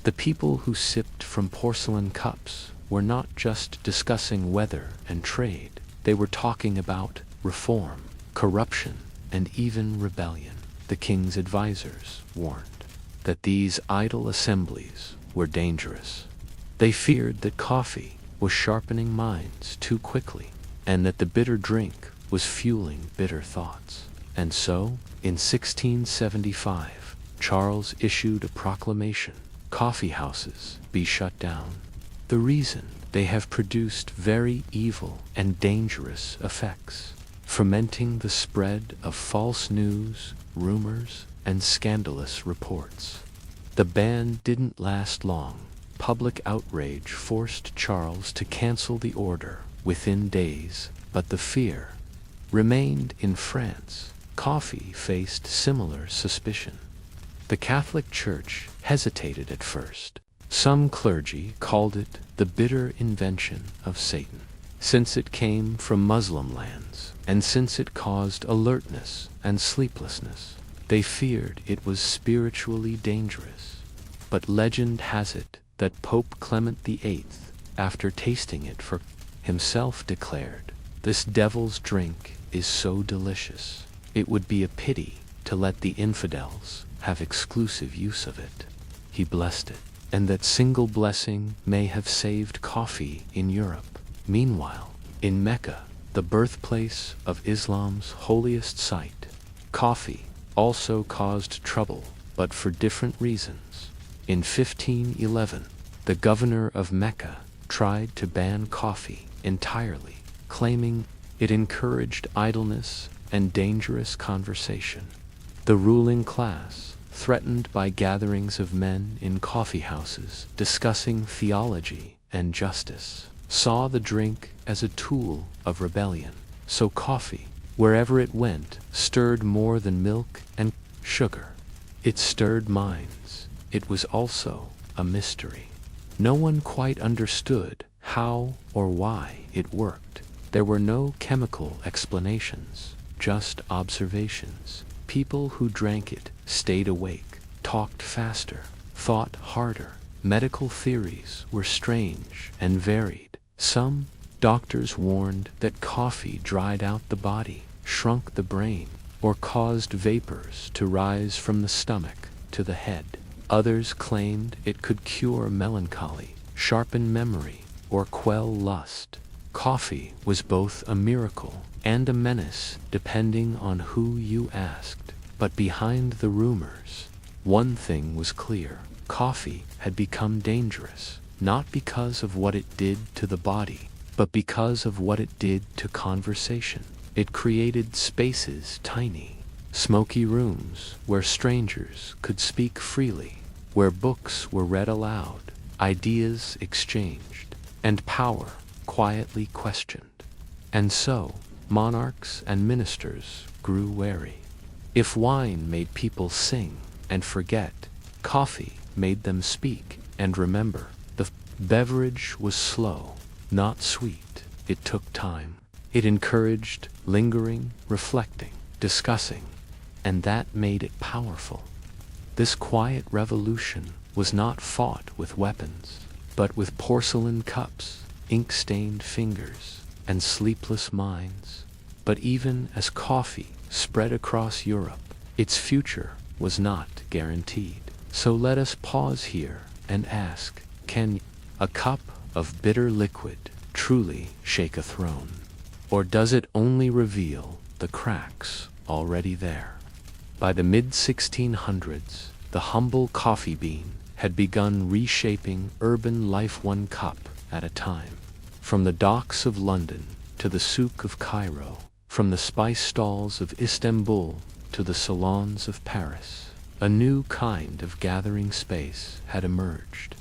The people who sipped from porcelain cups were not just discussing weather and trade. They were talking about reform, corruption, and even rebellion. The king's advisors warned that these idle assemblies were dangerous. They feared that coffee was sharpening minds too quickly, and that the bitter drink was fueling bitter thoughts. And so, in 1675, Charles issued a proclamation: coffee houses be shut down. The reason: they have produced very evil and dangerous effects, fomenting the spread of false news, rumors, and scandalous reports. The ban didn't last long. Public outrage forced Charles to cancel the order within days, but the fear remained. In France, coffee faced similar suspicion. The Catholic Church hesitated at first. Some clergy called it the bitter invention of Satan, since it came from Muslim lands, and since it caused alertness and sleeplessness. They feared it was spiritually dangerous. But legend has it that Pope Clement VIII, after tasting it for himself, declared, "This devil's drink is so delicious, it would be a pity to let the infidels have exclusive use of it." He blessed it, and that single blessing may have saved coffee in Europe. Meanwhile, in Mecca, the birthplace of Islam's holiest site, coffee also caused trouble, but for different reasons. In 1511, the governor of Mecca tried to ban coffee entirely, claiming it encouraged idleness and dangerous conversation. The ruling class, threatened by gatherings of men in coffee houses discussing theology and justice, saw the drink as a tool of rebellion. So coffee, wherever it went, stirred more than milk and sugar. It stirred minds. It was also a mystery. No one quite understood how or why it worked. There were no chemical explanations, just observations. People who drank it stayed awake, talked faster, thought harder. Medical theories were strange and varied. Some doctors warned that coffee dried out the body, shrunk the brain, or caused vapors to rise from the stomach to the head. Others claimed it could cure melancholy, sharpen memory, or quell lust. Coffee was both a miracle and a menace, depending on who you asked. But behind the rumors, one thing was clear: coffee had become dangerous, not because of what it did to the body, but because of what it did to conversation. It created spaces tiny, smoky rooms where strangers could speak freely, where books were read aloud, ideas exchanged, and power quietly questioned. And so, monarchs and ministers grew wary. If wine made people sing and forget, coffee made them speak and remember. The beverage was slow, not sweet. It took time. It encouraged lingering, reflecting, discussing, and that made it powerful. This quiet revolution was not fought with weapons, but with porcelain cups, ink-stained fingers, and sleepless minds. But even as coffee spread across Europe, its future was not guaranteed. So let us pause here and ask, can a cup of bitter liquid truly shake a throne? Or does it only reveal the cracks already there? By the mid-1600s, the humble coffee bean had begun reshaping urban life one cup at a time. From the docks of London to the souk of Cairo, from the spice stalls of Istanbul to the salons of Paris, a new kind of gathering space had emerged.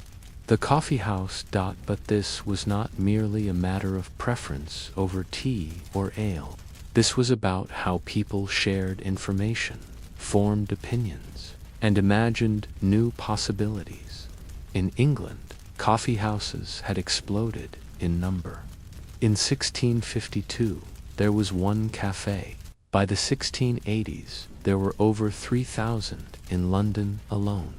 The coffee house. But this was not merely a matter of preference over tea or ale. This was about how people shared information, formed opinions, and imagined new possibilities. In England, coffee houses had exploded in number. In 1652, there was one cafe. By the 1680s, there were over 3,000 in London alone.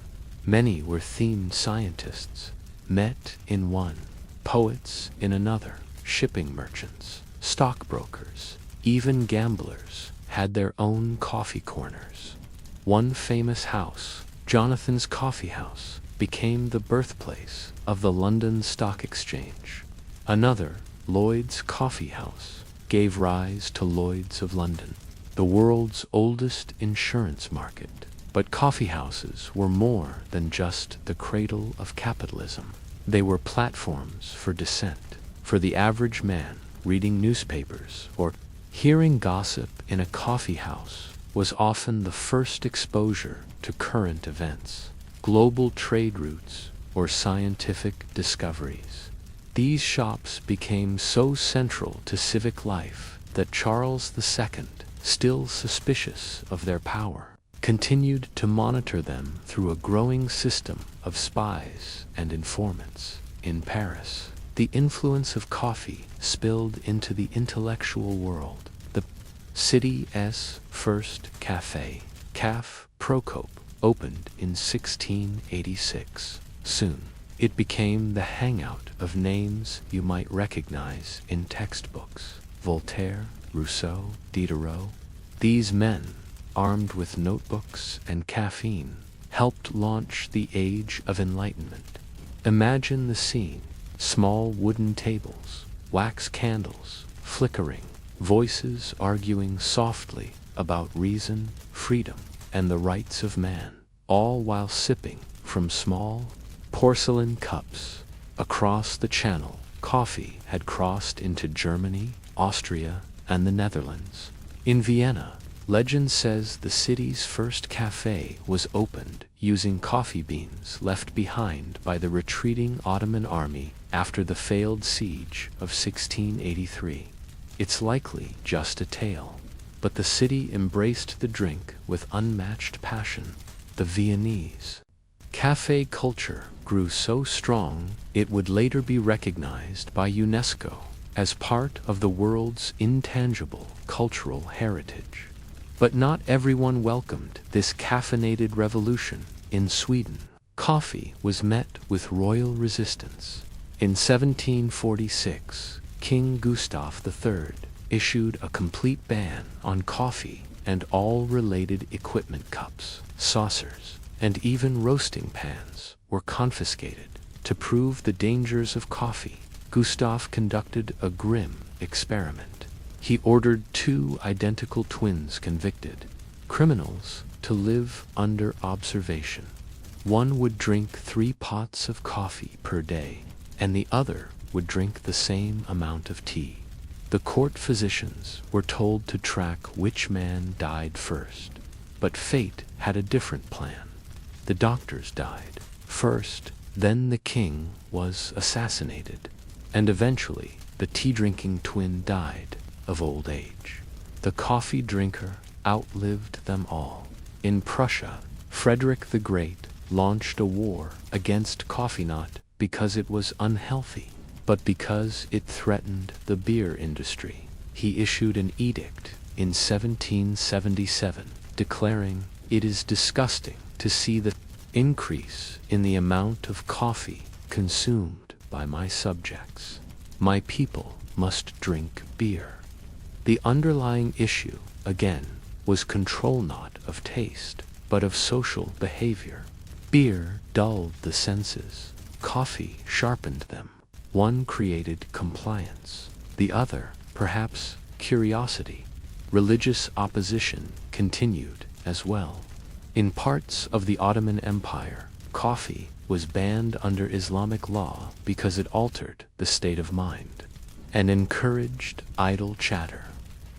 Many were themed scientists, met in one, poets in another, shipping merchants, stockbrokers, even gamblers had their own coffee corners. One famous house, Jonathan's Coffee House, became the birthplace of the London Stock Exchange. Another, Lloyd's Coffee House, gave rise to Lloyd's of London, the world's oldest insurance market. But coffee houses were more than just the cradle of capitalism. They were platforms for dissent. For the average man, reading newspapers or hearing gossip in a coffee house was often the first exposure to current events, global trade routes, or scientific discoveries. These shops became so central to civic life that Charles II, still suspicious of their power, continued to monitor them through a growing system of spies and informants. In Paris, the influence of coffee spilled into the intellectual world. The city's first café, Café Procope, opened in 1686. Soon, it became the hangout of names you might recognize in textbooks: Voltaire, Rousseau, Diderot. These men, armed with notebooks and caffeine, helped launch the Age of Enlightenment. Imagine the scene: small wooden tables, wax candles flickering, voices arguing softly about reason, freedom, and the rights of man, all while sipping from small porcelain cups. Across the Channel, coffee had crossed into Germany, Austria, and the Netherlands. In Vienna, legend says the city's first cafe was opened using coffee beans left behind by the retreating Ottoman army after the failed siege of 1683. It's likely just a tale, but the city embraced the drink with unmatched passion. The Viennese cafe culture grew so strong it would later be recognized by UNESCO as part of the world's intangible cultural heritage. But not everyone welcomed this caffeinated revolution. In Sweden, coffee was met with royal resistance. In 1746, King Gustav III issued a complete ban on coffee and all related equipment. Cups, saucers, and even roasting pans were confiscated. To prove the dangers of coffee, Gustav conducted a grim experiment. He ordered 2 identical twins convicted criminals to live under observation. One would drink 3 pots of coffee per day, and the other would drink the same amount of tea. The court physicians were told to track which man died first, but fate had a different plan. The doctors died first, then the king was assassinated, and eventually the tea-drinking twin died. of old age. The coffee drinker outlived them all. In Prussia, Frederick the Great launched a war against coffee not because it was unhealthy, but because it threatened the beer industry. He issued an edict in 1777 declaring, "It is disgusting to see the increase in the amount of coffee consumed by my subjects. My people must drink beer." The underlying issue, again, was control not of taste, but of social behavior. Beer dulled the senses. Coffee sharpened them. One created compliance. The other, perhaps, curiosity. Religious opposition continued as well. In parts of the Ottoman Empire, coffee was banned under Islamic law because it altered the state of mind and encouraged idle chatter.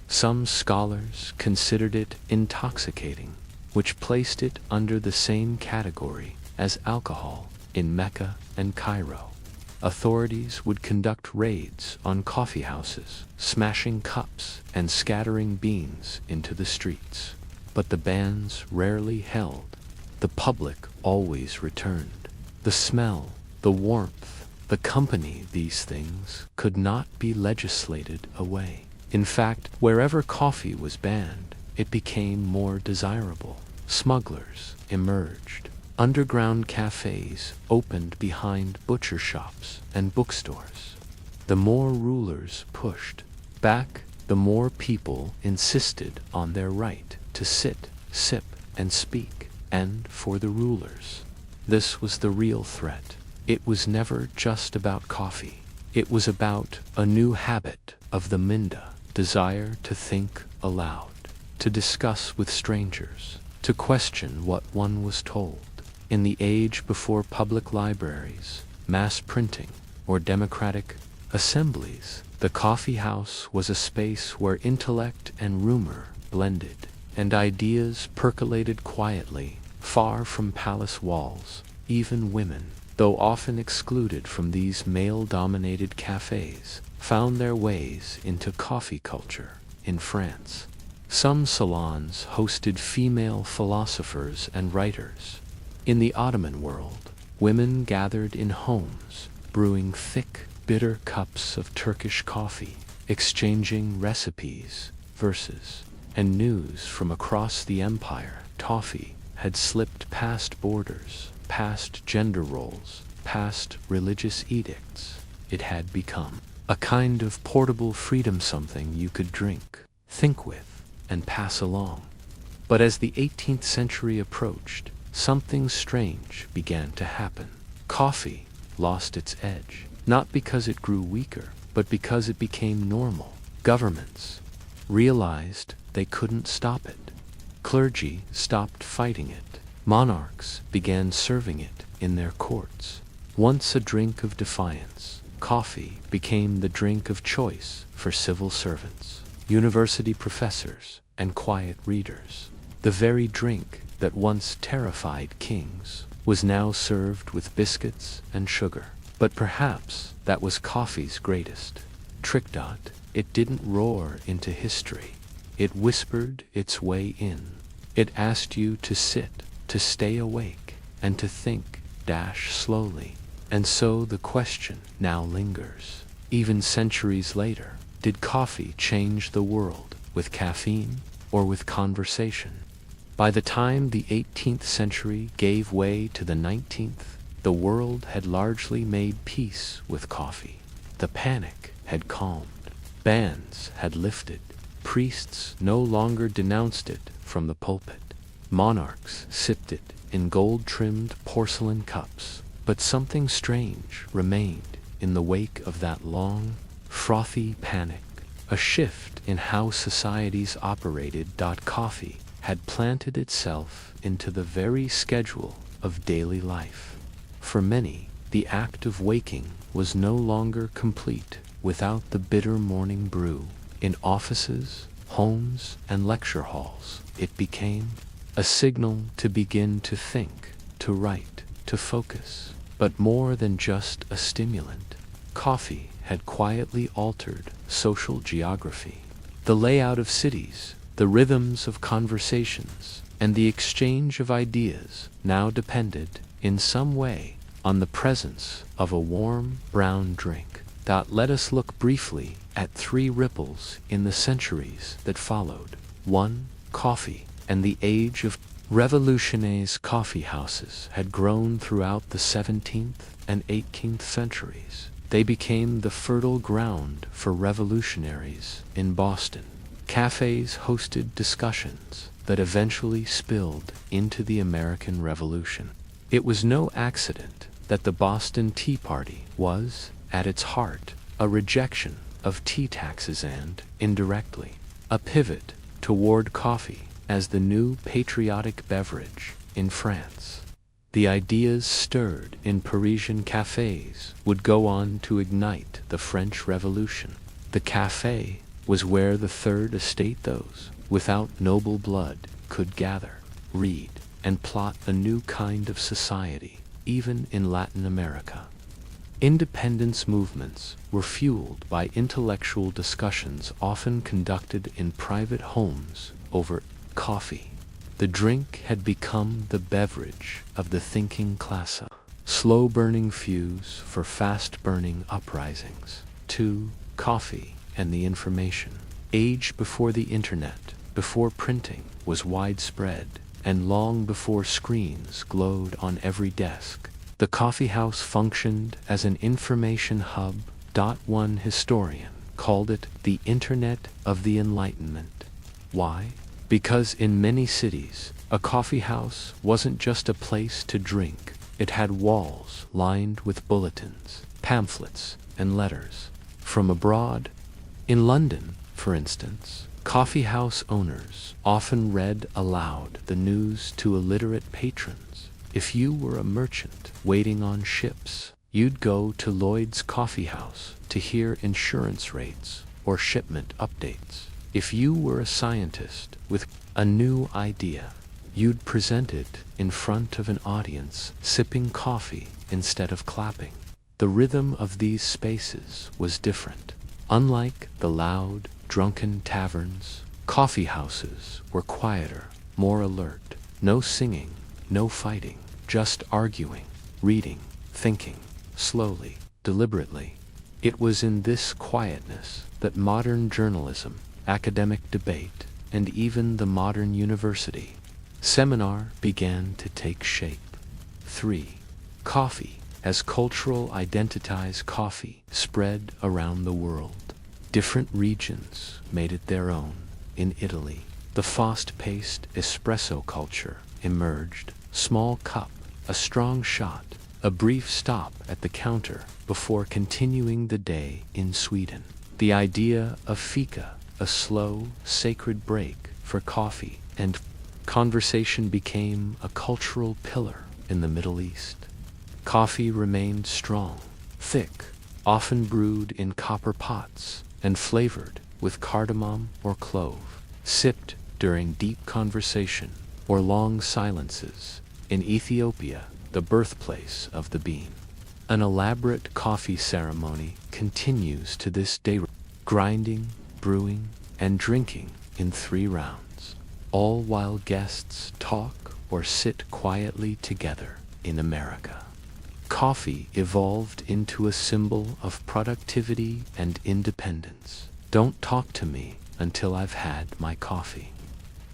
Some scholars considered it intoxicating, which placed it under the same category as alcohol in Mecca and Cairo. Authorities would conduct raids on coffee houses, smashing cups and scattering beans into the streets. But the bans rarely held. The public always returned. The smell, the warmth, the company, these things could not be legislated away. In fact, wherever coffee was banned, it became more desirable. Smugglers emerged. Underground cafes opened behind butcher shops and bookstores. The more rulers pushed back, the more people insisted on their right to sit, sip, and speak. And for the rulers, this was the real threat. It was never just about coffee. It was about a new habit of the Minda, desire to think aloud, to discuss with strangers, to question what one was told. In the age before public libraries, mass printing, or democratic assemblies, the coffee house was a space where intellect and rumor blended, and ideas percolated quietly, far from palace walls. Even women, though often excluded from these male-dominated cafes, found their ways into coffee culture. In France, some salons hosted female philosophers and writers. In the Ottoman world, women gathered in homes, brewing thick, bitter cups of Turkish coffee, exchanging recipes, verses, and news from across the empire. Coffee had slipped past borders, past gender roles, past religious edicts. It had become a kind of portable freedom, something you could drink, think with, and pass along. But as the 18th century approached, something strange began to happen. Coffee lost its edge, not because it grew weaker, but because it became normal. Governments realized they couldn't stop it. Clergy stopped fighting it. Monarchs began serving it in their courts. Once a drink of defiance, coffee became the drink of choice for civil servants, university professors, and quiet readers. The very drink that once terrified kings was now served with biscuits and sugar. But perhaps that was coffee's greatest trick. It didn't roar into history. It whispered its way in. It asked you to sit, to stay awake, and to think slowly. And so the question now lingers. Even centuries later, did coffee change the world with caffeine or with conversation? By the time the 18th century gave way to the 19th, the world had largely made peace with coffee. The panic had calmed. Bans had lifted. Priests no longer denounced it from the pulpit. Monarchs sipped it in gold-trimmed porcelain cups. But something strange remained in the wake of that long, frothy panic. A shift in how societies operated. Coffee had planted itself into the very schedule of daily life. For many, the act of waking was no longer complete without the bitter morning brew. In offices, homes, and lecture halls, it became a signal to begin to think, to write, to focus. But more than just a stimulant, coffee had quietly altered social geography. The layout of cities, the rhythms of conversations, and the exchange of ideas now depended, in some way, on the presence of a warm, brown drink. Let us look briefly at 3 ripples in the centuries that followed. 1. Coffee and the age of revolutionaries. Coffee houses had grown throughout the 17th and 18th centuries. They became the fertile ground for revolutionaries in Boston. Cafes hosted discussions that eventually spilled into the American Revolution. It was no accident that the Boston Tea Party was, at its heart, a rejection of tea taxes and, indirectly, a pivot toward coffee as the new patriotic beverage in France. The ideas stirred in Parisian cafes would go on to ignite the French Revolution. The café was where the Third Estate, those without noble blood, could gather, read, and plot a new kind of society, even in Latin America. Independence movements were fueled by intellectual discussions often conducted in private homes over coffee. The drink had become the beverage of the thinking class, a slow-burning fuse for fast-burning uprisings. 2. Coffee and the information age. Before the internet, before printing was widespread, and long before screens glowed on every desk, the coffeehouse functioned as an information hub. One historian called it the Internet of the Enlightenment. Why? Because in many cities, a coffeehouse wasn't just a place to drink. It had walls lined with bulletins, pamphlets, and letters from abroad. In London, for instance, coffeehouse owners often read aloud the news to illiterate patrons. If you were a merchant waiting on ships, you'd go to Lloyd's Coffeehouse to hear insurance rates or shipment updates. If you were a scientist with a new idea, you'd present it in front of an audience, sipping coffee instead of clapping. The rhythm of these spaces was different. Unlike the loud, drunken taverns, coffeehouses were quieter, more alert. No singing, no fighting, just arguing, reading, thinking, slowly, deliberately. It was in this quietness that modern journalism, academic debate, and even the modern university seminar began to take shape. 3. Coffee as cultural identities. Coffee spread around the world. Different regions made it their own. In Italy, the fast-paced espresso culture emerged. Small cup, a strong shot, a brief stop at the counter before continuing the day. In Sweden, the idea of fika, a slow, sacred break for coffee and conversation, became a cultural pillar. In the Middle East, coffee remained strong, thick, often brewed in copper pots and flavored with cardamom or clove, sipped during deep conversation or long silences. In Ethiopia, the birthplace of the bean, an elaborate coffee ceremony continues to this day, grinding, brewing, and drinking in 3 rounds, all while guests talk or sit quietly together. In America, coffee evolved into a symbol of productivity and independence. Don't talk to me until I've had my coffee.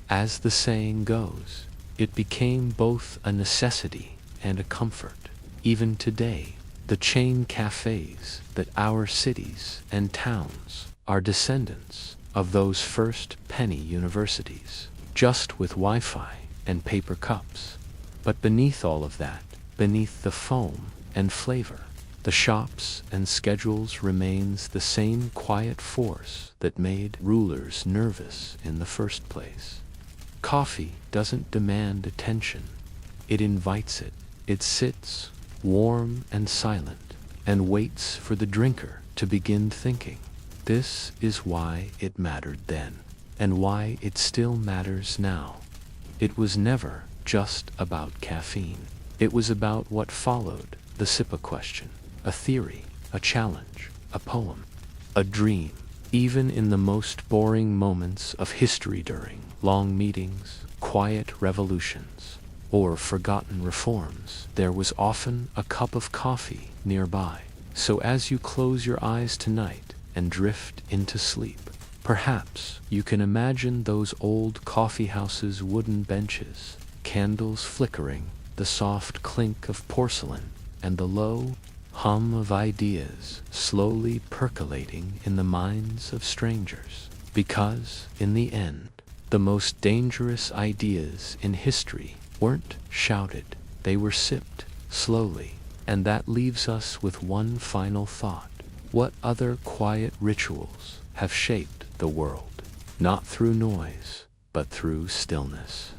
As the saying goes, it became both a necessity and a comfort. Even today, the chain cafes that our cities and towns are descendants of those first penny universities, just with Wi-Fi and paper cups. But beneath all of that, beneath the foam and flavor, the shops and schedules remains the same quiet force that made rulers nervous in the first place. Coffee doesn't demand attention. It invites it. It sits, warm and silent, and waits for the drinker to begin thinking. This is why it mattered then, and why it still matters now. It was never just about caffeine. It was about what followed: the sip, a question, a theory, a challenge, a poem, a dream. Even in the most boring moments of history, during long meetings, quiet revolutions, or forgotten reforms, there was often a cup of coffee nearby. So as you close your eyes tonight and drift into sleep, perhaps you can imagine those old coffee houses' wooden benches, candles flickering, the soft clink of porcelain, and the low hum of ideas slowly percolating in the minds of strangers. Because, in the end, the most dangerous ideas in history weren't shouted, they were sipped slowly. And that leaves us with one final thought. What other quiet rituals have shaped the world? Not through noise, but through stillness.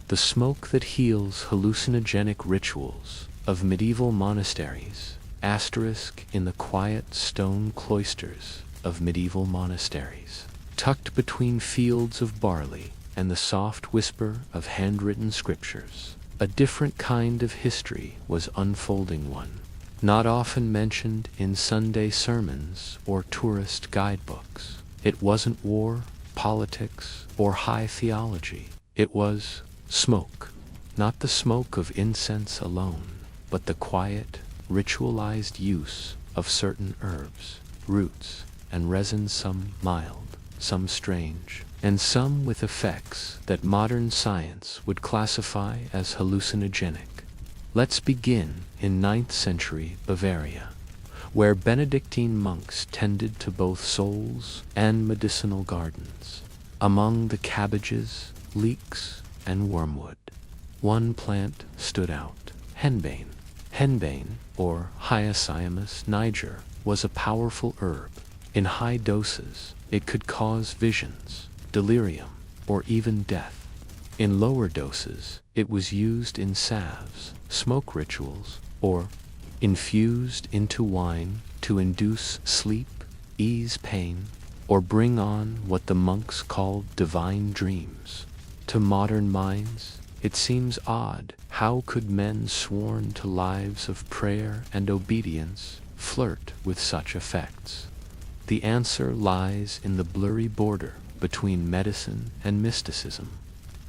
The smoke that heals, hallucinogenic rituals of medieval monasteries, asterisk in the quiet stone cloisters of medieval monasteries, tucked between fields of barley and the soft whisper of handwritten scriptures. A different kind of history was unfolding, one not often mentioned in Sunday sermons or tourist guidebooks. It wasn't war, politics, or high theology. It was smoke. Not the smoke of incense alone, but the quiet, ritualized use of certain herbs, roots, and resins, some mild, some strange, and some with effects that modern science would classify as hallucinogenic. Let's begin in 9th century Bavaria, where Benedictine monks tended to both souls and medicinal gardens. Among the cabbages, leeks, and wormwood, one plant stood out: henbane. Henbane, or Hyoscyamus niger, was a powerful herb. In high doses, it could cause visions, delirium, or even death. In lower doses, it was used in salves, smoke rituals, or infused into wine to induce sleep, ease pain, or bring on what the monks called divine dreams. To modern minds, it seems odd. How could men sworn to lives of prayer and obedience flirt with such effects? The answer lies in the blurry border between medicine and mysticism.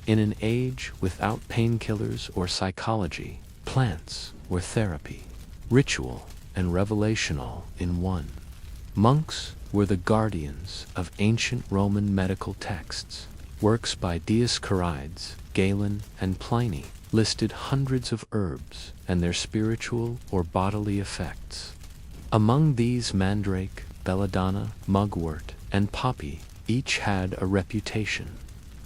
In an age without painkillers or psychology, plants were therapy, ritual, and revelation all in one. Monks were the guardians of ancient Roman medical texts. Works by Dioscorides, Galen, and Pliny listed hundreds of herbs and their spiritual or bodily effects. Among these, mandrake, belladonna, mugwort, and poppy each had a reputation.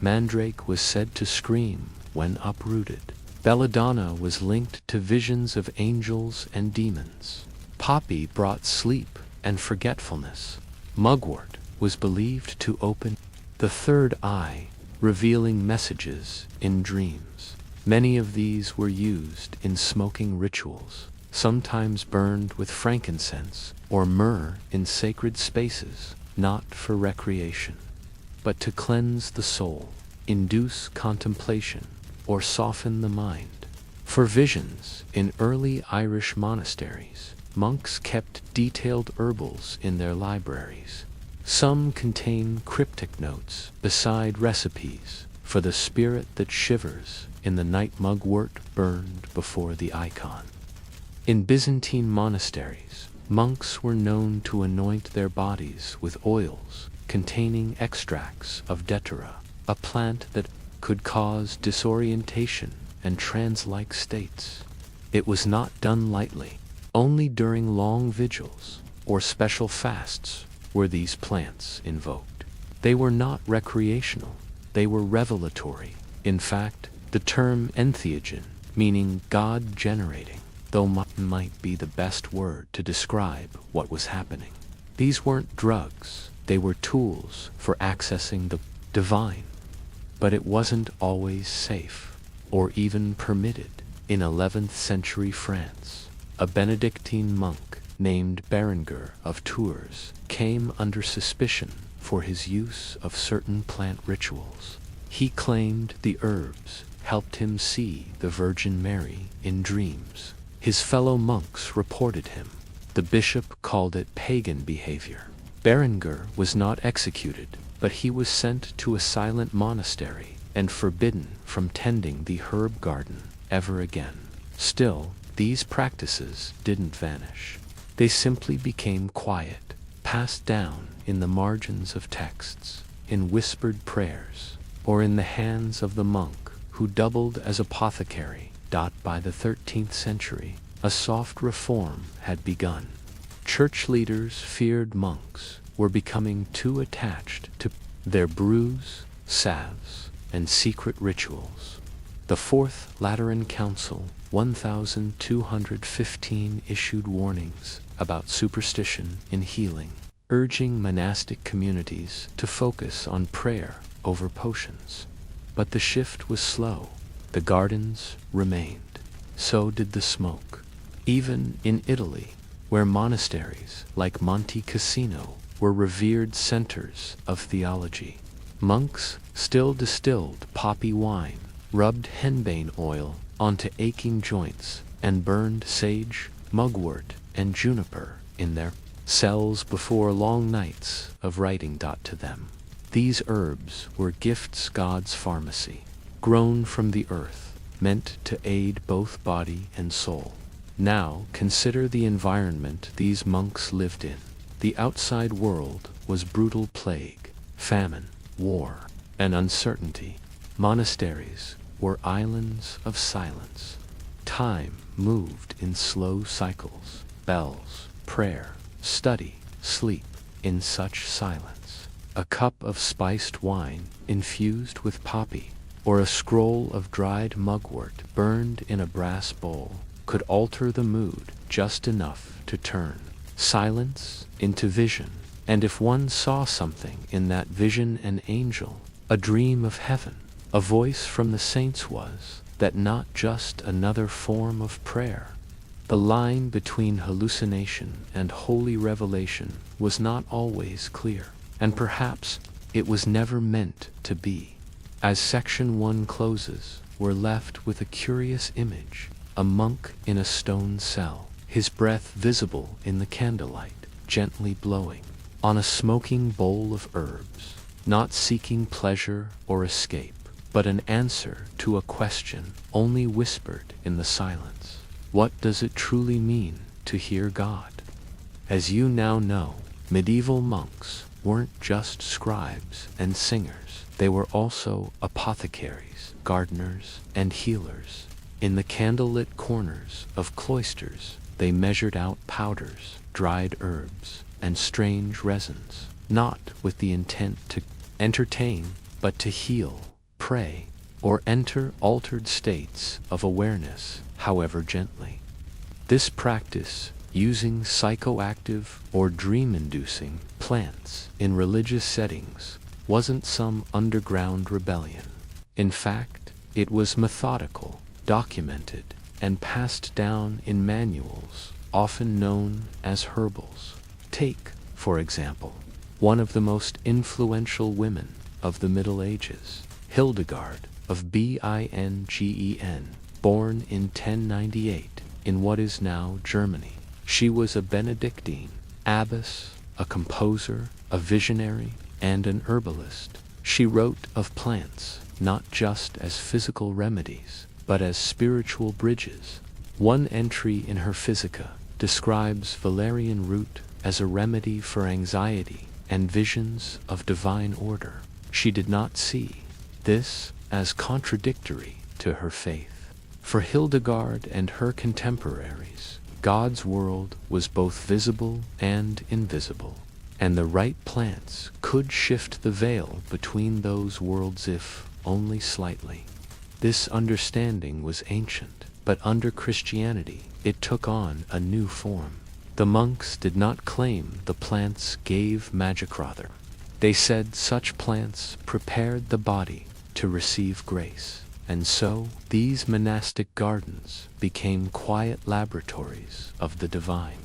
Mandrake was said to scream when uprooted. Belladonna was linked to visions of angels and demons. Poppy brought sleep and forgetfulness. Mugwort was believed to open the third eye, revealing messages in dreams. Many of these were used in smoking rituals, sometimes burned with frankincense or myrrh in sacred spaces, not for recreation, but to cleanse the soul, induce contemplation, or soften the mind. For visions, in early Irish monasteries, monks kept detailed herbals in their libraries. Some contain cryptic notes beside recipes for the spirit that shivers in the night. Mugwort burned before the icon. In Byzantine monasteries, monks were known to anoint their bodies with oils containing extracts of datura, a plant that could cause disorientation and trance-like states. It was not done lightly. Only during long vigils or special fasts were these plants invoked. They were not recreational, they were revelatory. In fact, the term entheogen, meaning God-generating, though might be the best word to describe what was happening. These weren't drugs, they were tools for accessing the divine. But it wasn't always safe, or even permitted. In 11th century France, a Benedictine monk named Berengar of Tours came under suspicion for his use of certain plant rituals. He claimed the herbs helped him see the Virgin Mary in dreams. His fellow monks reported him. The bishop called it pagan behavior. Berengar was not executed, but he was sent to a silent monastery and forbidden from tending the herb garden ever again. Still, these practices didn't vanish. They simply became quiet, passed down in the margins of texts, in whispered prayers, or in the hands of the monk who doubled as apothecary. By the 13th century, a soft reform had begun. Church leaders feared monks were becoming too attached to their brews, salves, and secret rituals. The Fourth Lateran Council, 1215, issued warnings about superstition in healing, urging monastic communities to focus on prayer over potions. But the shift was slow. The gardens remained. So did the smoke. Even in Italy, where monasteries like Monte Cassino were revered centers of theology, monks still distilled poppy wine, rubbed henbane oil onto aching joints, and burned sage, mugwort, and juniper in their cells before long nights of writing. To them, these herbs were gifts, God's pharmacy, grown from the earth, meant to aid both body and soul. Now consider the environment these monks lived in. The outside world was brutal plague, famine, war, and uncertainty. Monasteries were islands of silence. Time moved in slow cycles: bells, prayer, study, sleep. In such silence, a cup of spiced wine infused with poppy, or a scroll of dried mugwort burned in a brass bowl, could alter the mood just enough to turn silence into vision. And if one saw something in that vision, an angel, a dream of heaven, a voice from the saints, was that not just another form of prayer? The line between hallucination and holy revelation was not always clear, and perhaps it was never meant to be. As section 1 closes, we're left with a curious image: a monk in a stone cell, his breath visible in the candlelight, gently blowing on a smoking bowl of herbs, not seeking pleasure or escape, but an answer to a question only whispered in the silence. What does it truly mean to hear God? As you now know, medieval monks weren't just scribes and singers. They were also apothecaries, gardeners, and healers. In the candlelit corners of cloisters, they measured out powders, dried herbs, and strange resins, not with the intent to entertain, but to heal, pray, or enter altered states of awareness, however gently. This practice, using psychoactive or dream-inducing plants in religious settings, wasn't some underground rebellion. In fact, it was methodical, documented, and passed down in manuals, often known as herbals. Take, for example, one of the most influential women of the Middle Ages, Hildegard of Bingen, born in 1098 in what is now Germany. She was a Benedictine abbess, a composer, a visionary, and an herbalist. She wrote of plants not just as physical remedies, but as spiritual bridges. One entry in her Physica describes valerian root as a remedy for anxiety and visions of divine order. She did not see this as contradictory to her faith. For Hildegard and her contemporaries, God's world was both visible and invisible, and the right plants could shift the veil between those worlds if only slightly. This understanding was ancient, but under Christianity it took on a new form. The monks did not claim the plants gave magic. Rather, they said such plants prepared the body to receive grace. And so, these monastic gardens became quiet laboratories of the divine.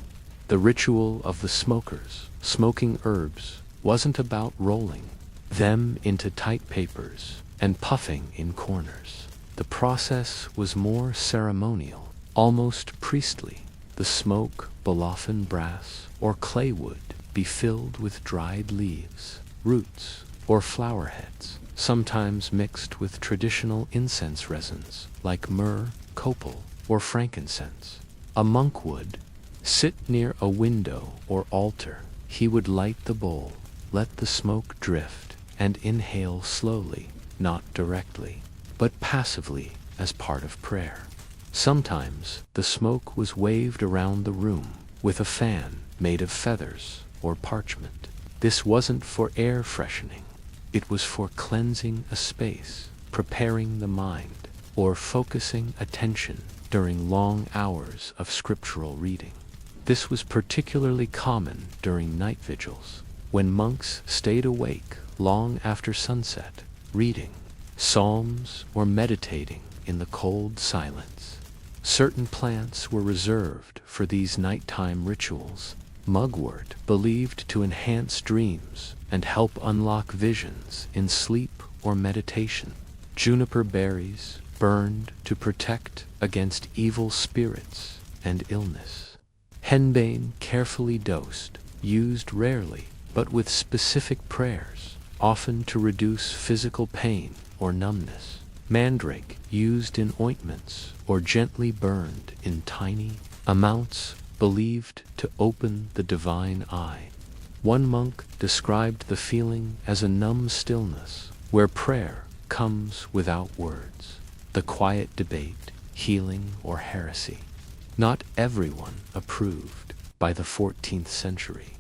The ritual of the smokers, smoking herbs, wasn't about rolling them into tight papers and puffing in corners. The process was more ceremonial, almost priestly. The smoke, often brass or clay wood, be filled with dried leaves, roots, or flower heads, sometimes mixed with traditional incense resins like myrrh, copal, or frankincense. A monk would sit near a window or altar. He would light the bowl, let the smoke drift, and inhale slowly, not directly, but passively as part of prayer. Sometimes the smoke was waved around the room with a fan made of feathers or parchment. This wasn't for air freshening. It was for cleansing a space, preparing the mind, or focusing attention during long hours of scriptural reading. This was particularly common during night vigils, when monks stayed awake long after sunset, reading psalms or meditating in the cold silence. Certain plants were reserved for these nighttime rituals. Mugwort, believed to enhance dreams and help unlock visions in sleep or meditation. Juniper berries, burned to protect against evil spirits and illness. Henbane, carefully dosed, used rarely, but with specific prayers, often to reduce physical pain or numbness. Mandrake, used in ointments or gently burned in tiny amounts, believed to open the divine eye. One monk described the feeling as a numb stillness, where prayer comes without words. The quiet debate, healing or heresy. Not everyone approved. By the 14th century,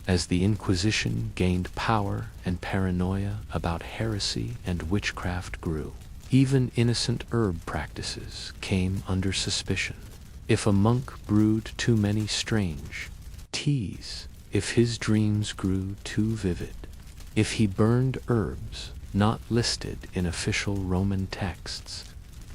as the Inquisition gained power and paranoia about heresy and witchcraft grew, even innocent herb practices came under suspicion. If a monk brewed too many strange teas, if his dreams grew too vivid, if he burned herbs not listed in official Roman texts,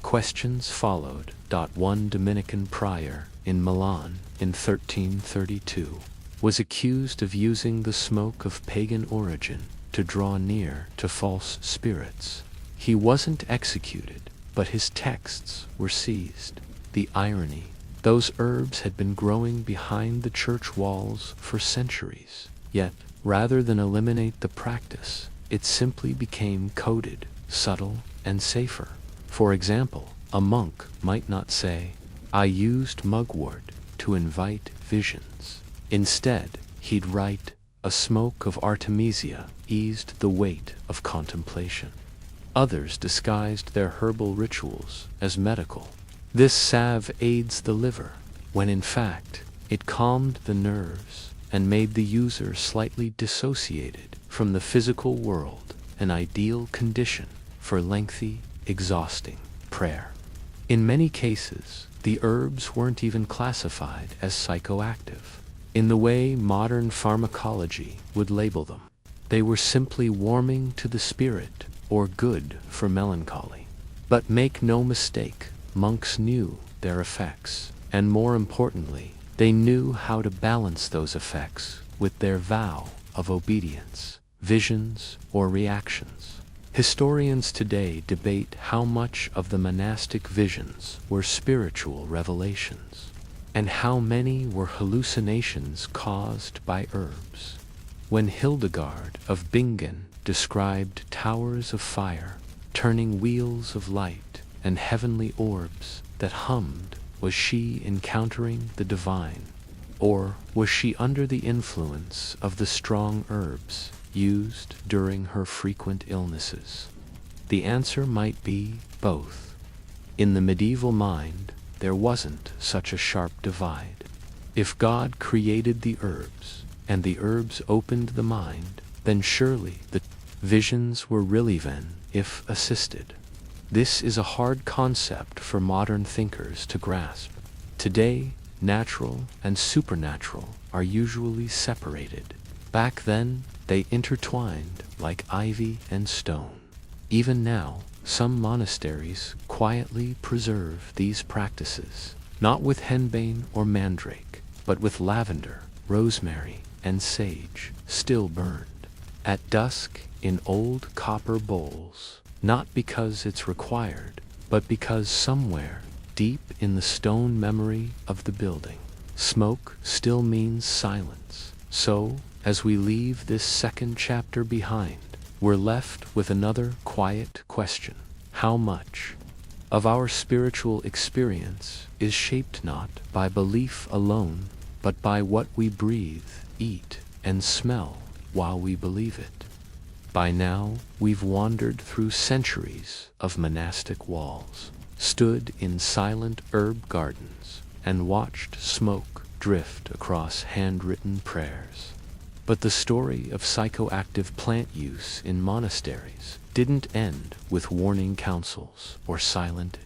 questions followed. One Dominican prior in Milan in 1332 was accused of using the smoke of pagan origin to draw near to false spirits. He wasn't executed, but his texts were seized. The irony: those herbs had been growing behind the church walls for centuries. Yet, rather than eliminate the practice, it simply became coded, subtle, and safer. For example, a monk might not say, "I used mugwort to invite visions." Instead, he'd write, "A smoke of artemisia eased the weight of contemplation." Others disguised their herbal rituals as medical. "This salve aids the liver," when in fact, it calmed the nerves and made the user slightly dissociated from the physical world, an ideal condition for lengthy, exhausting prayer. In many cases, the herbs weren't even classified as psychoactive in the way modern pharmacology would label them. They were simply warming to the spirit or good for melancholy. But make no mistake, monks knew their effects, and more importantly, they knew how to balance those effects with their vow of obedience, visions, or reactions. Historians today debate how much of the monastic visions were spiritual revelations, and how many were hallucinations caused by herbs. When Hildegard of Bingen described towers of fire, turning wheels of light, and heavenly orbs that hummed, was she encountering the divine? Or was she under the influence of the strong herbs used during her frequent illnesses? The answer might be both. In the medieval mind, there wasn't such a sharp divide. If God created the herbs, and the herbs opened the mind, then surely the visions were really then, if assisted. This is a hard concept for modern thinkers to grasp. Today, natural and supernatural are usually separated. Back then, they intertwined like ivy and stone. Even now, some monasteries quietly preserve these practices, not with henbane or mandrake, but with lavender, rosemary, and sage, still burned at dusk in old copper bowls, not because it's required, but because somewhere deep in the stone memory of the building, smoke still means silence. So, as we leave this second chapter behind, we're left with another quiet question. How much of our spiritual experience is shaped not by belief alone, but by what we breathe, eat, and smell while we believe it? By now, we've wandered through centuries of monastic walls, stood in silent herb gardens, and watched smoke drift across handwritten prayers. But the story of psychoactive plant use in monasteries didn't end with warning counsels or silent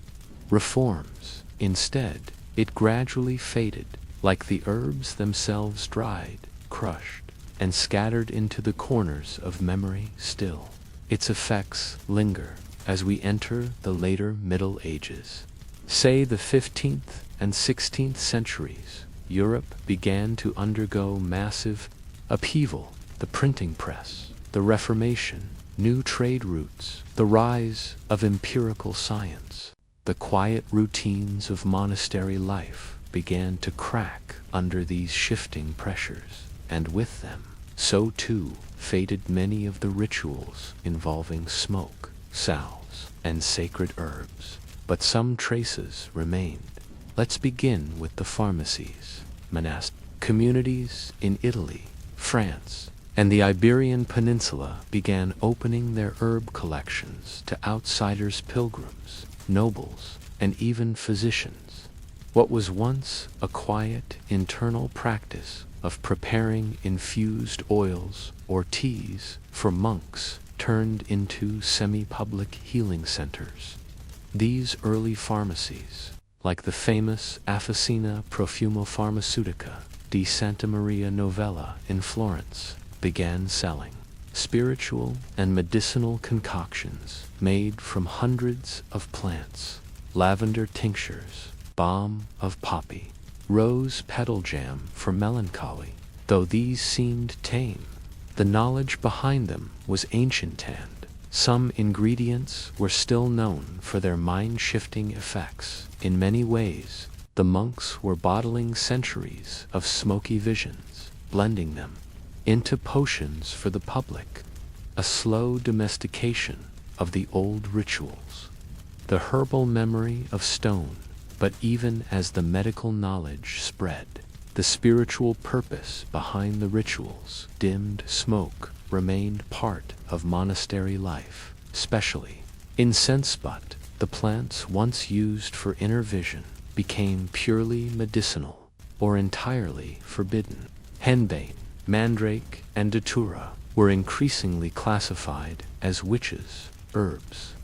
reforms. Instead, it gradually faded, like the herbs themselves dried, crushed, and scattered into the corners of memory still. Its effects linger as we enter the later Middle Ages. Say the 15th and 16th centuries, Europe began to undergo massive upheaval: the printing press, the Reformation, new trade routes, the rise of empirical science. The quiet routines of monastery life began to crack under these shifting pressures, and with them, so too faded many of the rituals involving smoke, salves, and sacred herbs. But some traces remained. Let's begin with the pharmacies. Monastic communities in Italy, France, and the Iberian Peninsula began opening their herb collections to outsiders, pilgrims, nobles, and even physicians. What was once a quiet internal practice of preparing infused oils or teas for monks turned into semi-public healing centers. These early pharmacies, like the famous Officina Profumo Pharmaceutica di Santa Maria Novella in Florence, began selling spiritual and medicinal concoctions made from hundreds of plants: lavender tinctures, balm of poppy, rose petal jam for melancholy. Though these seemed tame, the knowledge behind them was ancient, and some ingredients were still known for their mind-shifting effects. In many ways, the monks were bottling centuries of smoky visions, blending them into potions for the public, a slow domestication of the old rituals. The herbal memory of stone. But even as the medical knowledge spread, the spiritual purpose behind the rituals dimmed. Smoke remained part of monastery life, especially incense. But the plants once used for inner vision became purely medicinal or entirely forbidden. Henbane, mandrake, and datura were increasingly classified as witches, herbs,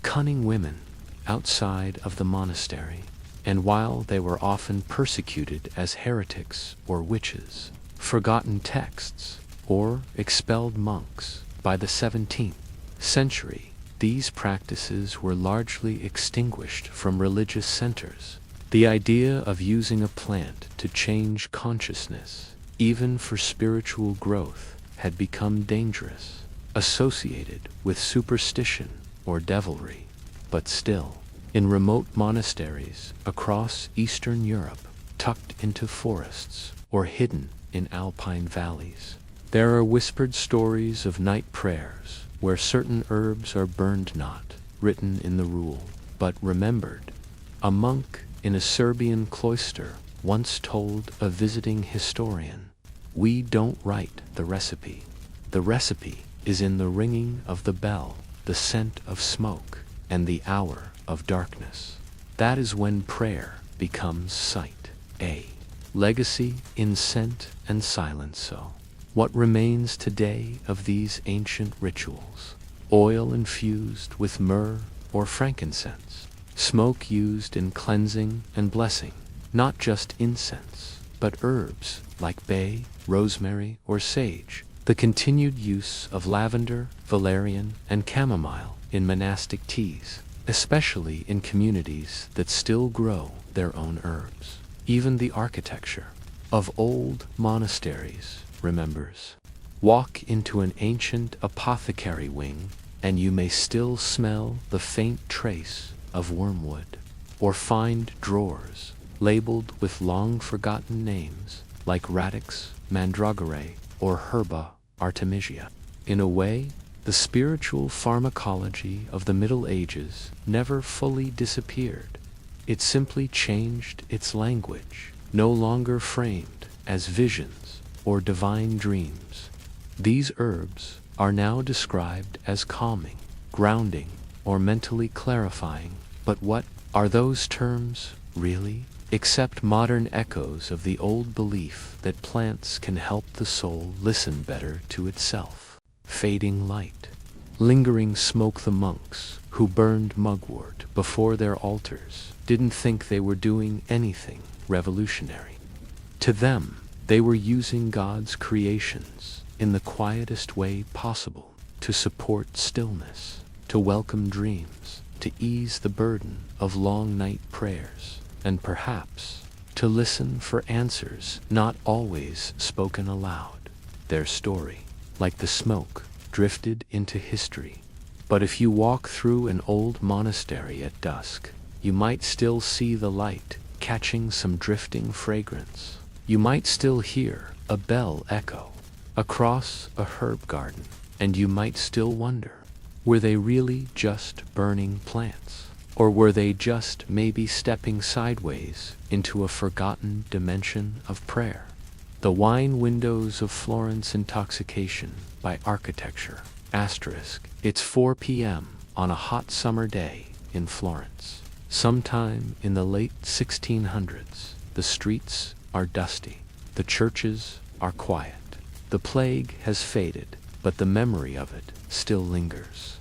cunning women outside of the monastery. And while they were often persecuted as heretics or witches, forgotten texts, or expelled monks, by the 17th century, these practices were largely extinguished from religious centers. The idea of using a plant to change consciousness, even for spiritual growth, had become dangerous, associated with superstition or devilry. But still, in remote monasteries across Eastern Europe, tucked into forests or hidden in alpine valleys, there are whispered stories of night prayers where certain herbs are burned, not written in the rule, but remembered. A monk in a Serbian cloister once told a visiting historian, "We don't write the recipe. The recipe is in the ringing of the bell, the scent of smoke, and the hour of darkness. That is when prayer becomes sight, a legacy in scent and silence." So, what remains today of these ancient rituals? Oil infused with myrrh or frankincense, smoke used in cleansing and blessing, not just incense, but herbs like bay, rosemary, or sage, the continued use of lavender, valerian, and chamomile in monastic teas, especially in communities that still grow their own herbs. Even the architecture of old monasteries remembers. Walk into an ancient apothecary wing, and you may still smell the faint trace of wormwood, or find drawers labeled with long-forgotten names like radix, mandragora, or Herba artemisia. In a way, the spiritual pharmacology of the Middle Ages never fully disappeared. It simply changed its language, no longer framed as visions or divine dreams. These herbs are now described as calming, grounding, or mentally clarifying. But what are those terms, really? Except modern echoes of the old belief that plants can help the soul listen better to itself. Fading light. Lingering smoke. The monks who burned mugwort before their altars didn't think they were doing anything revolutionary. To them, they were using God's creations in the quietest way possible to support stillness, to welcome dreams, to ease the burden of long night prayers, and perhaps to listen for answers not always spoken aloud. Their story, like the smoke, drifted into history. But if you walk through an old monastery at dusk, you might still see the light catching some drifting fragrance. You might still hear a bell echo across a herb garden, and you might still wonder, were they really just burning plants? Or were they just maybe stepping sideways into a forgotten dimension of prayer? The Wine Windows of Florence. Intoxication by Architecture. It's 4 p.m. on a hot summer day in Florence. Sometime in the late 1600s, the streets are dusty. The churches are quiet. The plague has faded, but the memory of it still lingers.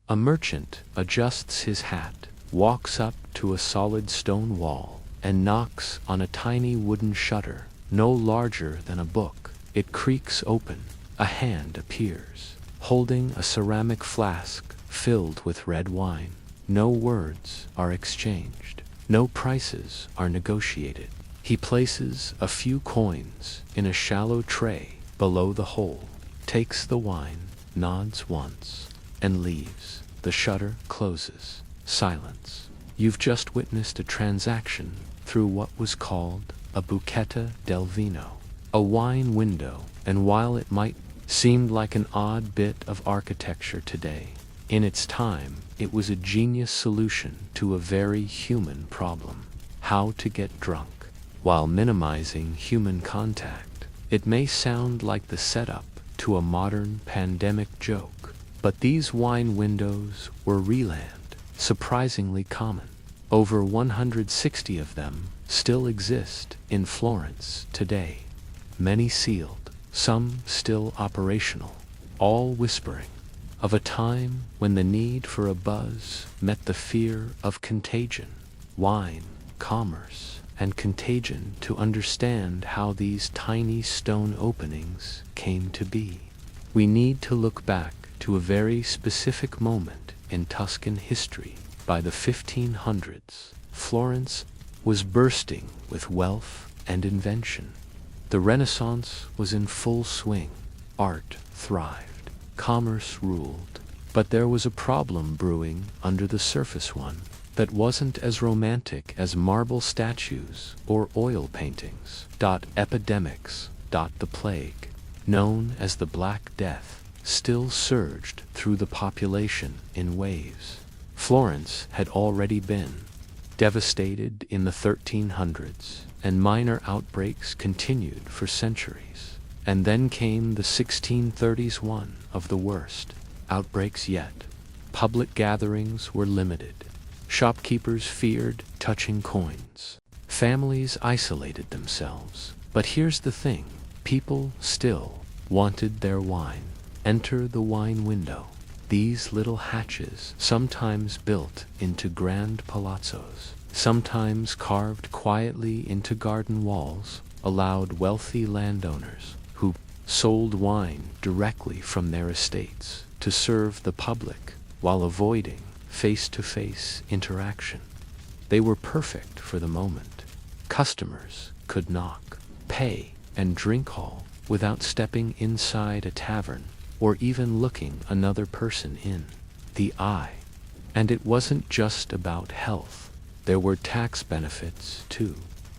A merchant adjusts his hat, walks up to a solid stone wall, and knocks on a tiny wooden shutter, no larger than a book. It creaks open. A hand appears, holding a ceramic flask filled with red wine. No words are exchanged. No prices are negotiated. He places a few coins in a shallow tray below the hole, takes the wine, nods once, and leaves. The shutter closes. Silence. You've just witnessed a transaction through what was called a buchetta del vino, a wine window, and while it might seem like an odd bit of architecture today, in its time it was a genius solution to a very human problem: how to get drunk while minimizing human contact. It may sound like the setup to a modern pandemic joke, but these wine windows were reland, surprisingly common. Over 160 of them still exist in Florence today, many sealed, some still operational, all whispering of a time when the need for a buzz met the fear of contagion. Wine, commerce, and contagion to understand how these tiny stone openings came to be. We need to look back to a very specific moment in Tuscan history. By the 1500s, Florence was bursting with wealth and invention. The Renaissance was in full swing. Art thrived. Commerce ruled. But there was a problem brewing under the surface, one that wasn't as romantic as marble statues or oil paintings. Epidemics. The plague, known as the Black Death, still surged through the population in waves. Florence had already been devastated in the 1300s, and minor outbreaks continued for centuries. And then came the 1630s, one of the worst outbreaks yet. Public gatherings were limited. Shopkeepers feared touching coins. Families isolated themselves. But here's the thing, people still wanted their wine. Enter the wine window. These little hatches, sometimes built into grand palazzos, sometimes carved quietly into garden walls, allowed wealthy landowners who sold wine directly from their estates to serve the public while avoiding face-to-face interaction. They were perfect for the moment. Customers could knock, pay, and drink all without stepping inside a tavern or even looking another person in the eye. And it wasn't just about health. There were tax benefits too.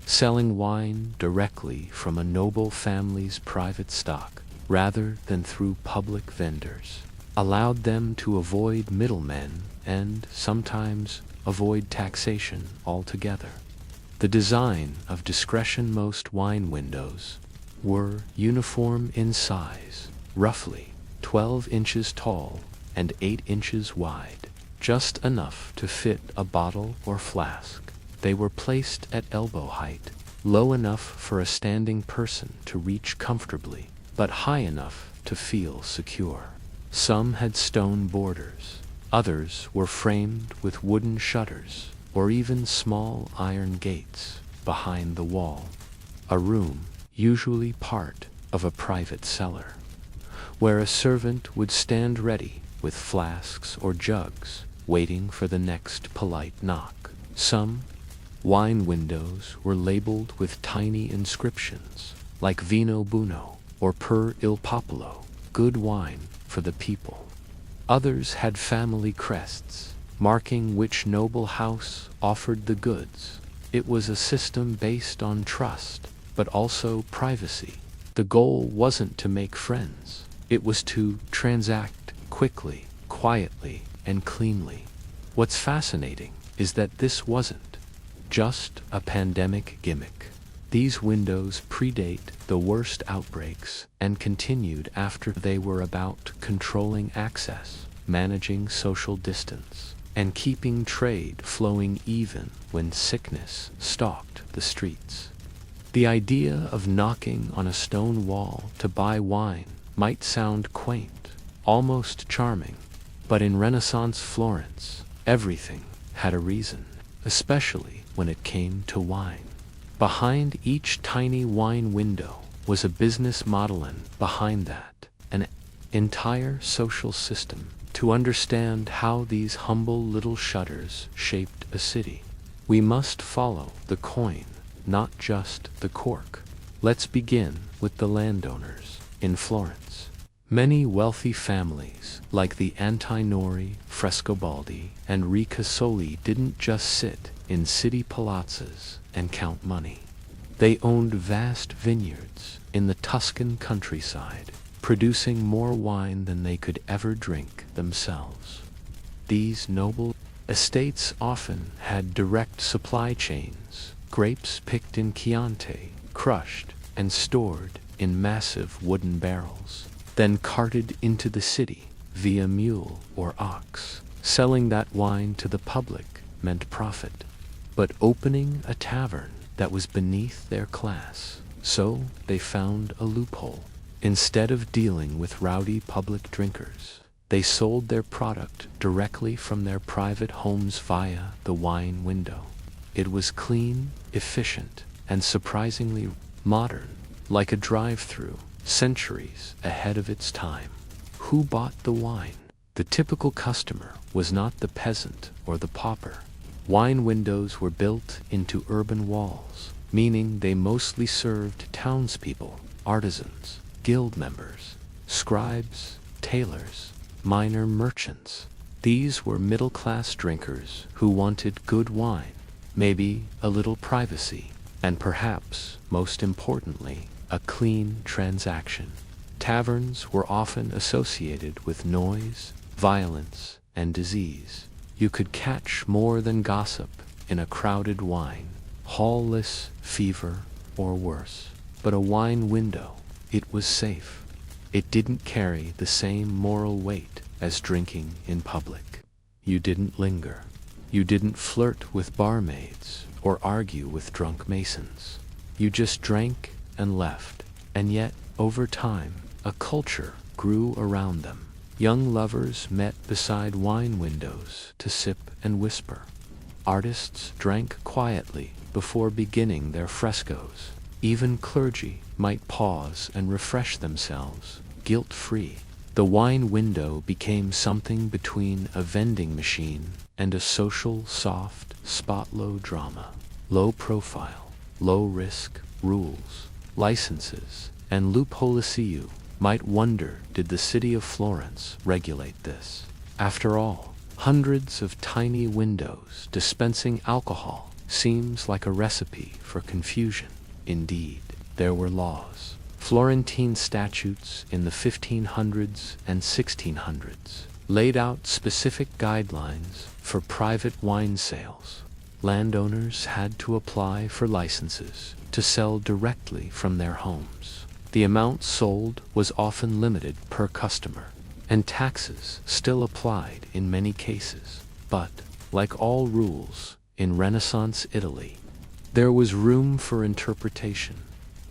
Selling wine directly from a noble family's private stock rather than through public vendors, allowed them to avoid middlemen and sometimes avoid taxation altogether. The design of discretion. Most wine windows were uniform in size, roughly 12 inches tall and 8 inches wide, just enough to fit a bottle or flask. They were placed at elbow height, low enough for a standing person to reach comfortably, but high enough to feel secure. Some had stone borders, others were framed with wooden shutters or even small iron gates behind the wall. A room, usually part of a private cellar, where a servant would stand ready with flasks or jugs, waiting for the next polite knock. Some wine windows were labeled with tiny inscriptions, like Vino Buono or Per il Popolo, good wine for the people. Others had family crests, marking which noble house offered the goods. It was a system based on trust, but also privacy. The goal wasn't to make friends. It was to transact quickly, quietly, and cleanly. What's fascinating is that this wasn't just a pandemic gimmick. These windows predate the worst outbreaks and continued after they were about controlling access, managing social distance, and keeping trade flowing even when sickness stalked the streets. The idea of knocking on a stone wall to buy wine might sound quaint, almost charming, but in Renaissance Florence, everything had a reason, especially when it came to wine. Behind each tiny wine window was a business model, and behind that, an entire social system. To understand how these humble little shutters shaped a city, we must follow the coin, not just the cork. Let's begin with the landowners in Florence. Many wealthy families, like the Antinori, Frescobaldi, and Ricasoli, didn't just sit in city palazzas and count money. They owned vast vineyards in the Tuscan countryside, producing more wine than they could ever drink themselves. These noble estates often had direct supply chains, grapes picked in Chianti, crushed and stored in massive wooden barrels, then carted into the city via mule or ox. Selling that wine to the public meant profit, but opening a tavern that was beneath their class. So they found a loophole. Instead of dealing with rowdy public drinkers, they sold their product directly from their private homes via the wine window. It was clean, efficient, and surprisingly modern, like a drive-through, centuries ahead of its time. Who bought the wine? The typical customer was not the peasant or the pauper. Wine windows were built into urban walls, meaning they mostly served townspeople, artisans, guild members, scribes, tailors, minor merchants. These were middle-class drinkers who wanted good wine, maybe a little privacy, and perhaps, most importantly, a clean transaction. Taverns were often associated with noise, violence, and disease. You could catch more than gossip in a crowded wine, hall-less fever, or worse. But a wine window, it was safe. It didn't carry the same moral weight as drinking in public. You didn't linger. You didn't flirt with barmaids or argue with drunk masons. You just drank and left. And yet, over time, a culture grew around them. Young lovers met beside wine windows to sip and whisper. Artists drank quietly before beginning their frescoes. Even clergy might pause and refresh themselves, guilt-free. The wine window became something between a vending machine and a social, soft, spot-low drama. Low profile, low risk, rules, licenses, and loopholes. You might wonder, did the city of Florence regulate this? After all, hundreds of tiny windows dispensing alcohol seems like a recipe for confusion. Indeed, there were laws. Florentine statutes in the 1500s and 1600s laid out specific guidelines for private wine sales. Landowners had to apply for licenses to sell directly from their homes. The amount sold was often limited per customer, and taxes still applied in many cases. But, like all rules in Renaissance Italy, there was room for interpretation.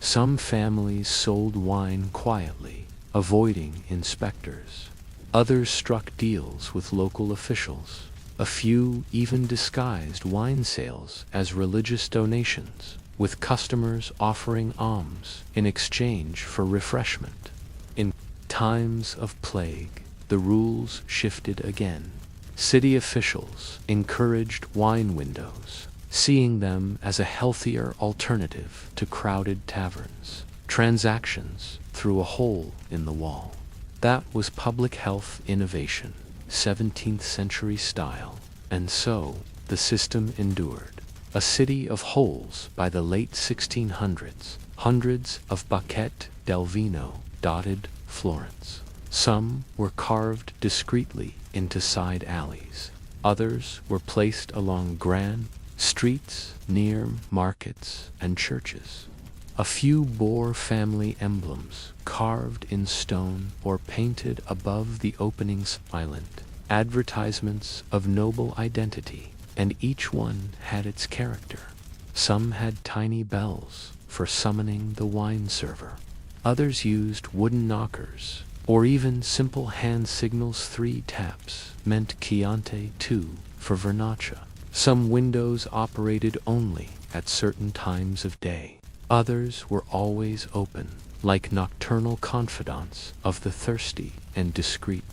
Some families sold wine quietly, avoiding inspectors. Others struck deals with local officials. A few even disguised wine sales as religious donations, with customers offering alms in exchange for refreshment. In times of plague, the rules shifted again. City officials encouraged wine windows, seeing them as a healthier alternative to crowded taverns. Transactions through a hole in the wall. That was public health innovation, 17th century style, and so the system endured. A city of holes by the late 1600s, hundreds of Bacchette del Vino dotted Florence. Some were carved discreetly into side alleys. Others were placed along grand streets near markets and churches. A few bore family emblems carved in stone or painted above the opening island, advertisements of noble identity, and each one had its character. Some had tiny bells for summoning the wine server. Others used wooden knockers, or even simple hand signals. 3 taps meant Chianti 2 for Vernaccia. Some windows operated only at certain times of day. Others were always open, like nocturnal confidants of the thirsty and discreet.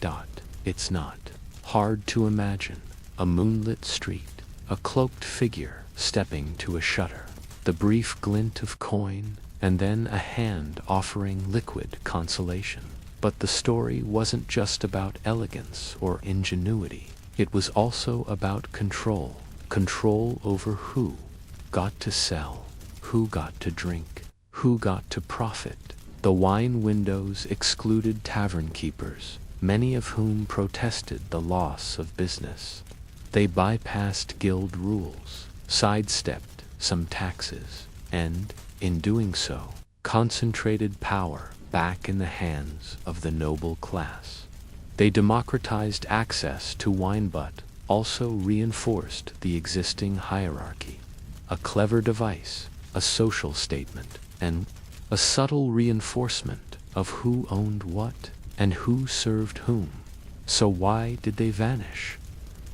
It's not hard to imagine a moonlit street, a cloaked figure stepping to a shutter, the brief glint of coin, and then a hand offering liquid consolation. But the story wasn't just about elegance or ingenuity. It was also about control. Control over who got to sell, who got to drink, who got to profit. The wine windows excluded tavern keepers, many of whom protested the loss of business. They bypassed guild rules, sidestepped some taxes, and, in doing so, concentrated power back in the hands of the noble class. They democratized access to wine but also reinforced the existing hierarchy. A clever device, a social statement, and a subtle reinforcement of who owned what and who served whom. So why did they vanish?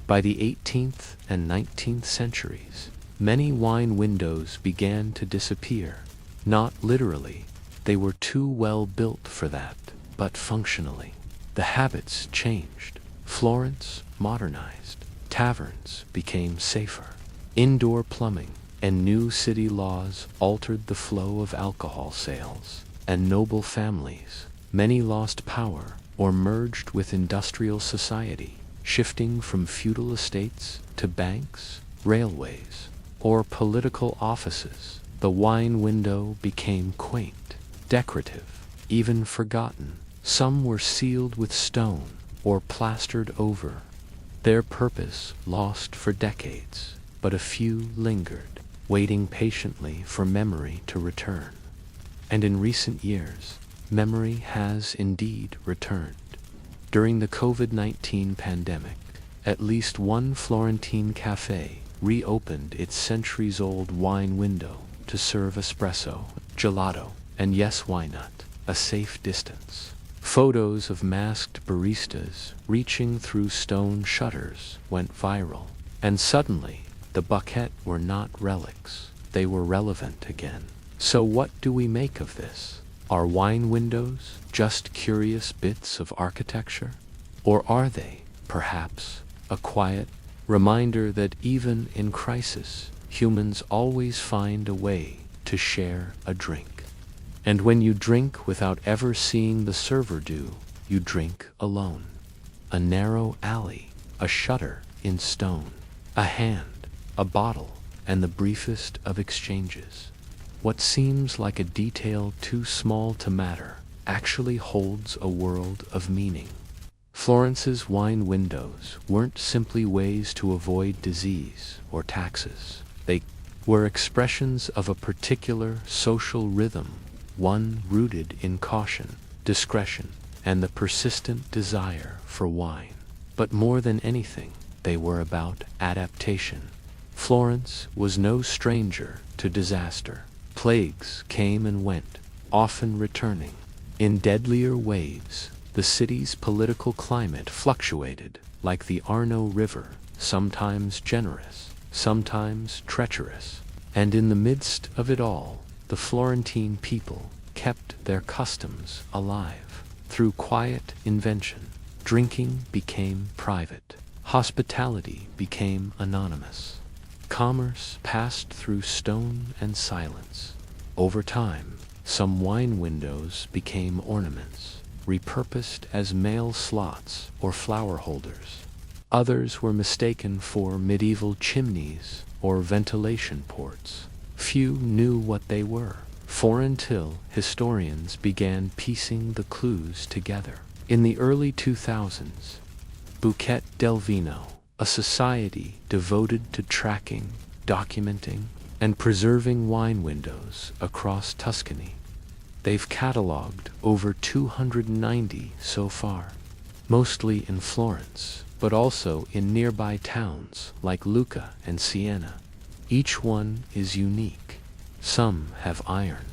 By the 18th and 19th centuries, many wine windows began to disappear. Not literally, they were too well built for that, but functionally. The habits changed. Florence modernized. Taverns became safer. Indoor plumbing and new city laws altered the flow of alcohol sales. And noble families, many lost power or merged with industrial society, shifting from feudal estates to banks, railways, or political offices. The wine window became quaint, decorative, even forgotten. Some were sealed with stone or plastered over, their purpose lost for decades, but a few lingered, waiting patiently for memory to return. And in recent years, memory has indeed returned. During the COVID-19 pandemic, at least one Florentine cafe reopened its centuries-old wine window to serve espresso, gelato, and yes, why not, a safe distance. Photos of masked baristas reaching through stone shutters went viral, and suddenly the Bacchette were not relics, they were relevant again. So what do we make of this? Are wine windows just curious bits of architecture? Or are they, perhaps, a quiet reminder that even in crisis, humans always find a way to share a drink? And when you drink without ever seeing the server do, you drink alone. A narrow alley, a shutter in stone, a hand, a bottle, and the briefest of exchanges. What seems like a detail too small to matter actually holds a world of meaning. Florence's wine windows weren't simply ways to avoid disease or taxes. They were expressions of a particular social rhythm, one rooted in caution, discretion, and the persistent desire for wine. But more than anything, they were about adaptation. Florence was no stranger to disaster. Plagues came and went, often returning. In deadlier waves, the city's political climate fluctuated, like the Arno River, sometimes generous, sometimes treacherous. And in the midst of it all, the Florentine people kept their customs alive. Through quiet invention, drinking became private. Hospitality became anonymous. Commerce passed through stone and silence. Over time, some wine windows became ornaments, repurposed as mail slots or flower holders. Others were mistaken for medieval chimneys or ventilation ports. Few knew what they were, for until historians began piecing the clues together. In the early 2000s, Bouquet del Vino, a society devoted to tracking, documenting, and preserving wine windows across Tuscany. They've cataloged over 290 so far, mostly in Florence, but also in nearby towns like Lucca and Siena. Each one is unique. Some have iron,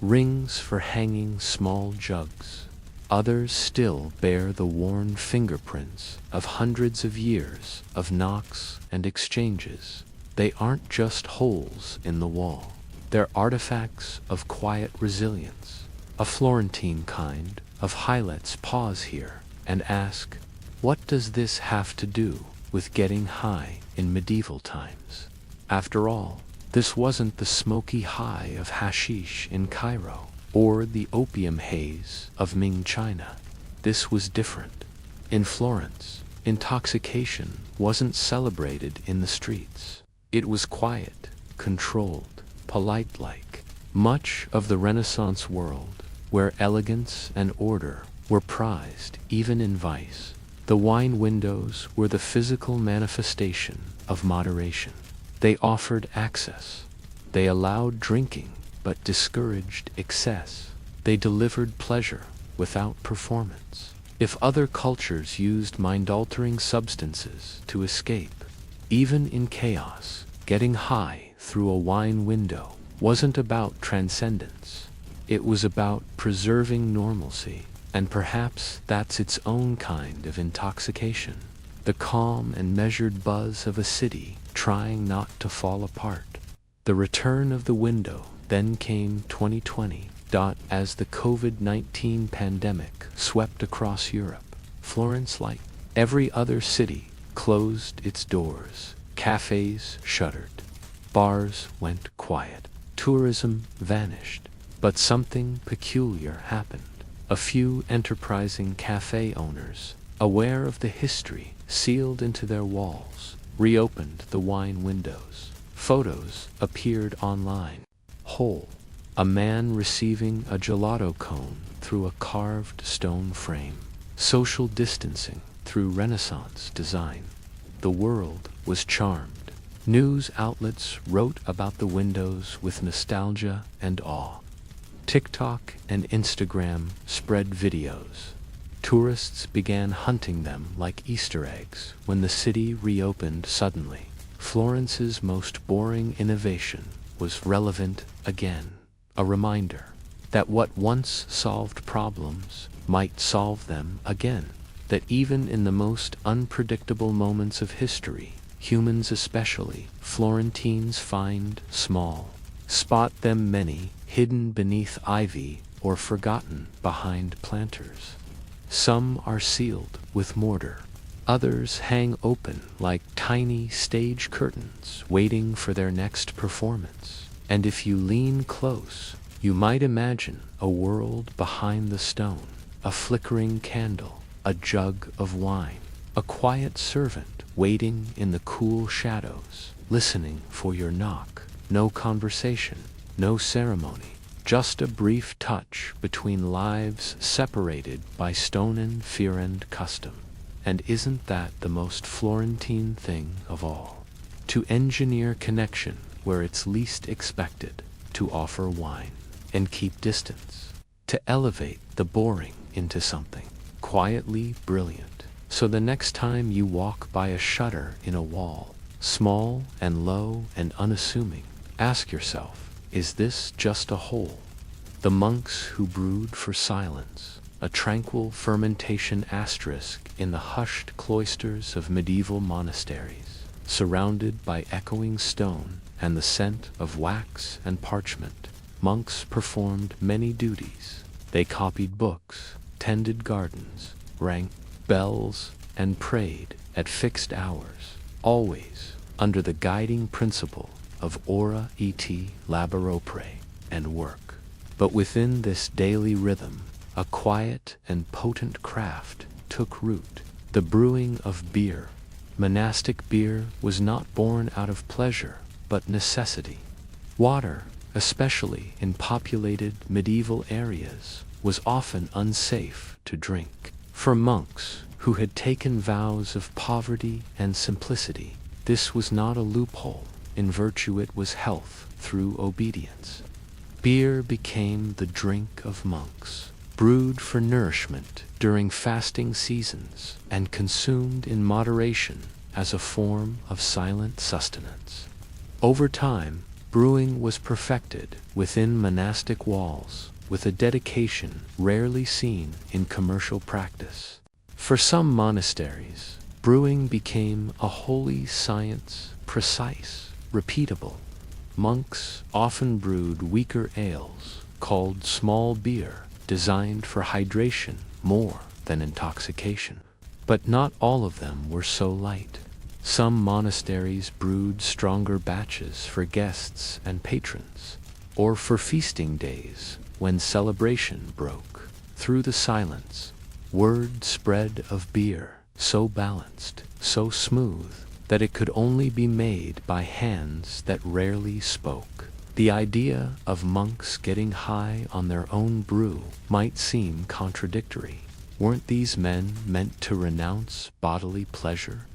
rings for hanging small jugs. Others still bear the worn fingerprints of hundreds of years of knocks and exchanges. They aren't just holes in the wall. They're artifacts of quiet resilience. A Florentine kind of high. Let's pause here and ask, what does this have to do with getting high in medieval times? After all, this wasn't the smoky high of hashish in Cairo, or the opium haze of Ming China. This was different. In Florence, intoxication wasn't celebrated in the streets. It was quiet, controlled, polite-like. Much of the Renaissance world, where elegance and order were prized even in vice, the wine windows were the physical manifestation of moderation. They offered access. They allowed drinking, but discouraged excess. They delivered pleasure without performance. If other cultures used mind-altering substances to escape, even in chaos, getting high through a wine window wasn't about transcendence. It was about preserving normalcy, and perhaps that's its own kind of intoxication. The calm and measured buzz of a city trying not to fall apart. The return of the window then came 2020. As the COVID-19 pandemic swept across Europe, Florence, like every other city, closed its doors. Cafes shuttered. Bars went quiet. Tourism vanished. But something peculiar happened. A few enterprising cafe owners, aware of the history sealed into their walls, reopened the wine windows. Photos appeared online. Whole. A man receiving a gelato cone through a carved stone frame. Social distancing through Renaissance design. The world was charmed. News outlets wrote about the windows with nostalgia and awe. TikTok and Instagram spread videos. Tourists began hunting them like Easter eggs when the city reopened suddenly. Florence's most boring innovation was relevant again. A reminder that what once solved problems might solve them again. That even in the most unpredictable moments of history, humans especially, Florentines find small. Spot them many, hidden beneath ivy or forgotten behind planters. Some are sealed with mortar. Others hang open like tiny stage curtains waiting for their next performance. And if you lean close, you might imagine a world behind the stone, a flickering candle, a jug of wine, a quiet servant waiting in the cool shadows, listening for your knock. No conversation, no ceremony, just a brief touch between lives separated by stone and fear and custom. And isn't that the most Florentine thing of all? To engineer connection where it's least expected, to offer wine and keep distance, to elevate the boring into something quietly brilliant. So the next time you walk by a shutter in a wall, small and low and unassuming, ask yourself, is this just a hole? The monks who brewed for silence, a tranquil fermentation asterisk in the hushed cloisters of medieval monasteries, surrounded by echoing stone and the scent of wax and parchment, monks performed many duties. They copied books, tended gardens, rang bells, and prayed at fixed hours, always under the guiding principle of ora et laboropre, and work. But within this daily rhythm, a quiet and potent craft took root, the brewing of beer. Monastic beer was not born out of pleasure, but necessity. Water, especially in populated medieval areas, was often unsafe to drink. For monks who had taken vows of poverty and simplicity, this was not a loophole. In virtue it was health through obedience. Beer became the drink of monks, brewed for nourishment during fasting seasons and consumed in moderation as a form of silent sustenance. Over time, brewing was perfected within monastic walls, with a dedication rarely seen in commercial practice. For some monasteries, brewing became a holy science, precise, repeatable. Monks often brewed weaker ales, called small beer, designed for hydration more than intoxication. But not all of them were so light. Some monasteries brewed stronger batches for guests and patrons, or for feasting days when celebration broke. Through the silence, word spread of beer, so balanced, so smooth, that it could only be made by hands that rarely spoke. The idea of monks getting high on their own brew might seem contradictory. Weren't these men meant to renounce bodily pleasure?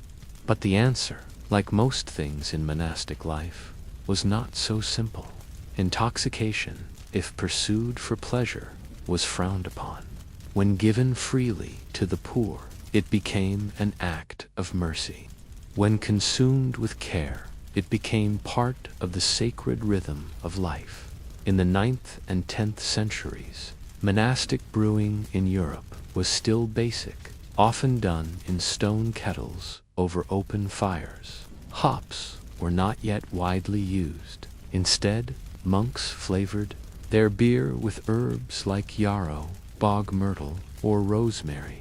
But the answer, like most things in monastic life, was not so simple. Intoxication, if pursued for pleasure, was frowned upon. When given freely to the poor, it became an act of mercy. When consumed with care, it became part of the sacred rhythm of life. In the 9th and 10th centuries, monastic brewing in Europe was still basic, often done in stone kettles over open fires. Hops were not yet widely used. Instead, monks flavored their beer with herbs like yarrow, bog myrtle, or rosemary.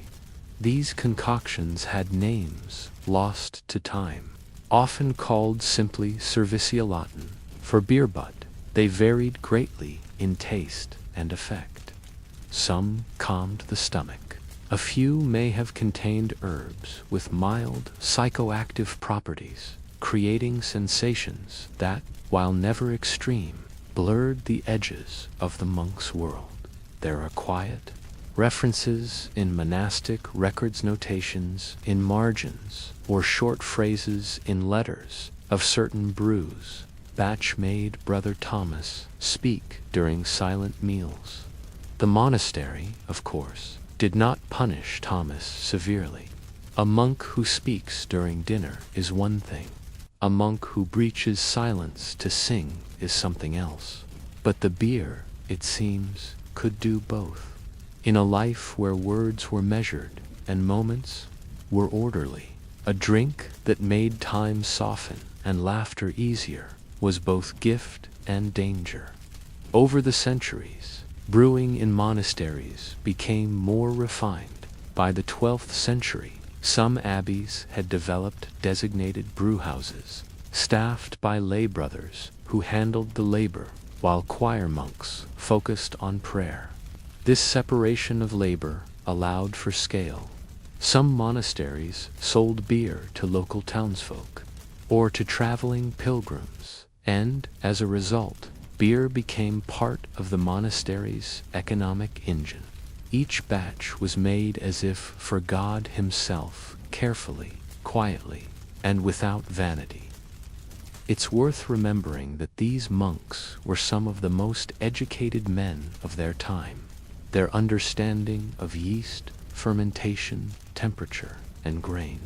These concoctions had names lost to time, often called simply servicialatin for beer, but they varied greatly in taste and effect. Some calmed the stomach. A few may have contained herbs with mild psychoactive properties, creating sensations that, while never extreme, blurred the edges of the monk's world. There are quiet references in monastic records, notations in margins, or short phrases in letters of certain brews. Batch-made Brother Thomas speak during silent meals. The monastery, of course, did not punish Thomas severely. A monk who speaks during dinner is one thing. A monk who breaches silence to sing is something else. But the beer, it seems, could do both. In a life where words were measured and moments were orderly, a drink that made time soften and laughter easier was both gift and danger. Over the centuries, brewing in monasteries became more refined. By the 12th century, some abbeys had developed designated brewhouses, staffed by lay brothers who handled the labor, while choir monks focused on prayer. This separation of labor allowed for scale. Some monasteries sold beer to local townsfolk or to traveling pilgrims, and, as a result, beer became part of the monastery's economic engine. Each batch was made as if for God himself, carefully, quietly, and without vanity. It's worth remembering that these monks were some of the most educated men of their time. Their understanding of yeast, fermentation, temperature, and grain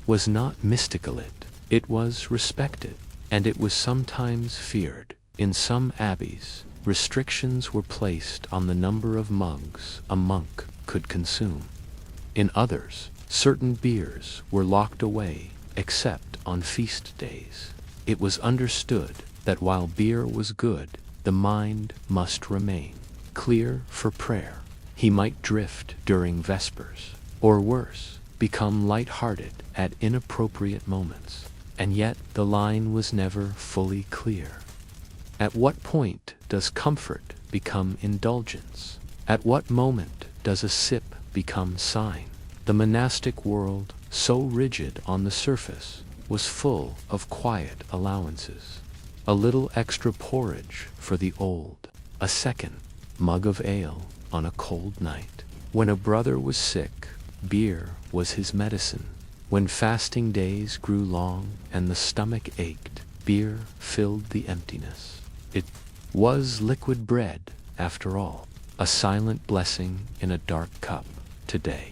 was not mystical, it was respected, and it was sometimes feared. In some abbeys, restrictions were placed on the number of mugs a monk could consume. In others, certain beers were locked away, except on feast days. It was understood that while beer was good, the mind must remain clear for prayer. He might drift during vespers, or worse, become light-hearted at inappropriate moments. And yet the line was never fully clear. At what point does comfort become indulgence? At what moment does a sip become sign? The monastic world, so rigid on the surface, was full of quiet allowances. A little extra porridge for the old, a second mug of ale on a cold night. When a brother was sick, beer was his medicine. When fasting days grew long and the stomach ached, beer filled the emptiness. It was liquid bread, after all, a silent blessing in a dark cup. Today,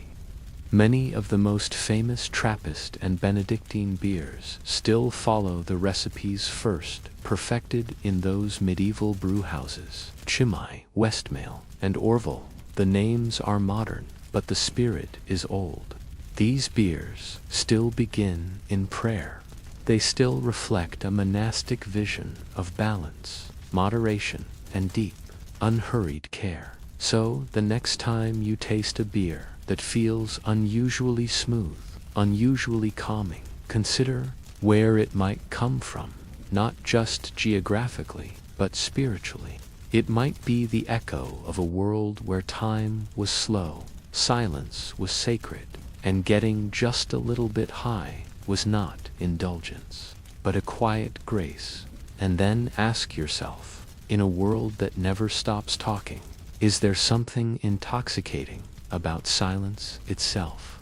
many of the most famous Trappist and Benedictine beers still follow the recipes first perfected in those medieval brewhouses. Chimay, Westmail, and Orval. The names are modern, but the spirit is old. These beers still begin in prayer. They still reflect a monastic vision of balance, moderation, and deep, unhurried care. So, the next time you taste a beer that feels unusually smooth, unusually calming, consider where it might come from, not just geographically, but spiritually. It might be the echo of a world where time was slow, silence was sacred, and getting just a little bit high was not indulgence, but a quiet grace. And then ask yourself, in a world that never stops talking, is there something intoxicating about silence itself?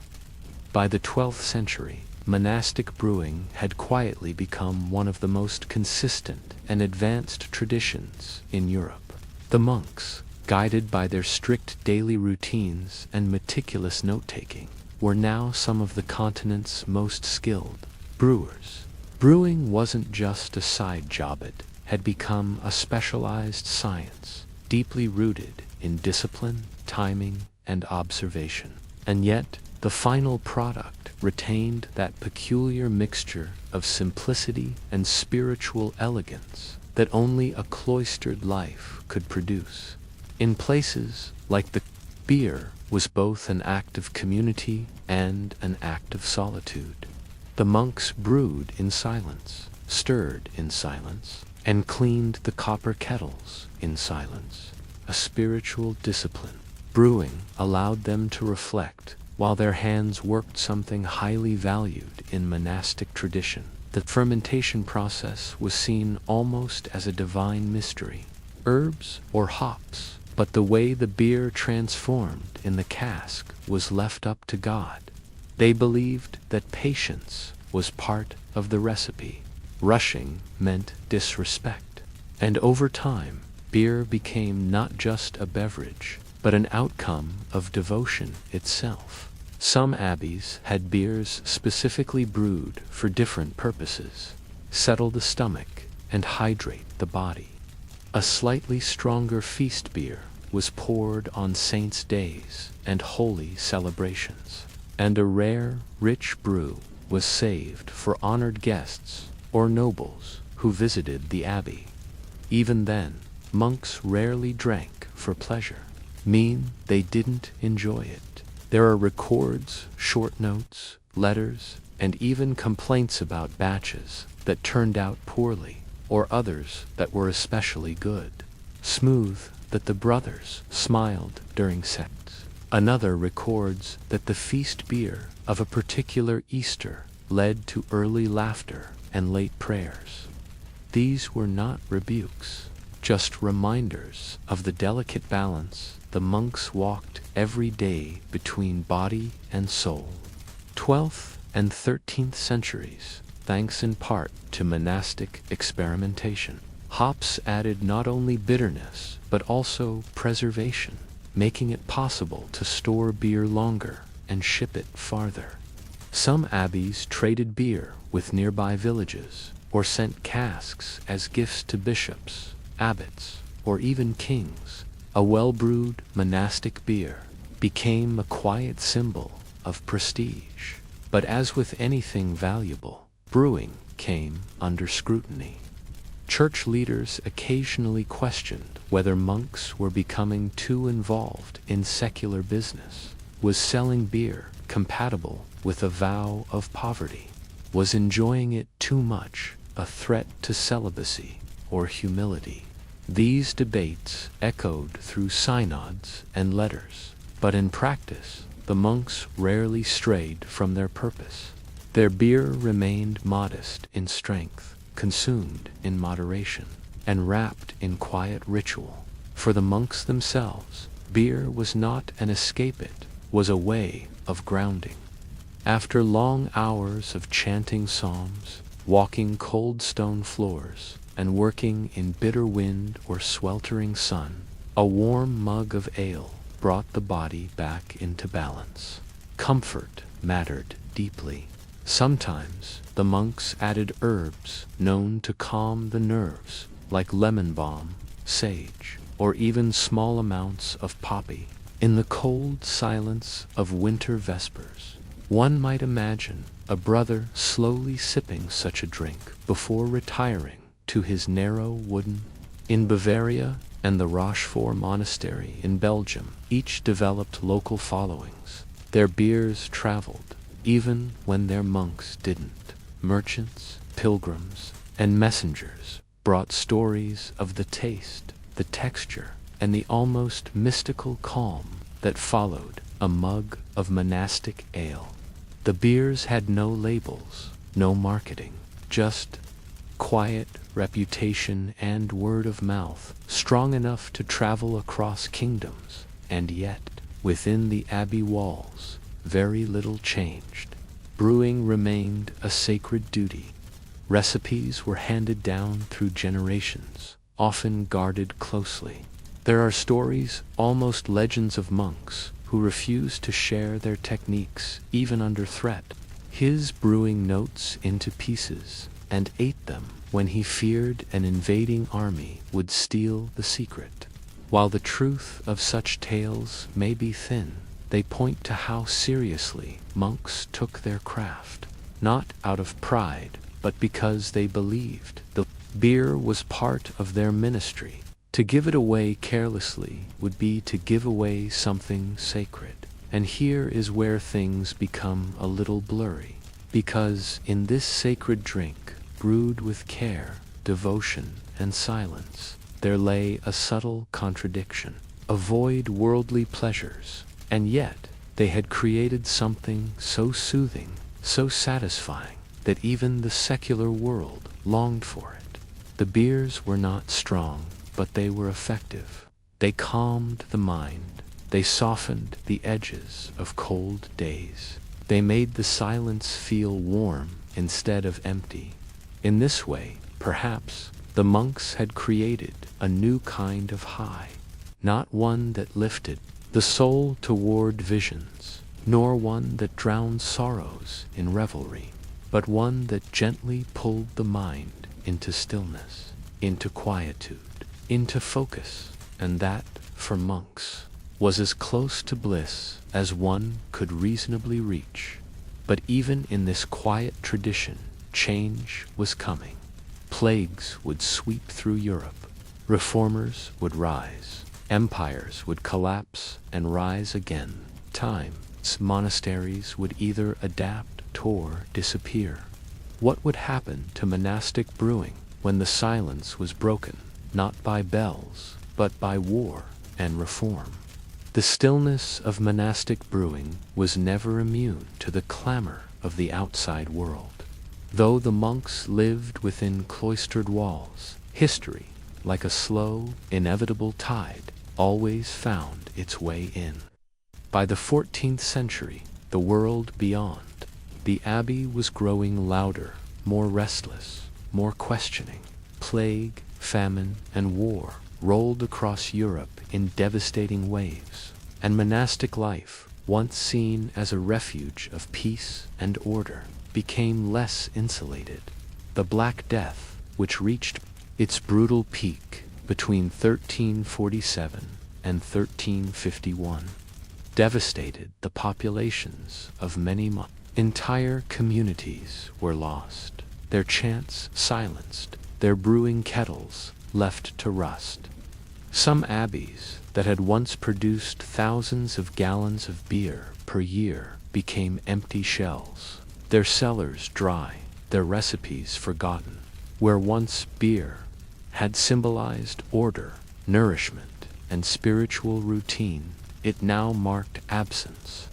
By the 12th century, monastic brewing had quietly become one of the most consistent and advanced traditions in Europe. The monks, guided by their strict daily routines and meticulous note-taking, were now some of the continent's most skilled brewers. Brewing wasn't just a side job, it had become a specialized science, deeply rooted in discipline, timing, and observation. And yet, the final product retained that peculiar mixture of simplicity and spiritual elegance that only a cloistered life could produce. In places like the beer was both an act of community and an act of solitude. The monks brewed in silence, stirred in silence, and cleaned the copper kettles in silence. A spiritual discipline. Brewing allowed them to reflect, while their hands worked something highly valued in monastic tradition. The fermentation process was seen almost as a divine mystery. Herbs or hops, but the way the beer transformed in the cask was left up to God. They believed that patience was part of the recipe. Rushing meant disrespect. And over time, beer became not just a beverage, but an outcome of devotion itself. Some abbeys had beers specifically brewed for different purposes: settle the stomach and hydrate the body. A slightly stronger feast beer was poured on saints' days and holy celebrations, and a rare, rich brew was saved for honored guests or nobles who visited the abbey. Even then, monks rarely drank for pleasure. They didn't enjoy it. There are records, short notes, letters, and even complaints about batches that turned out poorly, or others that were especially good. Smooth that the brothers smiled during sex. Another records that the feast beer of a particular Easter led to early laughter and late prayers. These were not rebukes, just reminders of the delicate balance the monks walked every day between body and soul. 12th and 13th centuries, thanks in part to monastic experimentation, hops added not only bitterness but also preservation, making it possible to store beer longer and ship it farther. Some abbeys traded beer with nearby villages or sent casks as gifts to bishops, abbots, or even kings. A well-brewed monastic beer became a quiet symbol of prestige. But as with anything valuable, brewing came under scrutiny. Church leaders occasionally questioned whether monks were becoming too involved in secular business. Was selling beer compatible with a vow of poverty? Was enjoying it too much a threat to celibacy or humility? These debates echoed through synods and letters, but in practice, the monks rarely strayed from their purpose. Their beer remained modest in strength, consumed in moderation, and wrapped in quiet ritual. For the monks themselves, beer was not an escape, it was a way of grounding. After long hours of chanting psalms, walking cold stone floors, and working in bitter wind or sweltering sun, a warm mug of ale brought the body back into balance. Comfort mattered deeply. Sometimes the monks added herbs known to calm the nerves, like lemon balm, sage, or even small amounts of poppy. In the cold silence of winter vespers, one might imagine a brother slowly sipping such a drink before retiring to his narrow wooden. In Bavaria and the Rochefort Monastery in Belgium, each developed local followings. Their beers traveled, even when their monks didn't. Merchants, pilgrims, and messengers brought stories of the taste, the texture, and the almost mystical calm that followed a mug of monastic ale. The beers had no labels, no marketing, just quiet reputation and word of mouth, strong enough to travel across kingdoms. And yet, within the abbey walls, very little changed. Brewing remained a sacred duty. Recipes were handed down through generations, often guarded closely. There are stories, almost legends, of monks who refused to share their techniques even under threat. His brewing notes into pieces and ate them when he feared an invading army would steal the secret. While the truth of such tales may be thin, they point to how seriously monks took their craft, not out of pride, but because they believed the beer was part of their ministry. To give it away carelessly would be to give away something sacred. And here is where things become a little blurry, because in this sacred drink, brewed with care, devotion, and silence, there lay a subtle contradiction. Avoid worldly pleasures, and yet they had created something so soothing, so satisfying, that even the secular world longed for it. The beers were not strong, but they were effective. They calmed the mind. They softened the edges of cold days. They made the silence feel warm instead of empty. In this way, perhaps, the monks had created a new kind of high, not one that lifted the soul toward visions, nor one that drowned sorrows in revelry, but one that gently pulled the mind into stillness, into quietude, into focus, and that, for monks, was as close to bliss as one could reasonably reach. But even in this quiet tradition, change was coming. Plagues would sweep through Europe. Reformers would rise. Empires would collapse and rise again. Times, monasteries would either adapt or disappear. What would happen to monastic brewing when the silence was broken, not by bells, but by war and reform? The stillness of monastic brewing was never immune to the clamor of the outside world. Though the monks lived within cloistered walls, history, like a slow, inevitable tide, always found its way in. By the 14th century, the world beyond, the abbey was growing louder, more restless, more questioning. Plague, famine, and war rolled across Europe in devastating waves, and monastic life, once seen as a refuge of peace and order, became less insulated. The Black Death, which reached its brutal peak between 1347 and 1351, devastated the populations of many monks. Entire communities were lost, their chants silenced, their brewing kettles left to rust. Some abbeys that had once produced thousands of gallons of beer per year became empty shells, their cellars dry, their recipes forgotten. Where once beer had symbolized order, nourishment, and spiritual routine, it now marked absence.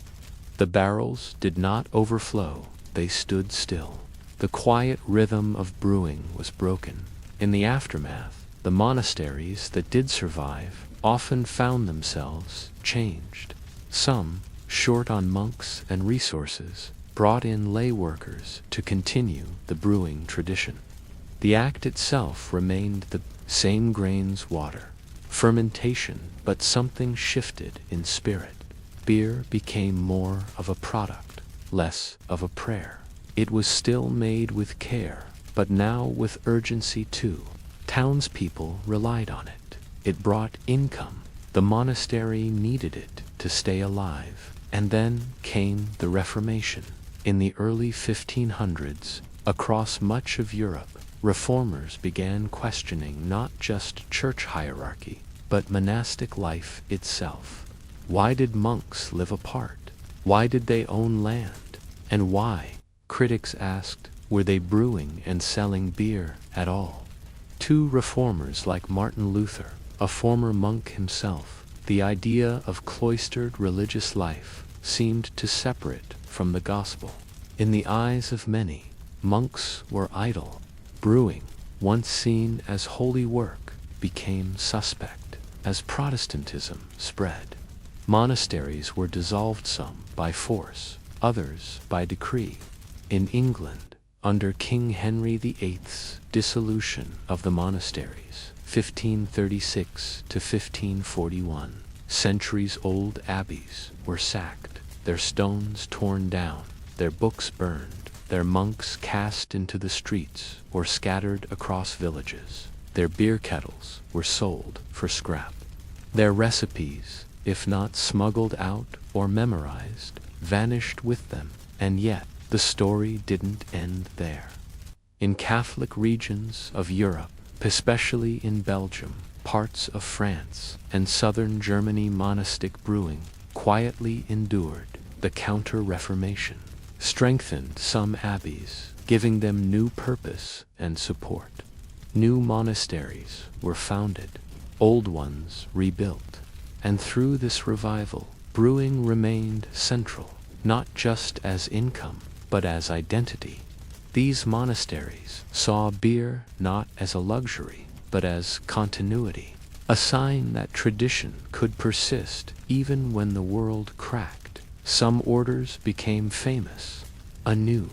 The barrels did not overflow, they stood still. The quiet rhythm of brewing was broken. In the aftermath, the monasteries that did survive often found themselves changed. Some, short on monks and resources, brought in lay workers to continue the brewing tradition. The act itself remained the same: grains, water, fermentation, but something shifted in spirit. Beer became more of a product, less of a prayer. It was still made with care, but now with urgency too. Townspeople relied on it. It brought income. The monastery needed it to stay alive. And then came the Reformation. In the early 1500s, across much of Europe, reformers began questioning not just church hierarchy, but monastic life itself. Why did monks live apart? Why did they own land? And why, critics asked, were they brewing and selling beer at all? Two reformers like Martin Luther, a former monk himself, the idea of cloistered religious life seemed to separate from the gospel. In the eyes of many, monks were idle. Brewing, once seen as holy work, became suspect. As Protestantism spread, monasteries were dissolved, some by force, others by decree. In England, under King Henry VIII's dissolution of the monasteries, 1536 to 1541, centuries-old abbeys were sacked, their stones torn down, their books burned, their monks cast into the streets or scattered across villages. Their beer kettles were sold for scrap. Their recipes, if not smuggled out or memorized, vanished with them. And yet, the story didn't end there. In Catholic regions of Europe, especially in Belgium, parts of France, and southern Germany, monastic brewing quietly endured. The Counter-Reformation strengthened some abbeys, giving them new purpose and support. New monasteries were founded, old ones rebuilt, and through this revival, brewing remained central, not just as income, but as identity. These monasteries saw beer not as a luxury, but as continuity, a sign that tradition could persist even when the world cracked. Some orders became famous anew.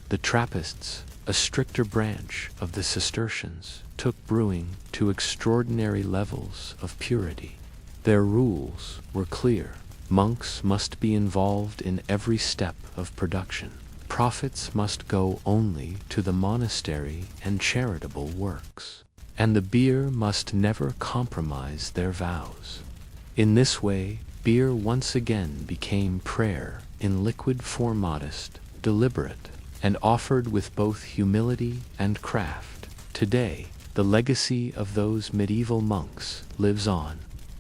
The Trappists, a stricter branch of the Cistercians, took brewing to extraordinary levels of purity. Their rules were clear. Monks must be involved in every step of production. Profits must go only to the monastery and charitable works. And the beer must never compromise their vows. In this way, beer once again became prayer in liquid form, modest, deliberate, and offered with both humility and craft. Today, the legacy of those medieval monks lives on,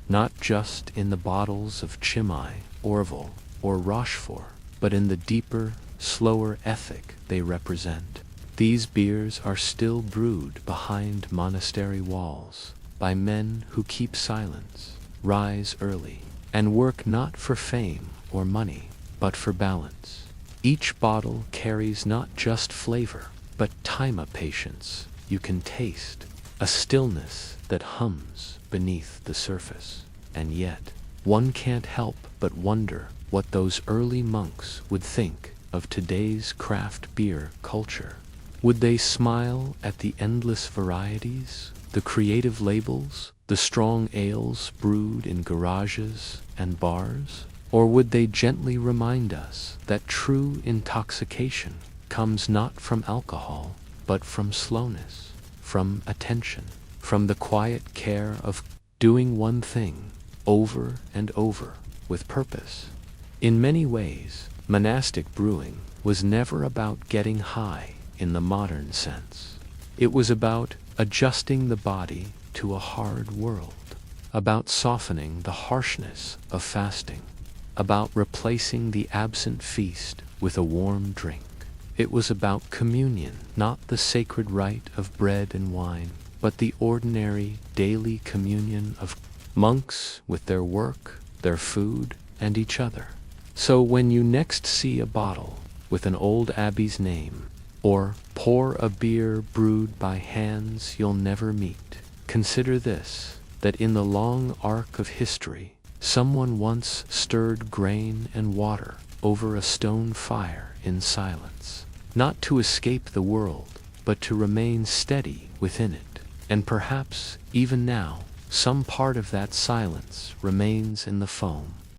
not just in the bottles of Chimay, Orval, or Rochefort, but in the deeper, slower ethic they represent. These beers are still brewed behind monastery walls by men who keep silence, rise early, and work not for fame or money, but for balance. Each bottle carries not just flavor, but time of patience you can taste. a stillness that hums beneath the surface. And yet, one can't help but wonder what those early monks would think of today's craft beer culture. Would they smile at the endless varieties, the creative labels, the strong ales brewed in garages and bars? Or would they gently remind us that true intoxication comes not from alcohol, but from slowness, from attention, from the quiet care of doing one thing over and over with purpose? In many ways, monastic brewing was never about getting high in the modern sense. It was about adjusting the body to a hard world, about softening the harshness of fasting, about replacing the absent feast with a warm drink. It was about communion, not the sacred rite of bread and wine, but the ordinary daily communion of monks with their work, their food, and each other. So when you next see a bottle with an old abbey's name, or pour a beer brewed by hands you'll never meet, consider this, that in the long arc of history, someone once stirred grain and water over a stone fire in silence, not to escape the world, but to remain steady within it. And perhaps, even now, some part of that silence remains in the foam,